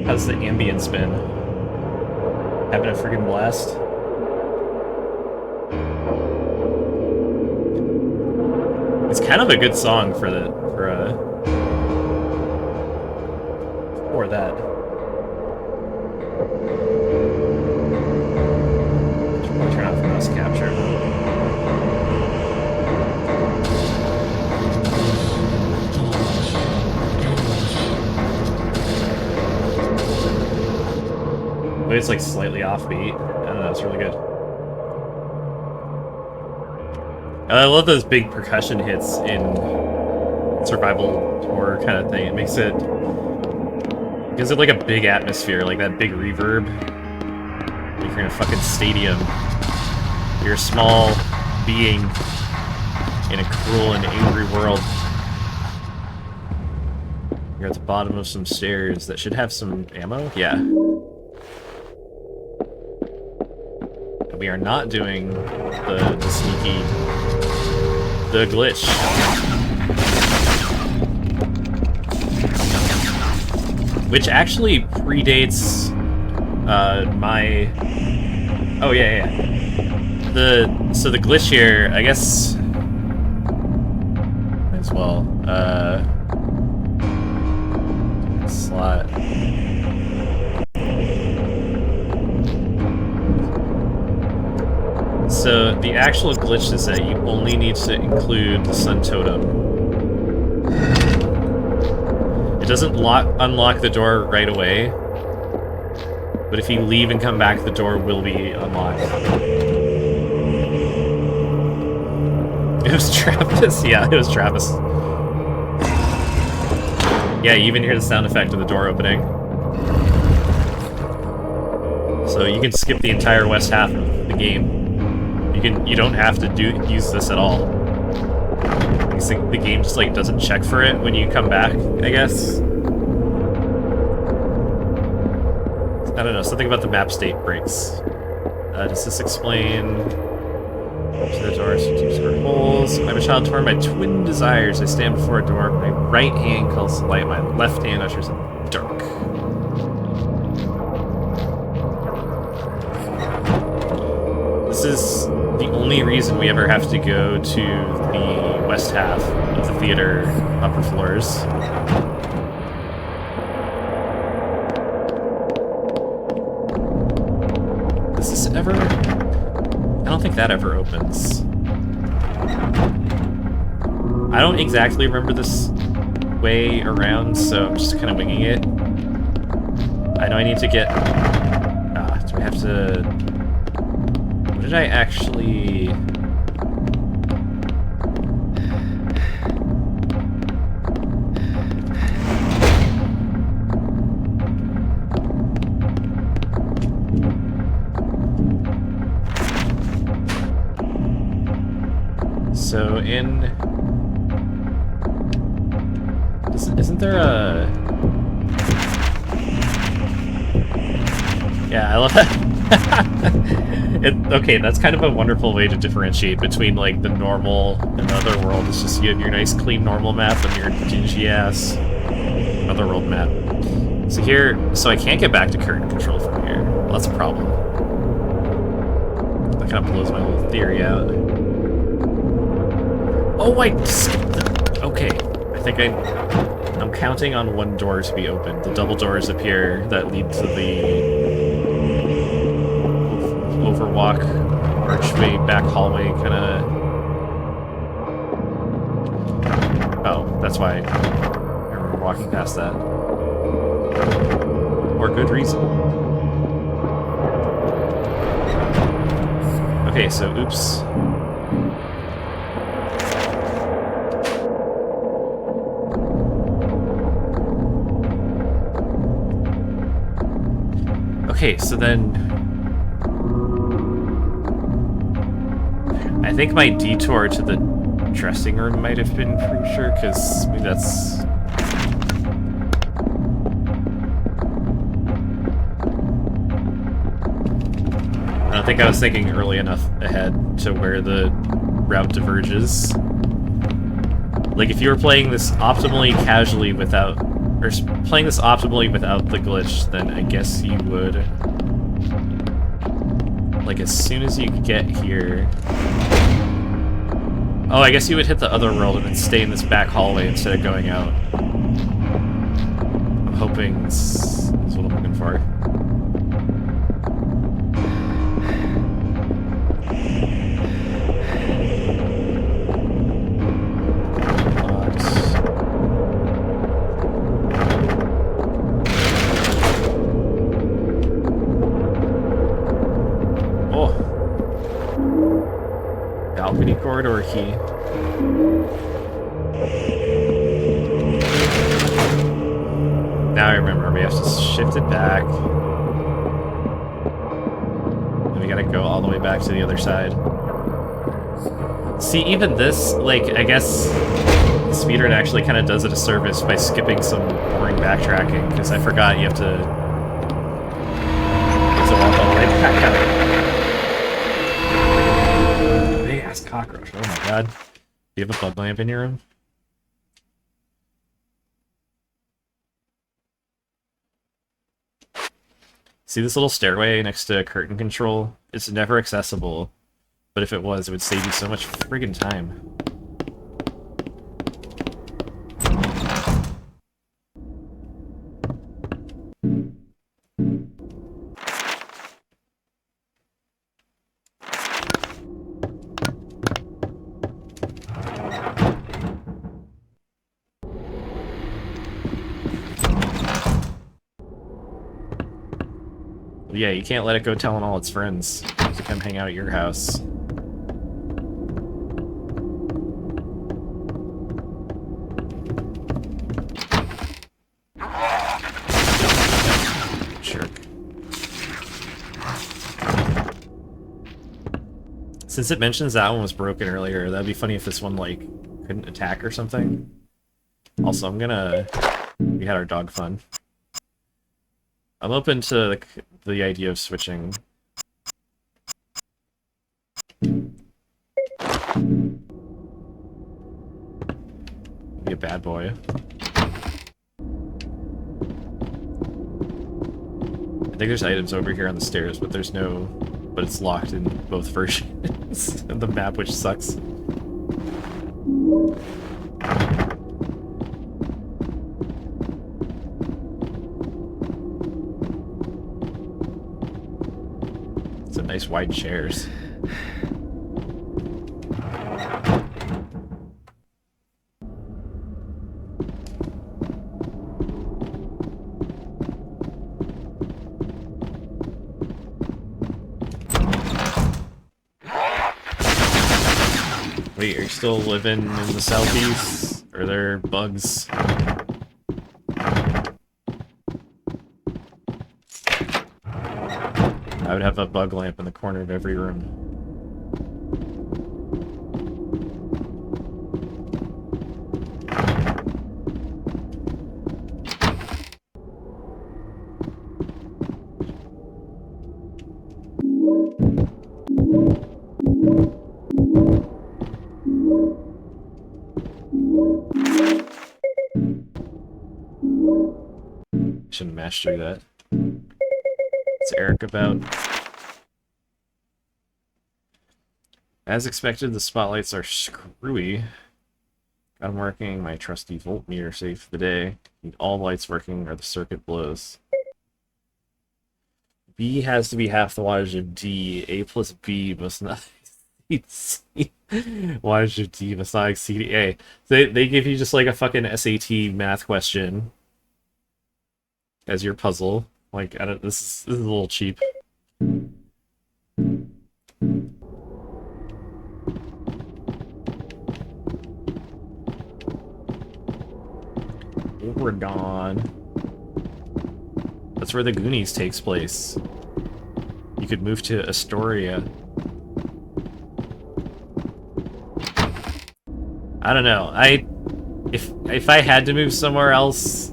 Speaker 1: How's the ambience been? Having a friggin' blast? It's kind of a good song for that. Should probably turn off mouse capture. But it's like slightly offbeat. I don't know, it's really good. I love those big percussion hits in survival horror kind of thing. It makes it... gives it like a big atmosphere, like that big reverb. Like you're in a fucking stadium. You're a small being in a cruel and angry world. You're at the bottom of some stairs that should have some ammo? Yeah. We are not doing the sneaky... the glitch. Which actually predates my... oh, yeah. So the glitch here, I guess... might as well. Slot. So the actual glitch is that you only need to include the sun totem. It doesn't unlock the door right away, but if you leave and come back, the door will be unlocked. It was Travis. Yeah, it was Travis. Yeah, you even hear the sound effect of the door opening. So you can skip the entire west half of the game. You don't have to use this at all. The game just like doesn't check for it when you come back, I guess. I don't know, something about the map state breaks. Does this explain to the doors to deep square holes? I'm a child torn by twin desires. I stand before a door. My right hand calls the light. My left hand ushers in the dark. This is the only reason we ever have to go to the west half of the theater upper floors. Does this ever... I don't think that ever opens. I don't exactly remember this way around, so I'm just kind of winging it. I know I need to get... do I have to... What did I actually... So in... Isn't there a... Yeah, I love that. Okay, that's kind of a wonderful way to differentiate between like the normal and the other world. It's just you have your nice clean normal map and your dingy ass otherworld map. So here, so I can't get back to current control from here. Well, that's a problem. That kind of blows my whole theory out. Oh, I skipped them. Okay, I think I'm counting on one door to be open. The double doors up here that lead to the overwalk, archway, back hallway, kind of... Oh, that's why I remember walking past that. For good reason. Okay, so oops. Okay, so then... I think my detour to the dressing room might have been premature, because maybe that's... I don't think I was thinking early enough ahead to where the route diverges. Like, if you were playing this optimally casually without or playing this optimally without the glitch, then I guess you would, like, as soon as you get here. Oh, I guess you would hit the other world and then stay in this back hallway instead of going out. I'm hoping this is what I'm looking for. Balcony corridor key. Now I remember, we have to shift it back. And we gotta go all the way back to the other side. See, even this, like, I guess speedrun actually kind of does it a service by skipping some boring backtracking, because I forgot you have to walk all the way back out. Big-ass cockroach, oh my god. Do you have a bug lamp in your room? See this little stairway next to curtain control? It's never accessible, but if it was, it would save you so much friggin' time. Yeah, you can't let it go telling all its friends to come hang out at your house. Jerk. Since it mentions that one was broken earlier, that'd be funny if this one, like, couldn't attack or something. Also, we had our dog fun. I'm open to the idea of switching. Be a bad boy. I think there's items over here on the stairs, but there's no... But it's locked in both versions of the map, which sucks. Some nice wide chairs. Wait, are you still living in the southeast? Are there bugs? I would have a bug lamp in the corner of every room. Shouldn't mash through that. What's Eric about? As expected, the spotlights are screwy. I'm working my trusty voltmeter safe for the day. Need all lights working or the circuit blows. B has to be half the wattage of D. A plus B must not exceed C. Wattage of D must not exceed A. They give you just like a fucking SAT math question as your puzzle. Like, I don't. This is a little cheap. Oregon. That's where the Goonies takes place. You could move to Astoria. I don't know. If I had to move somewhere else,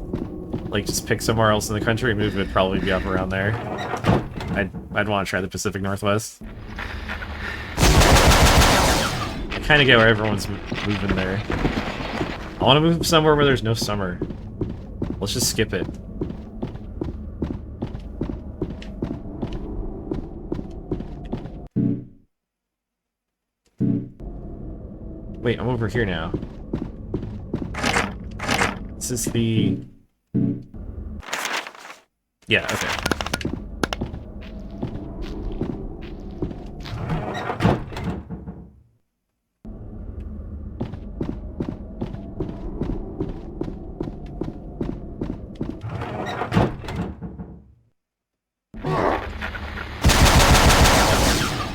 Speaker 1: like just pick somewhere else in the country and move, it would probably be up around there. I'd want to try the Pacific Northwest. I kind of get where everyone's moving there. I want to move somewhere where there's no summer. Let's just skip it. Wait, I'm over here now. This is the... Yeah, okay.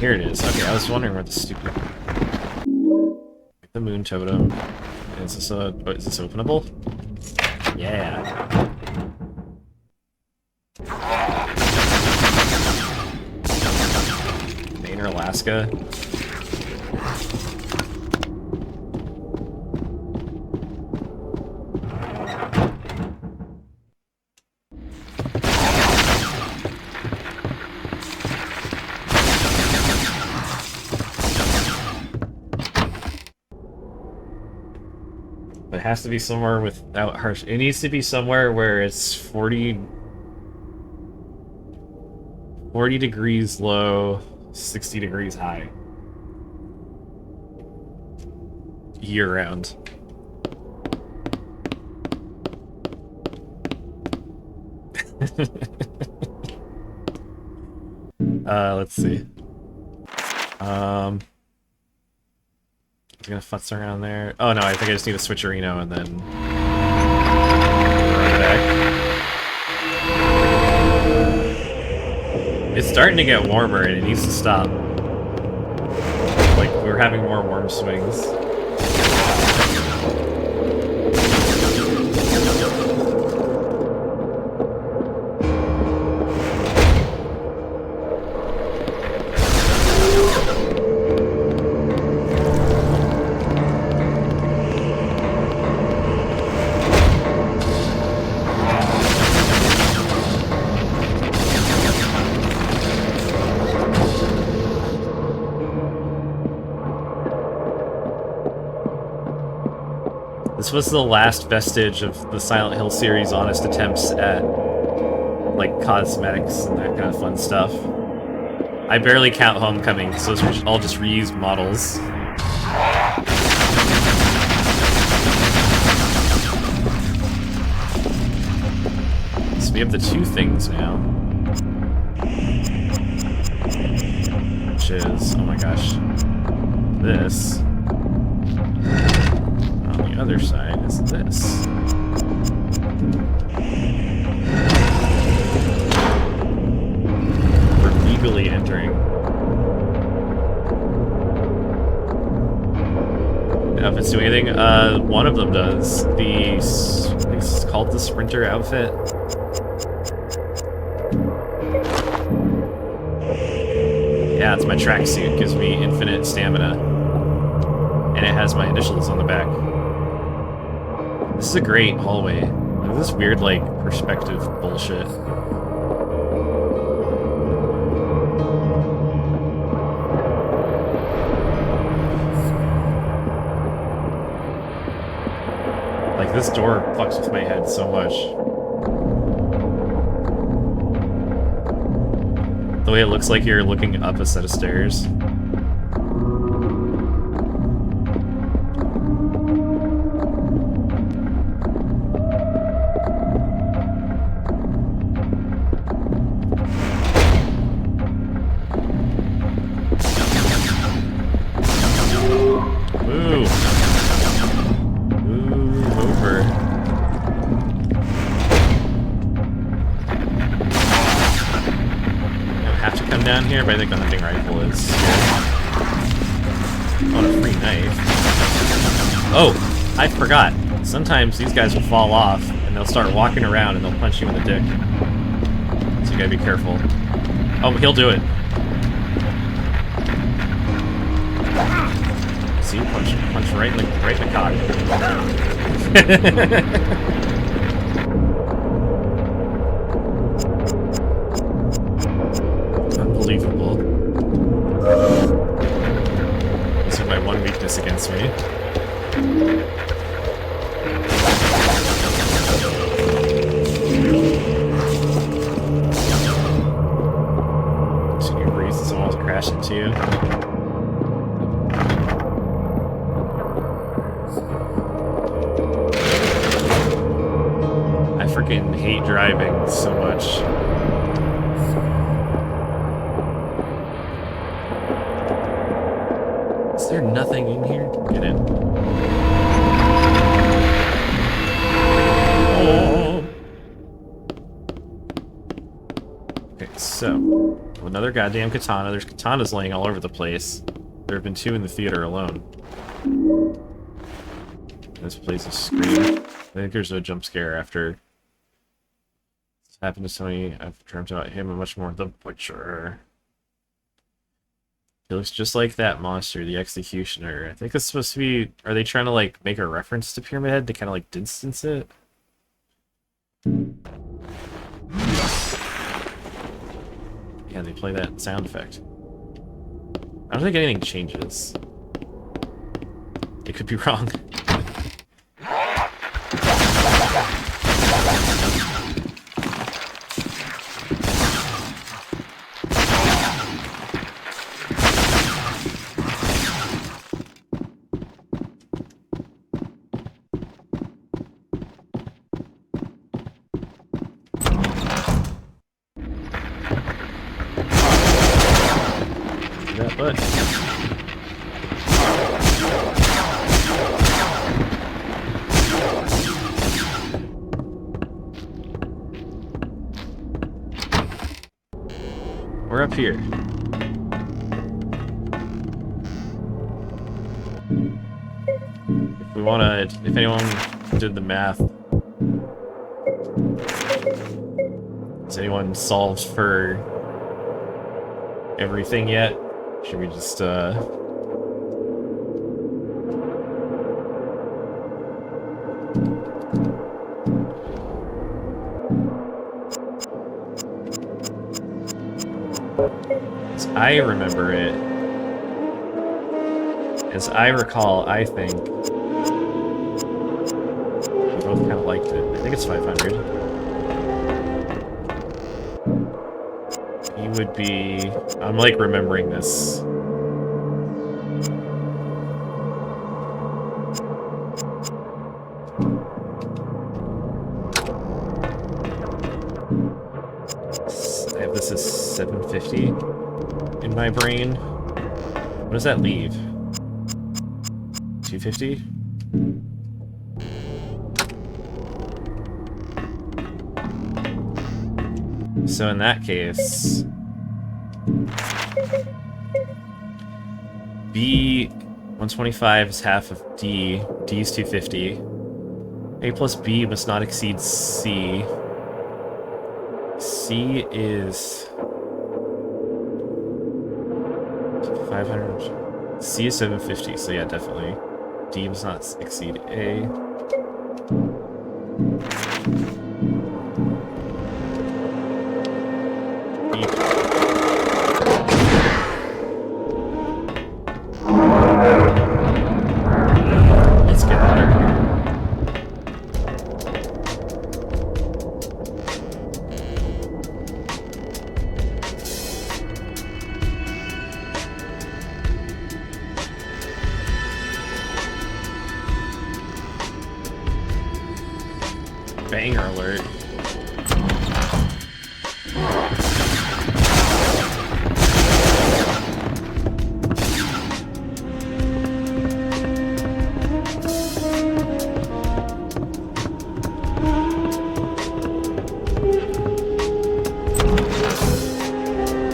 Speaker 1: Here it is. Okay, I was wondering where the stupid... The moon totem. Is this openable? Yeah. Maine or Alaska? It has to be somewhere without harsh. It needs to be somewhere where it's 40 degrees low, 60 degrees high. Year round. Let's see. I was gonna futz around there. Oh no, I think I just need a switcherino and then run back. It's starting to get warmer and it needs to stop. Like, we're having more warm swings. This was the last vestige of the Silent Hill series' honest attempts at, like, cosmetics and that kind of fun stuff. I barely count Homecoming, so those are all just reused models. So we have the two things now. Which is, oh my gosh, this. On the other side is this. We're legally entering. If it's doing anything, one of them does. It's called the Sprinter outfit. Yeah, it's my tracksuit. Gives me infinite stamina. And it has my initials on the back. This is a great hallway. Look at this weird, like, perspective bullshit. Like, this door fucks with my head so much. The way it looks like you're looking up a set of stairs. Here, but I think the hunting rifle is on a free knife. Oh, I forgot. Sometimes these guys will fall off and they'll start walking around and they'll punch you in the dick. So you gotta be careful. Oh, he'll do it. See, punch right in the cock. Unbelievable. This is my one weakness against me. crash into you. I freaking hate driving so much. Is there nothing in here? Get in. Oh. Okay, so another goddamn katana. There's katanas laying all over the place. There have been 2 in the theater alone. This place is screaming. I think there's a jump scare after this happened to Tony. I've dreamt about him and much more. The Butcher. He looks just like that monster, the Executioner. I think it's supposed to be... Are they trying to, like, make a reference to Pyramid Head to kind of, like, distance it? Yeah, they play that sound effect. I don't think anything changes. It could be wrong. That butt. We're up here. If we wanna, if anyone did the math, has anyone solved for everything yet? Should we just, as I remember it, as I recall, I think we both kind of liked it. I think it's 500. He would be... I'm, like, remembering this. I have this as 750 in my brain. What does that leave? 250? So in that case, B 125 is half of D. D is 250. A plus B must not exceed C. C is 500. C is 750, so yeah, definitely. D must not exceed A. B. Let's get out of here. Banger alert.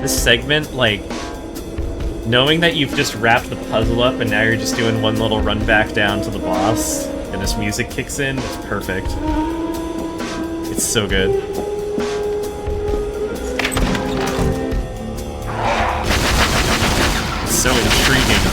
Speaker 1: This segment, like, knowing that you've just wrapped the puzzle up and now you're just doing one little run back down to the boss and this music kicks in, it's perfect. It's so good. It's so intriguing.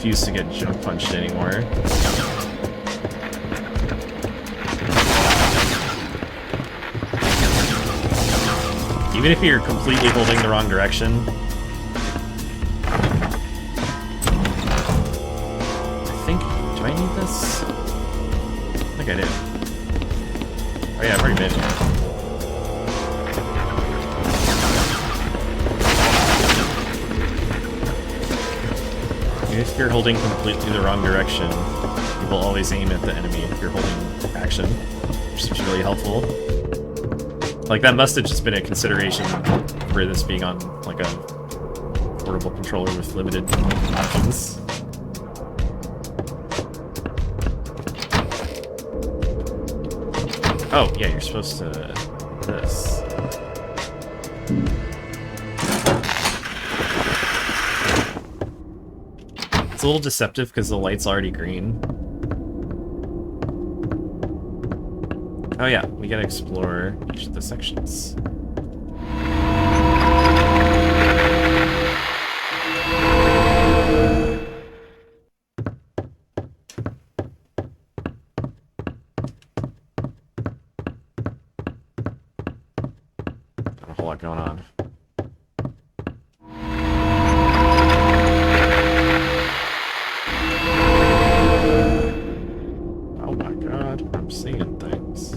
Speaker 1: refuse to get junk punched anymore. Even if you're completely holding the wrong direction. I think... do I need this? I think I do. Oh yeah, I've already made it. If you're holding completely the wrong direction, you will always aim at the enemy if you're holding action, which is really helpful. Like, that must have just been a consideration for this being on, like, a portable controller with limited options. Oh, yeah, you're supposed to... this. It's a little deceptive because the light's already green. Oh yeah, we gotta explore each of the sections. Got a whole lot going on. Oh my god, I'm seeing things.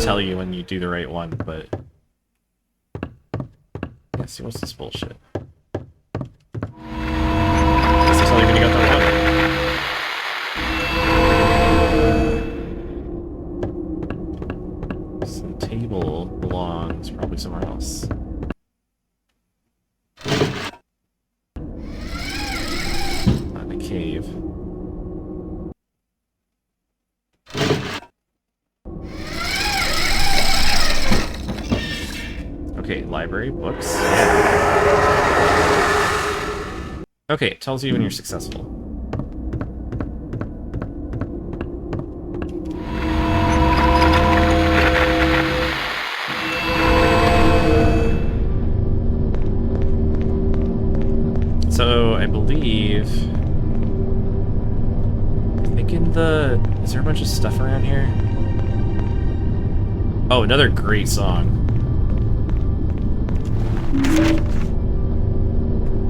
Speaker 1: Tell you when you do the right one, but yeah, see, what's this bullshit? I guess they tell you when you got the wrong. Some table belongs probably somewhere else. Not in a cave. Okay, library, books. Okay, it tells you when you're successful. So, I believe... I think in the... is there a bunch of stuff around here? Oh, another great song.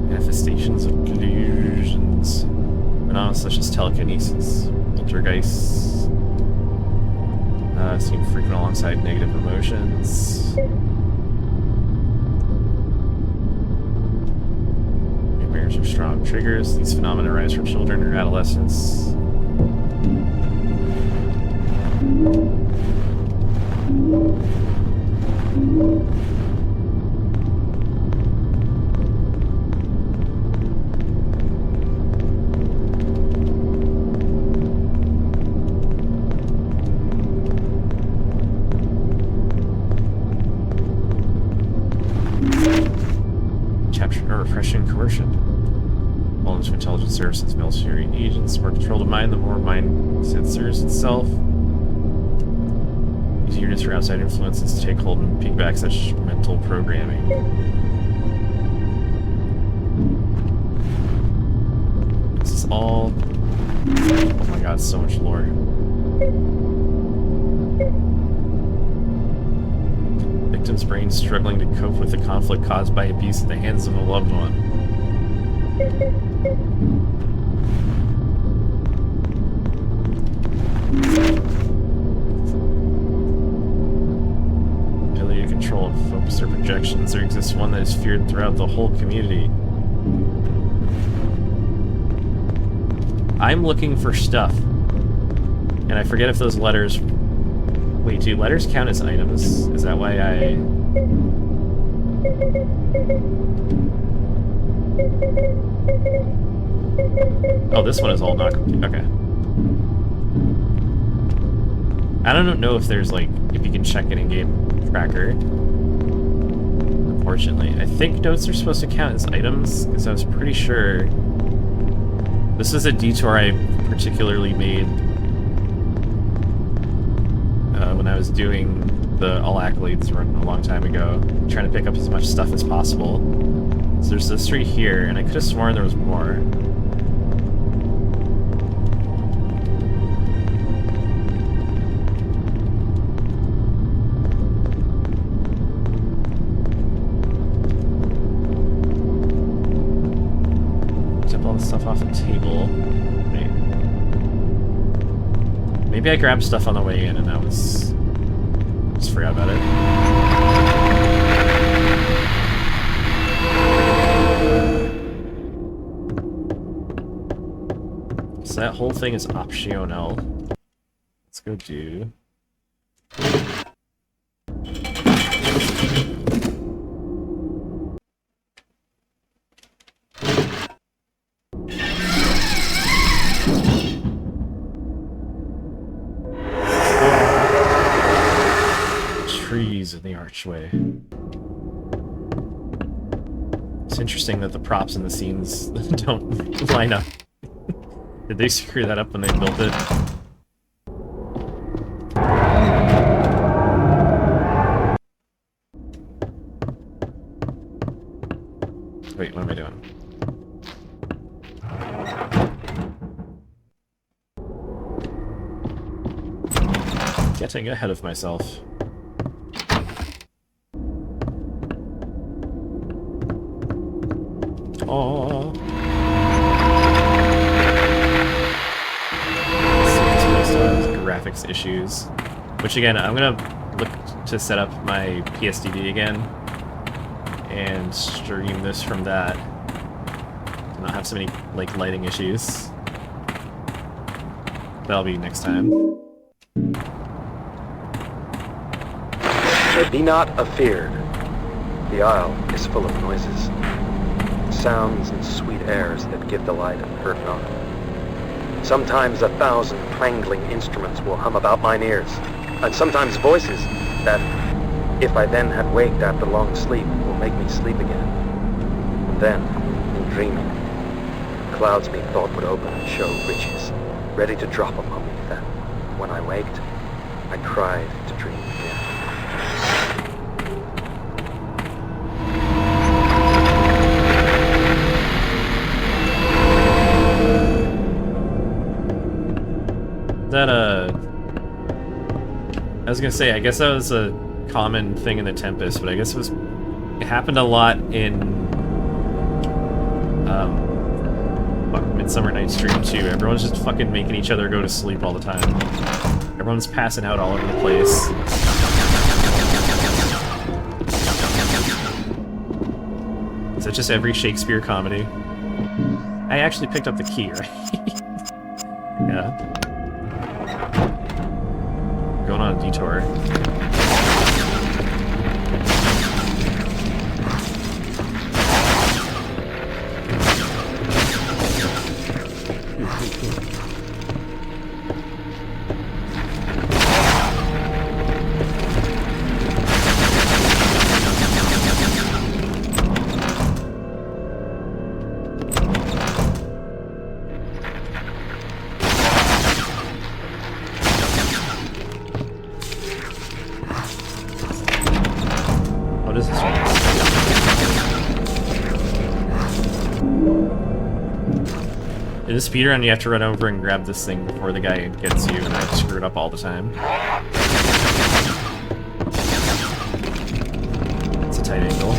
Speaker 1: Manifestations of illusions. Phenomena such as telekinesis, poltergeists, seem frequent alongside negative emotions. Nightmares are strong triggers. These phenomena arise from children or adolescents. Repression, coercion. All into intelligence services, military agents, more control to mind, the more mind censors itself. Use units for outside influences to take hold and piggyback such mental programming. This is all... oh my god, so much lore. Victim's brain struggling to cope with the conflict caused by abuse at the hands of a loved one. Ability to control and focus their projections. There exists one that is feared throughout the whole community. I'm looking for stuff. And I forget if those letters... wait, do letters count as items? Is that why I... Oh, this one is all not complete. Okay. I don't know if there's like, if you can check an in-game tracker. Unfortunately. I think notes are supposed to count as items, because I was pretty sure this was a detour I particularly made when I was doing the All Accolades run a long time ago, trying to pick up as much stuff as possible. So there's this tree here, and I could have sworn there was more. All the stuff off the table. Wait. Maybe I grabbed stuff on the way in and I was... just forgot about it. So that whole thing is optional. Let's go do... trees in the archway. It's interesting that the props in the scenes don't line up. Did they screw that up when they built it? Wait, what am I doing? Getting ahead of myself. Oh. Graphics issues. Which again, I'm gonna look to set up my PSDD again and stream this from that. To not have so many like lighting issues. That'll be next time.
Speaker 2: Be not afeared. The isle is full of noises. Sounds and sweet airs that give delight and hurt not. Sometimes 1,000 clangling instruments will hum about mine ears, and sometimes voices that, if I then had waked after long sleep, will make me sleep again. And then, in dreaming, clouds methought would open and show riches, ready to drop upon me that, when I waked, I cried to dream again.
Speaker 1: That, I was gonna say, I guess that was a common thing in the Tempest, but I guess it happened a lot in, Midsummer Night's Dream too. Everyone's just fucking making each other go to sleep all the time. Everyone's passing out all over the place. Is that just every Shakespeare comedy? I actually picked up the key, right? Yeah. Going on a detour. What is this one? In this speedrun, you have to run over and grab this thing before the guy gets you, and I screw it up all the time. It's a tight angle.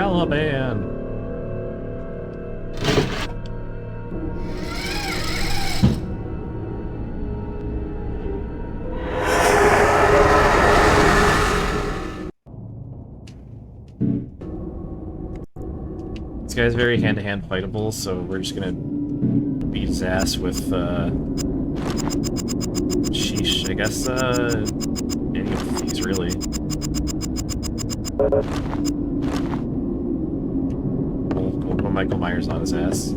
Speaker 1: Caliban. This guy's very hand-to-hand fightable, so we're just gonna beat his ass with, sheesh, I guess, any of these, really. We'll put Michael Myers on his ass.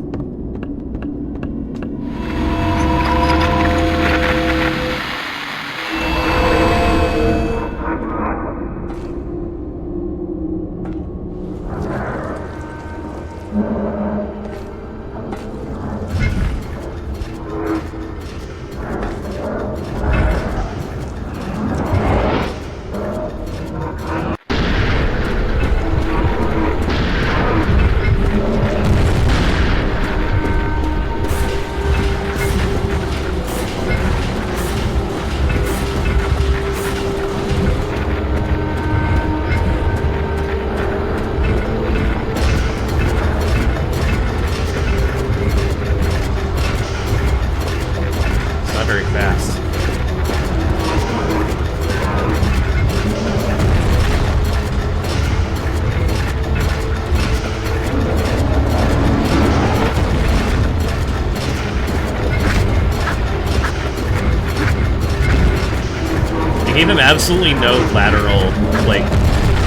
Speaker 1: Gave him absolutely no lateral, like,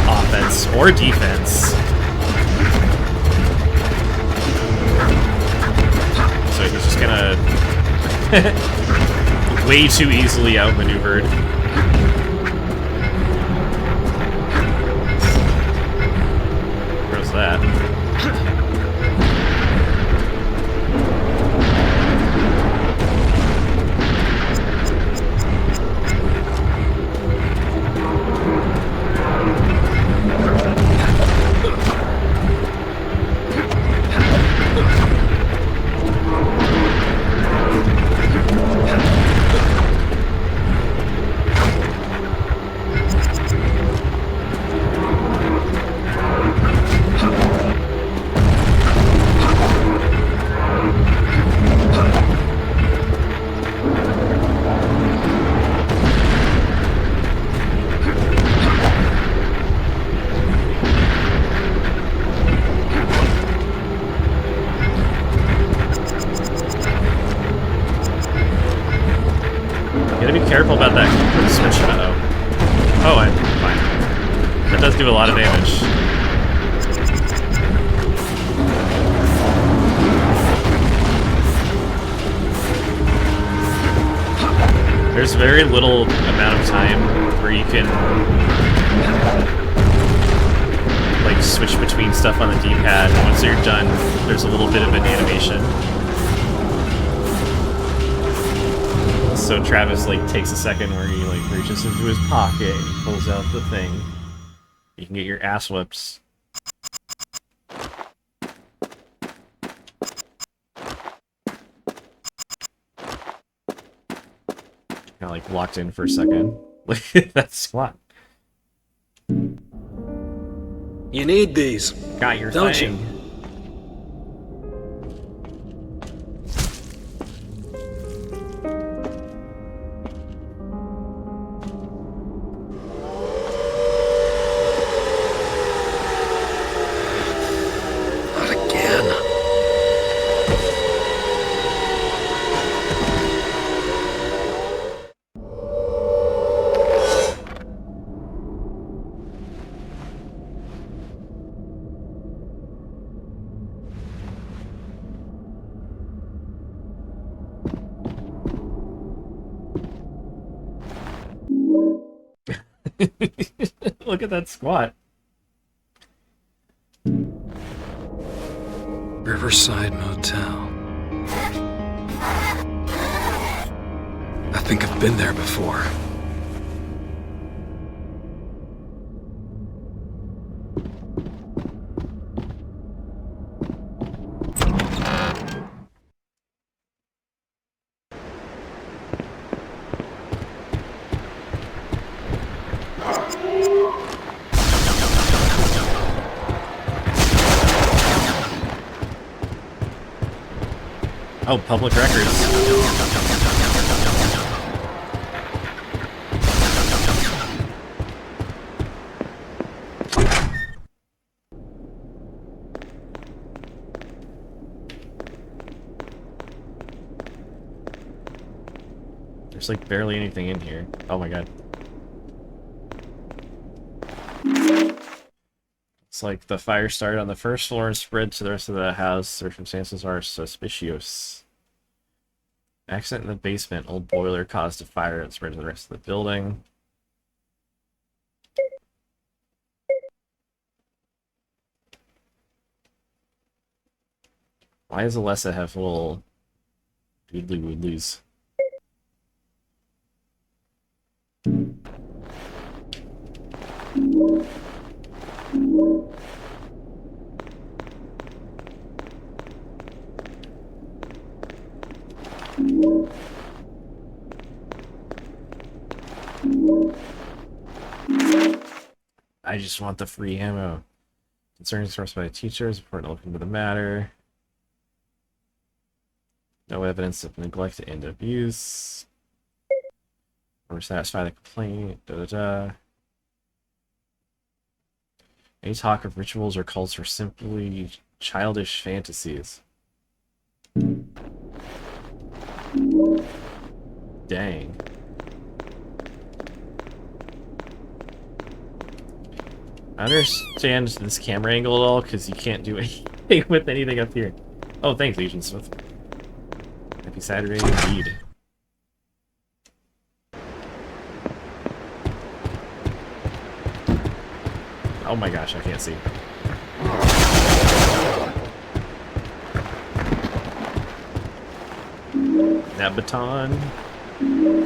Speaker 1: offense or defense. So he's just gonna way too easily outmaneuvered. Where's that? Careful about that switch shadow. Oh, I'm fine. That does do a lot of damage. There's very little amount of time where you can like switch between stuff on the D-pad. Once you're done, there's a little bit of an animation. So Travis like takes a second where he like reaches into his pocket and he pulls out the thing. You can get your ass whips. Kinda like locked in for a second. That's squat.
Speaker 2: You need these.
Speaker 1: Got your
Speaker 2: don't
Speaker 1: thing.
Speaker 2: you?
Speaker 1: Look at that squat.
Speaker 2: Riverside Motel. I think I've been there before.
Speaker 1: Oh, public records. There's like barely anything in here. Oh my god. It's like the fire started on the first floor and spread to the rest of the house. Circumstances are suspicious. Accident in the basement. Old boiler caused a fire and spread to the rest of the building. Why does Alessa have little doodly woodlies? I just want the free ammo. Concerns expressed by teachers, important to look into the matter. No evidence of neglect and abuse. Or satisfy the complaint. Da da da. Any talk of rituals or cults are simply childish fantasies. Dang. I understand this camera angle at all, because you can't do anything with anything up here. Oh, thanks, Agent Smith. Happy Saturday indeed. Oh my gosh, I can't see. That baton.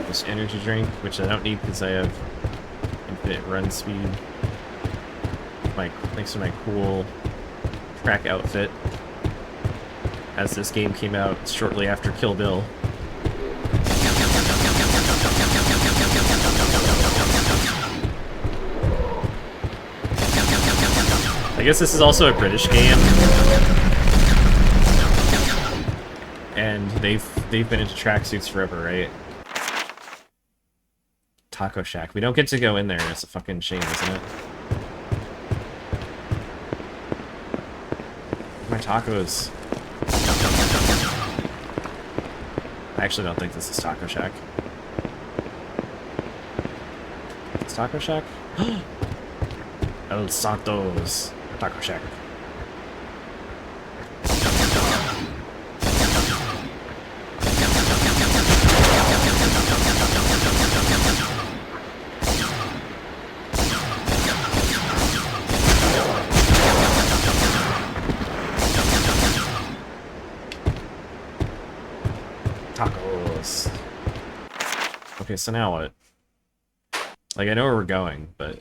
Speaker 1: This energy drink, which I don't need because I have infinite run speed. Thanks to my cool track outfit. As this game came out shortly after Kill Bill. I guess this is also a British game. And they've been into tracksuits forever, right? Taco Shack. We don't get to go in there. It's a fucking shame, isn't it? My tacos. I actually don't think this is Taco Shack. It's Taco Shack? El Santos Taco Shack. Tacos. Okay, so now what? Like, I know where we're going, but...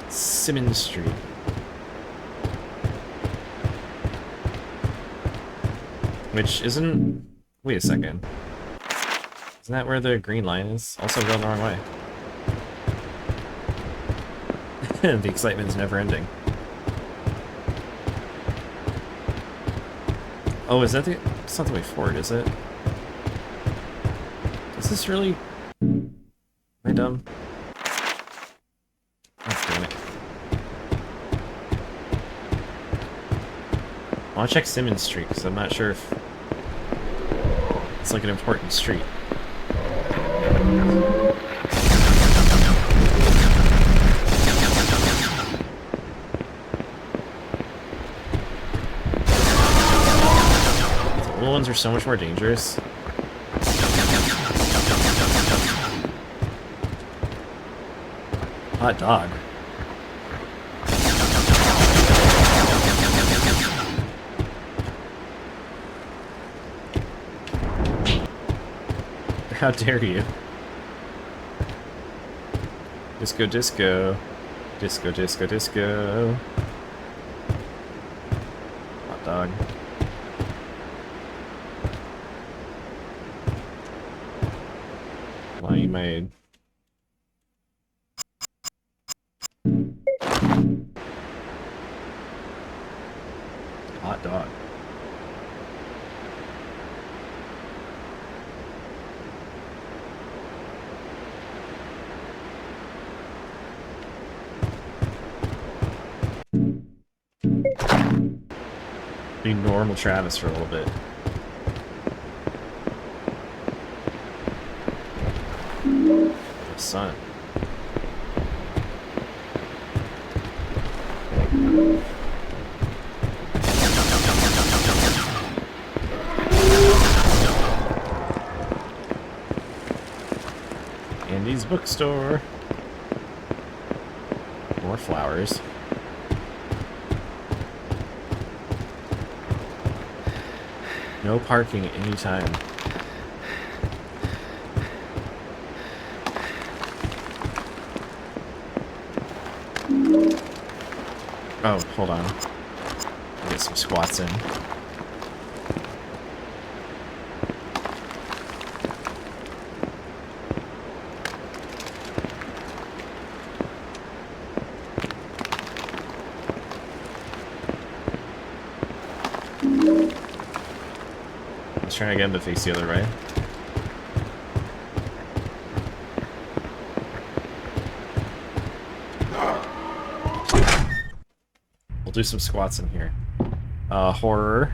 Speaker 1: Simmons Street. Which isn't... Wait a second. Isn't that where the green line is? Also going the wrong way. The excitement's never ending. Oh, is that the... It's not the way forward, is it? Is this really... Am I dumb? Oh, damn it. I want to check Simmons Street, because I'm not sure if... It's like an important street. The little ones are so much more dangerous. Hot dog. How dare you? Disco, disco. Disco, disco, disco. Hot dog. Why you made? Hot dog. Be normal Travis for a little bit. The sun. Andy's bookstore. More flowers. No parking anytime. Oh, hold on. I'll get some squats in. Let's try to get him to face the other way. We'll do some squats in here. Horror.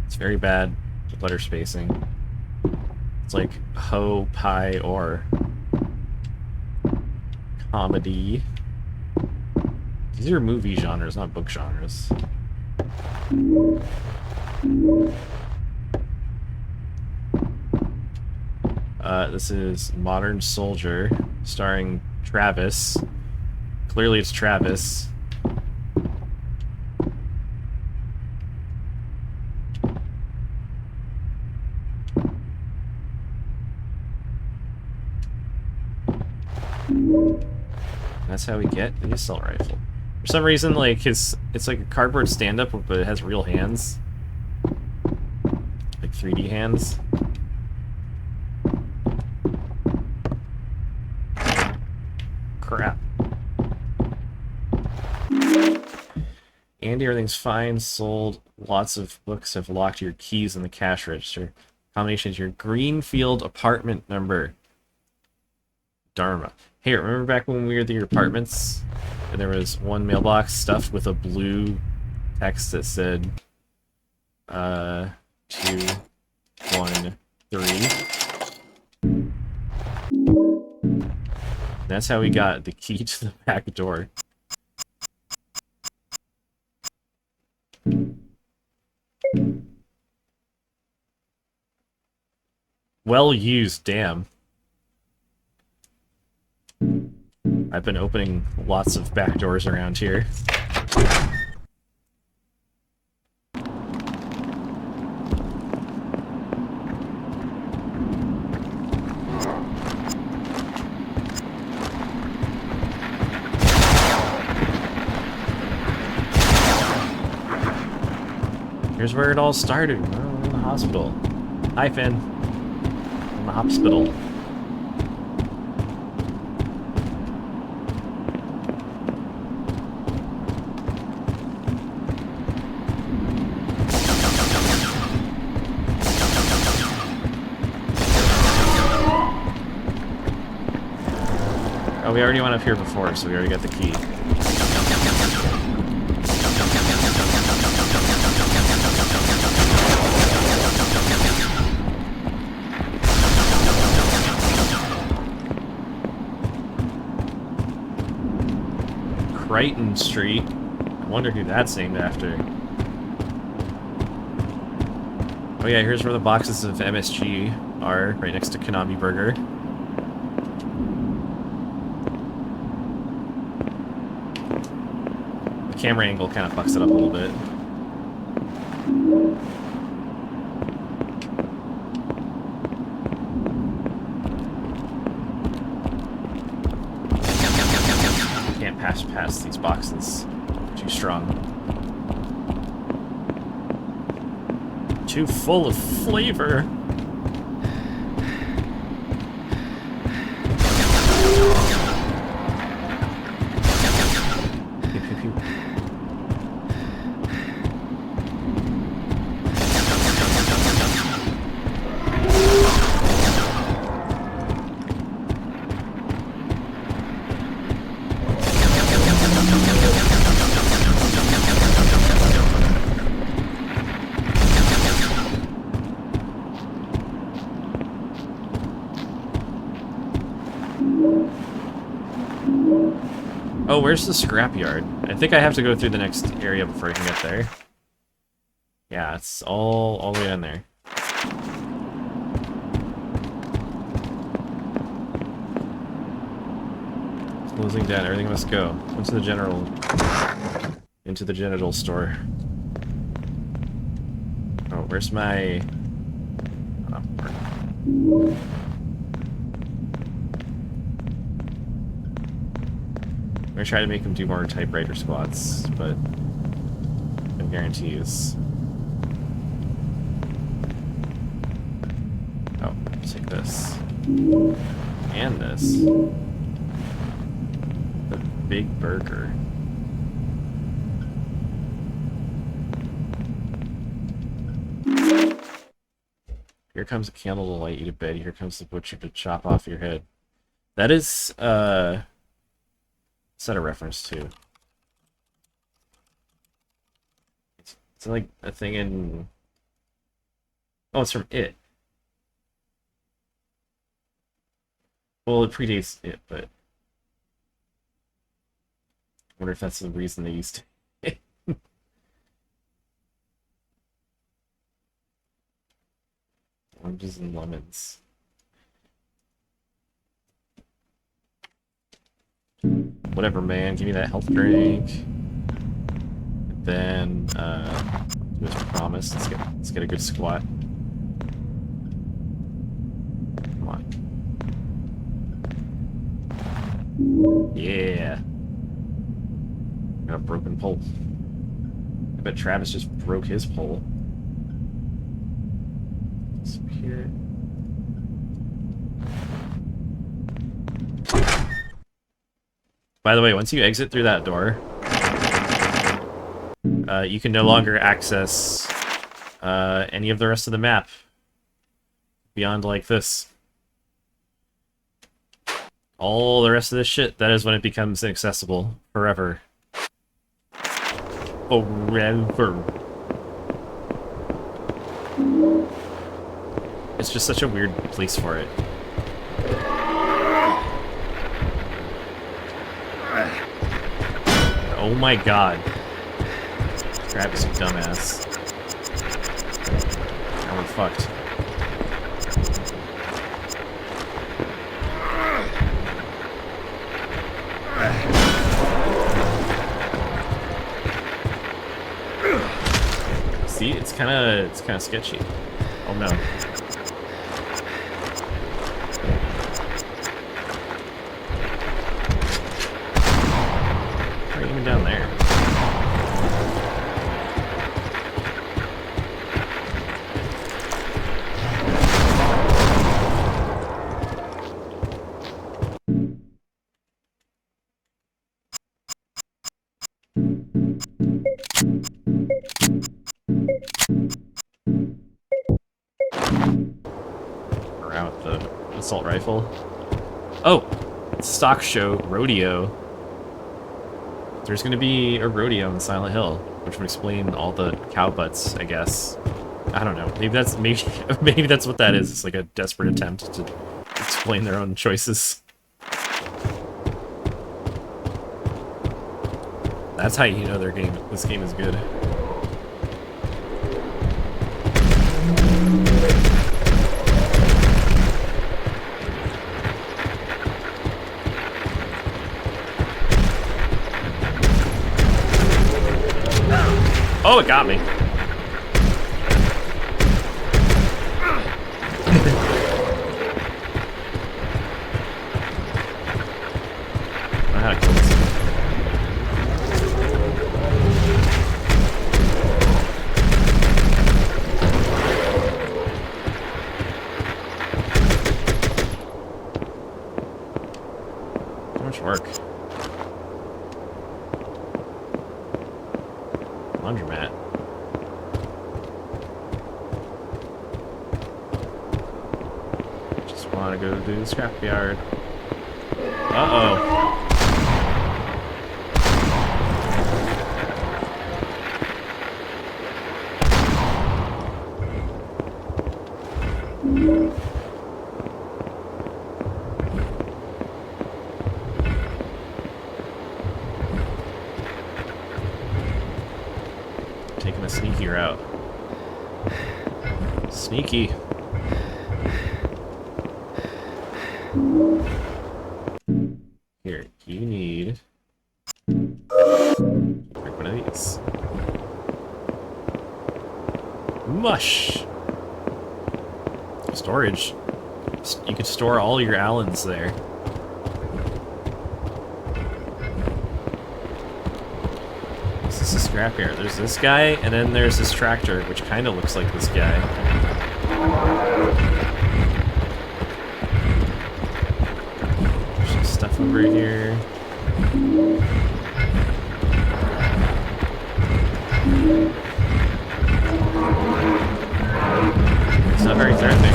Speaker 1: It's very bad with letter spacing. It's like ho, pi, or. Comedy. These are movie genres, not book genres. This is Modern Soldier, starring Travis. Clearly it's Travis. That's how we get the assault rifle. For some reason, like it's like a cardboard stand-up, but it has real hands. Like 3D hands. Crap. Andy, everything's fine. Sold lots of books. Have locked your keys in the cash register. Combination is your Greenfield apartment number. Dharma. Hey, remember back when we were at your apartments? And there was one mailbox stuffed with a blue text that said 213. That's how we got the key to the back door. Well used, damn. I've been opening lots of back doors around here. Here's where it all started. We're in the hospital. Hi, Finn. In the hospital. Oh, we already went up here before, so we already got the key. Crichton Street. I wonder who that's named after. Oh yeah, here's where the boxes of MSG are, right next to Konami Burger. The camera angle kind of fucks it up a little bit. Past these boxes. Too strong. Too full of flavor. Oh, where's the scrapyard? I think I have to go through the next area before I can get there. Yeah, it's all the way down there. Closing down. Everything must go. Into the genital store. Oh, where's my... Oh, I'm gonna try to make him do more typewriter squats, but no guarantees. Oh, I'll take this. And this. The big burger. Here comes a candle to light you to bed. Here comes the butcher to chop off your head. That is, what's that a reference to? It's like a thing in... Oh, it's from It. Well, it predates It, but... I wonder if that's the reason they used it. Oranges and lemons. Whatever, man. Give me that health drink. And then, do as promised. Let's get a good squat. Come on. Yeah. Got a broken pole. I bet Travis just broke his pole. Disappear. By the way, once you exit through that door, you can no longer access any of the rest of the map beyond like this. All the rest of this shit, that is when it becomes inaccessible forever. Forever. It's just such a weird place for it. Oh my god. Travis, you dumbass. Now we're fucked. See, it's kind of sketchy. Oh no. How are you even down there? Around with the assault rifle. Oh! Stock show rodeo. There's gonna be a rodeo in Silent Hill, which would explain all the cow butts, I guess. I don't know. Maybe that's maybe that's what that is. It's like a desperate attempt to explain their own choices. That's how you know this game is good. Oh, it got me. I know how to kill this. Too much work. Laundromat. Just want to go do the scrapyard. Uh-oh. taking a sneaky route. Sneaky. Here, you need... Break one of these. Mush! Storage. You could store all your Allens there. This is a scrapyard. There's this guy, and then there's this tractor, which kind of looks like this guy. There's some stuff over here. It's not very threatening.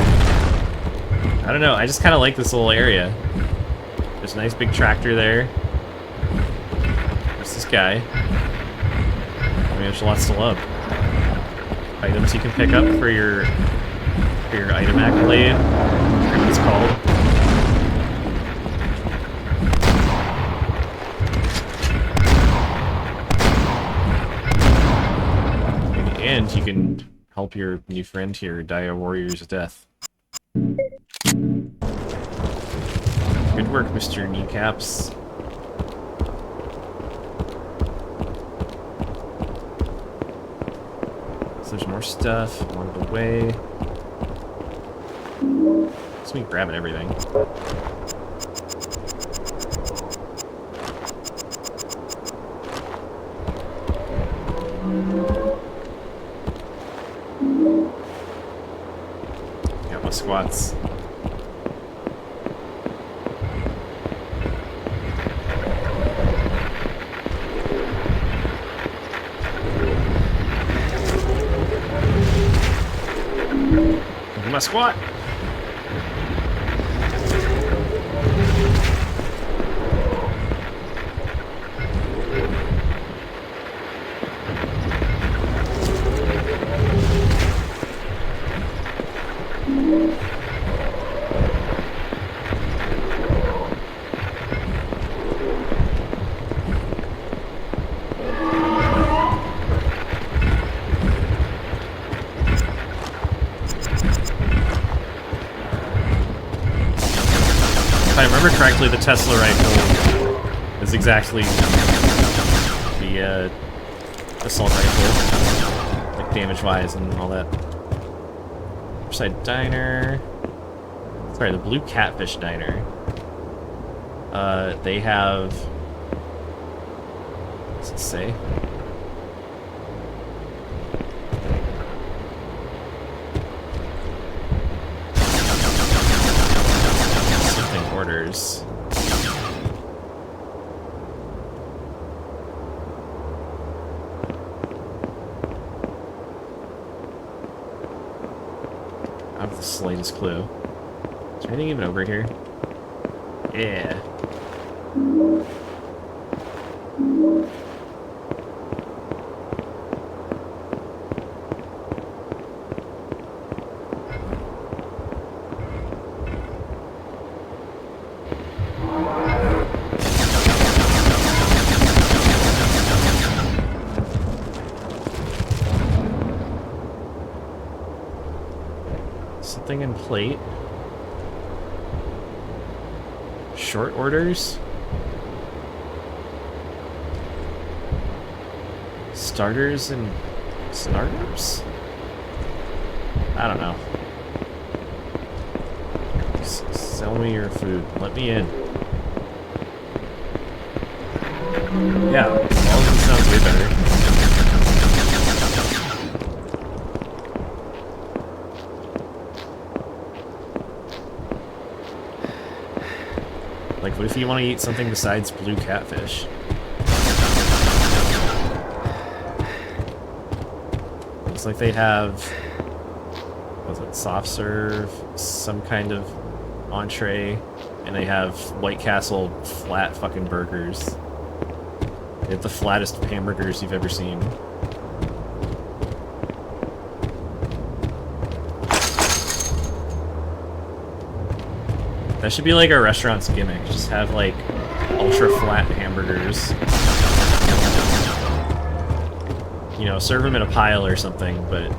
Speaker 1: I don't know, I just kind of like this little area. There's a nice big tractor there. There's this guy. I mean, there's lots to love. Items you can pick up for your item accolade. I forget what it's called. And you can help your new friend here die a warrior's death. Good work, Mr. Kneecaps. So there's more stuff along the way. So we grabbing everything. Got my squats. My squat. If I remember correctly, the Tesla rifle is exactly the assault rifle, like damage-wise and all that. Riverside Diner. Sorry, the Blue Catfish Diner. They have. What does it say? Orders. I have the slightest clue. Is there anything even over here? Yeah. Something in plate. Short orders. Starters and starters? I don't know. Sell me your food. Let me in. Yeah, all of them sounds way better. Like, what if you want to eat something besides blue catfish? Looks like they have, what was it, soft serve, some kind of entree, and they have White Castle flat fucking burgers. They have the flattest hamburgers you've ever seen. That should be like our restaurant's gimmick. Just have like ultra flat hamburgers. you know, serve them in a pile or something, but...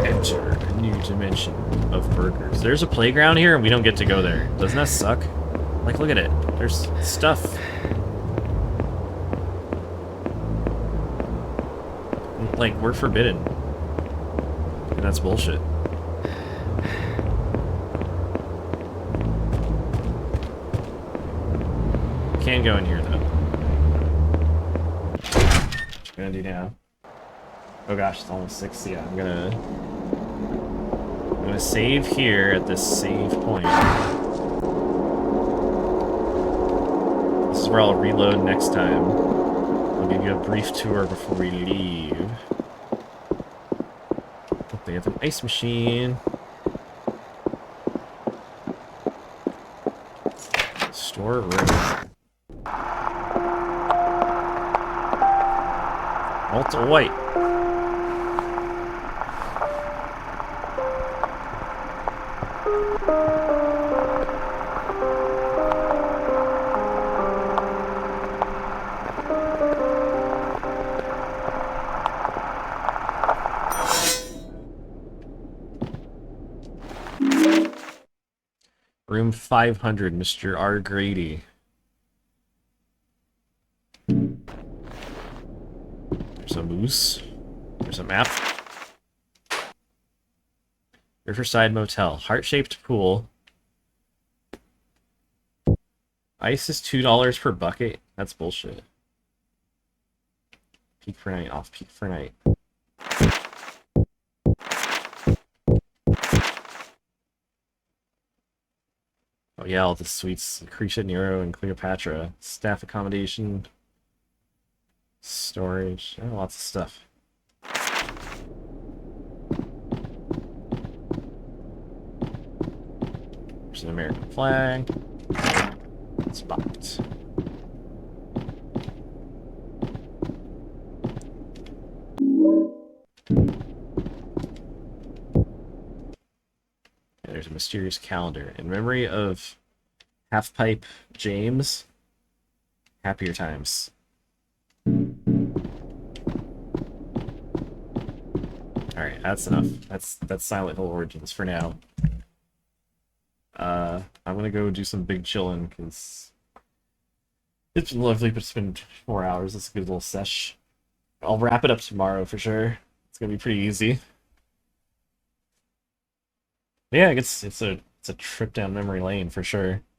Speaker 1: Enter a new dimension of burgers. There's a playground here and we don't get to go there. Doesn't that suck? Like, look at it. There's stuff. Like, we're forbidden. And that's bullshit. Can't go in here, though. What you gonna do now? Oh gosh, it's almost 6. Yeah, I'm gonna save here at this save point. This is where I'll reload next time. I'll give you a brief tour before we leave. Oh, they have an ice machine. Store room. Ultra white. Room 500, Mr. R. Grady. There's a moose. There's a map. Riverside Motel. Heart-shaped pool. Ice is $2 per bucket? That's bullshit. Peak for night, off peak for night. Oh yeah, all the suites. Lucretia, Nero, and Cleopatra. Staff accommodation. Storage. Oh, lots of stuff. There's an American flag. It's locked. There's a mysterious calendar. In memory of Halfpipe James, happier times. Alright, that's enough. That's Silent Hill Origins for now. I'm gonna go do some big chillin', because it's been lovely, but it's been 4 hours. It's a good little sesh. I'll wrap it up tomorrow for sure. It's gonna be pretty easy. Yeah, it's a trip down memory lane for sure.